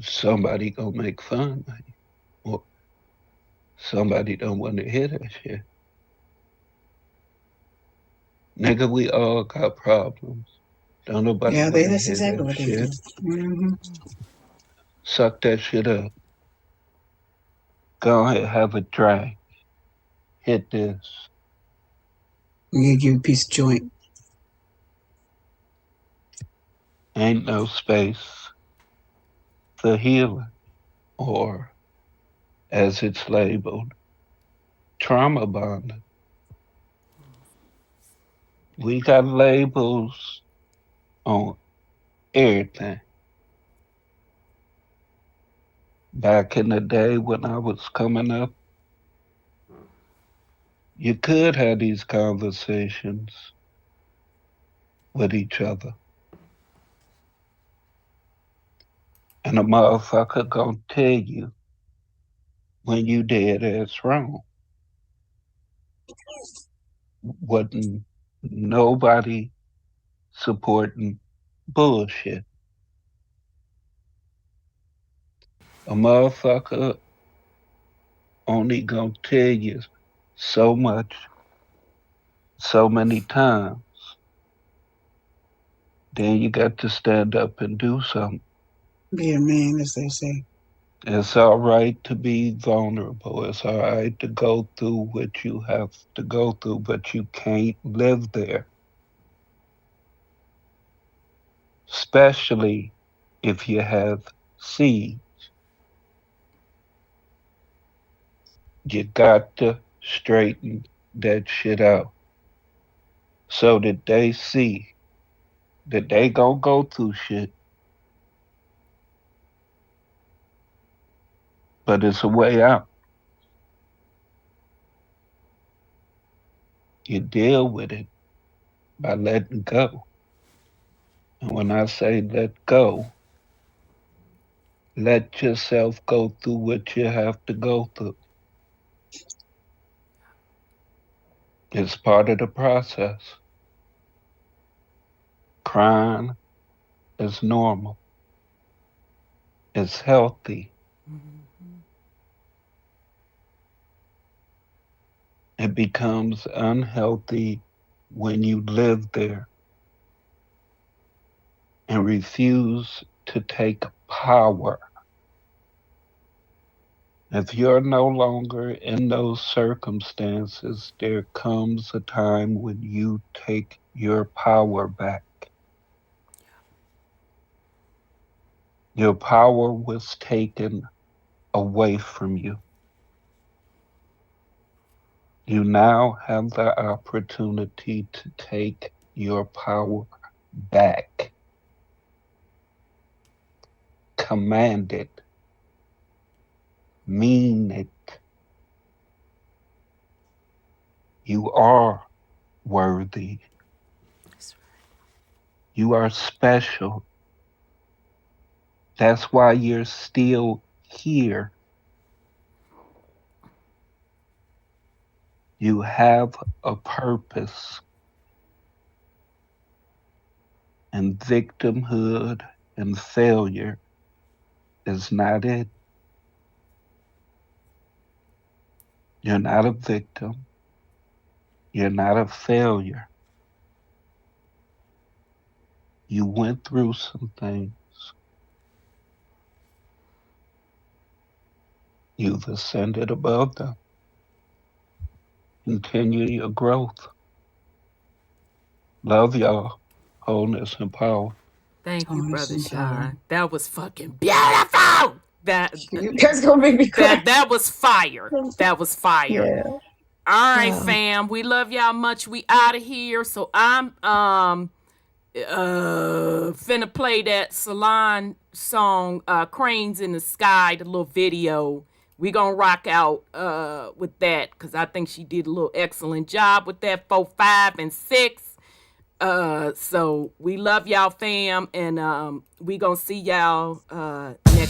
S7: somebody gonna make fun of you or somebody don't want to hear that shit. Nigga, we all got problems. Don't nobody
S5: Yeah,
S7: want to
S5: that's
S7: hear
S5: exactly
S7: that
S5: what they do.
S7: shit.
S5: Mm-hmm.
S7: Suck that shit up. Go ahead, have a drink. Hit this.
S5: You give a piece of joint.
S7: Ain't no space for healing or, as it's labeled, trauma bonding. We got labels on everything. Back in the day when I was coming up, you could have these conversations with each other. And a motherfucker gonna tell you when you dead ass wrong. Wasn't nobody supporting bullshit. A motherfucker only gonna tell you so much, so many times. Then you got to stand up and do something.
S5: Be a man, as they say.
S7: It's all right to be vulnerable. It's all right to go through what you have to go through, but you can't live there. Especially if you have seeds. You got to straighten that shit out so that they see that they gonna go through shit, but it's a way out. You deal with it by letting go. And when I say let go, let yourself go through what you have to go through. It's part of the process. Crying is normal. It's healthy. It becomes unhealthy when you live there and refuse to take power. If you're no longer in those circumstances, there comes a time when you take your power back. Your power was taken away from you. You now have the opportunity to take your power back. Command it. Mean it. You are worthy. You are special. That's why you're still here. You have a purpose. And victimhood and failure is not it. You're not a victim. You're not a failure. You went through some things. You've ascended above them. Continue your growth. Love y'all. Wholeness and power.
S1: Thank you,
S5: Wholeness
S1: Brother
S5: and power.
S1: Sean. That was fucking beautiful.
S5: That's gonna make me cry.
S1: That was fire. That was fire.
S5: Yeah.
S1: All right,
S5: Wow.
S1: fam. We love y'all much. We out of here. So I'm finna play that Salon song, Cranes in the Sky, the little video. We gonna rock out with that because I think she did a little excellent job with that 4, 5, and 6. So we love y'all, fam, and we gonna see y'all next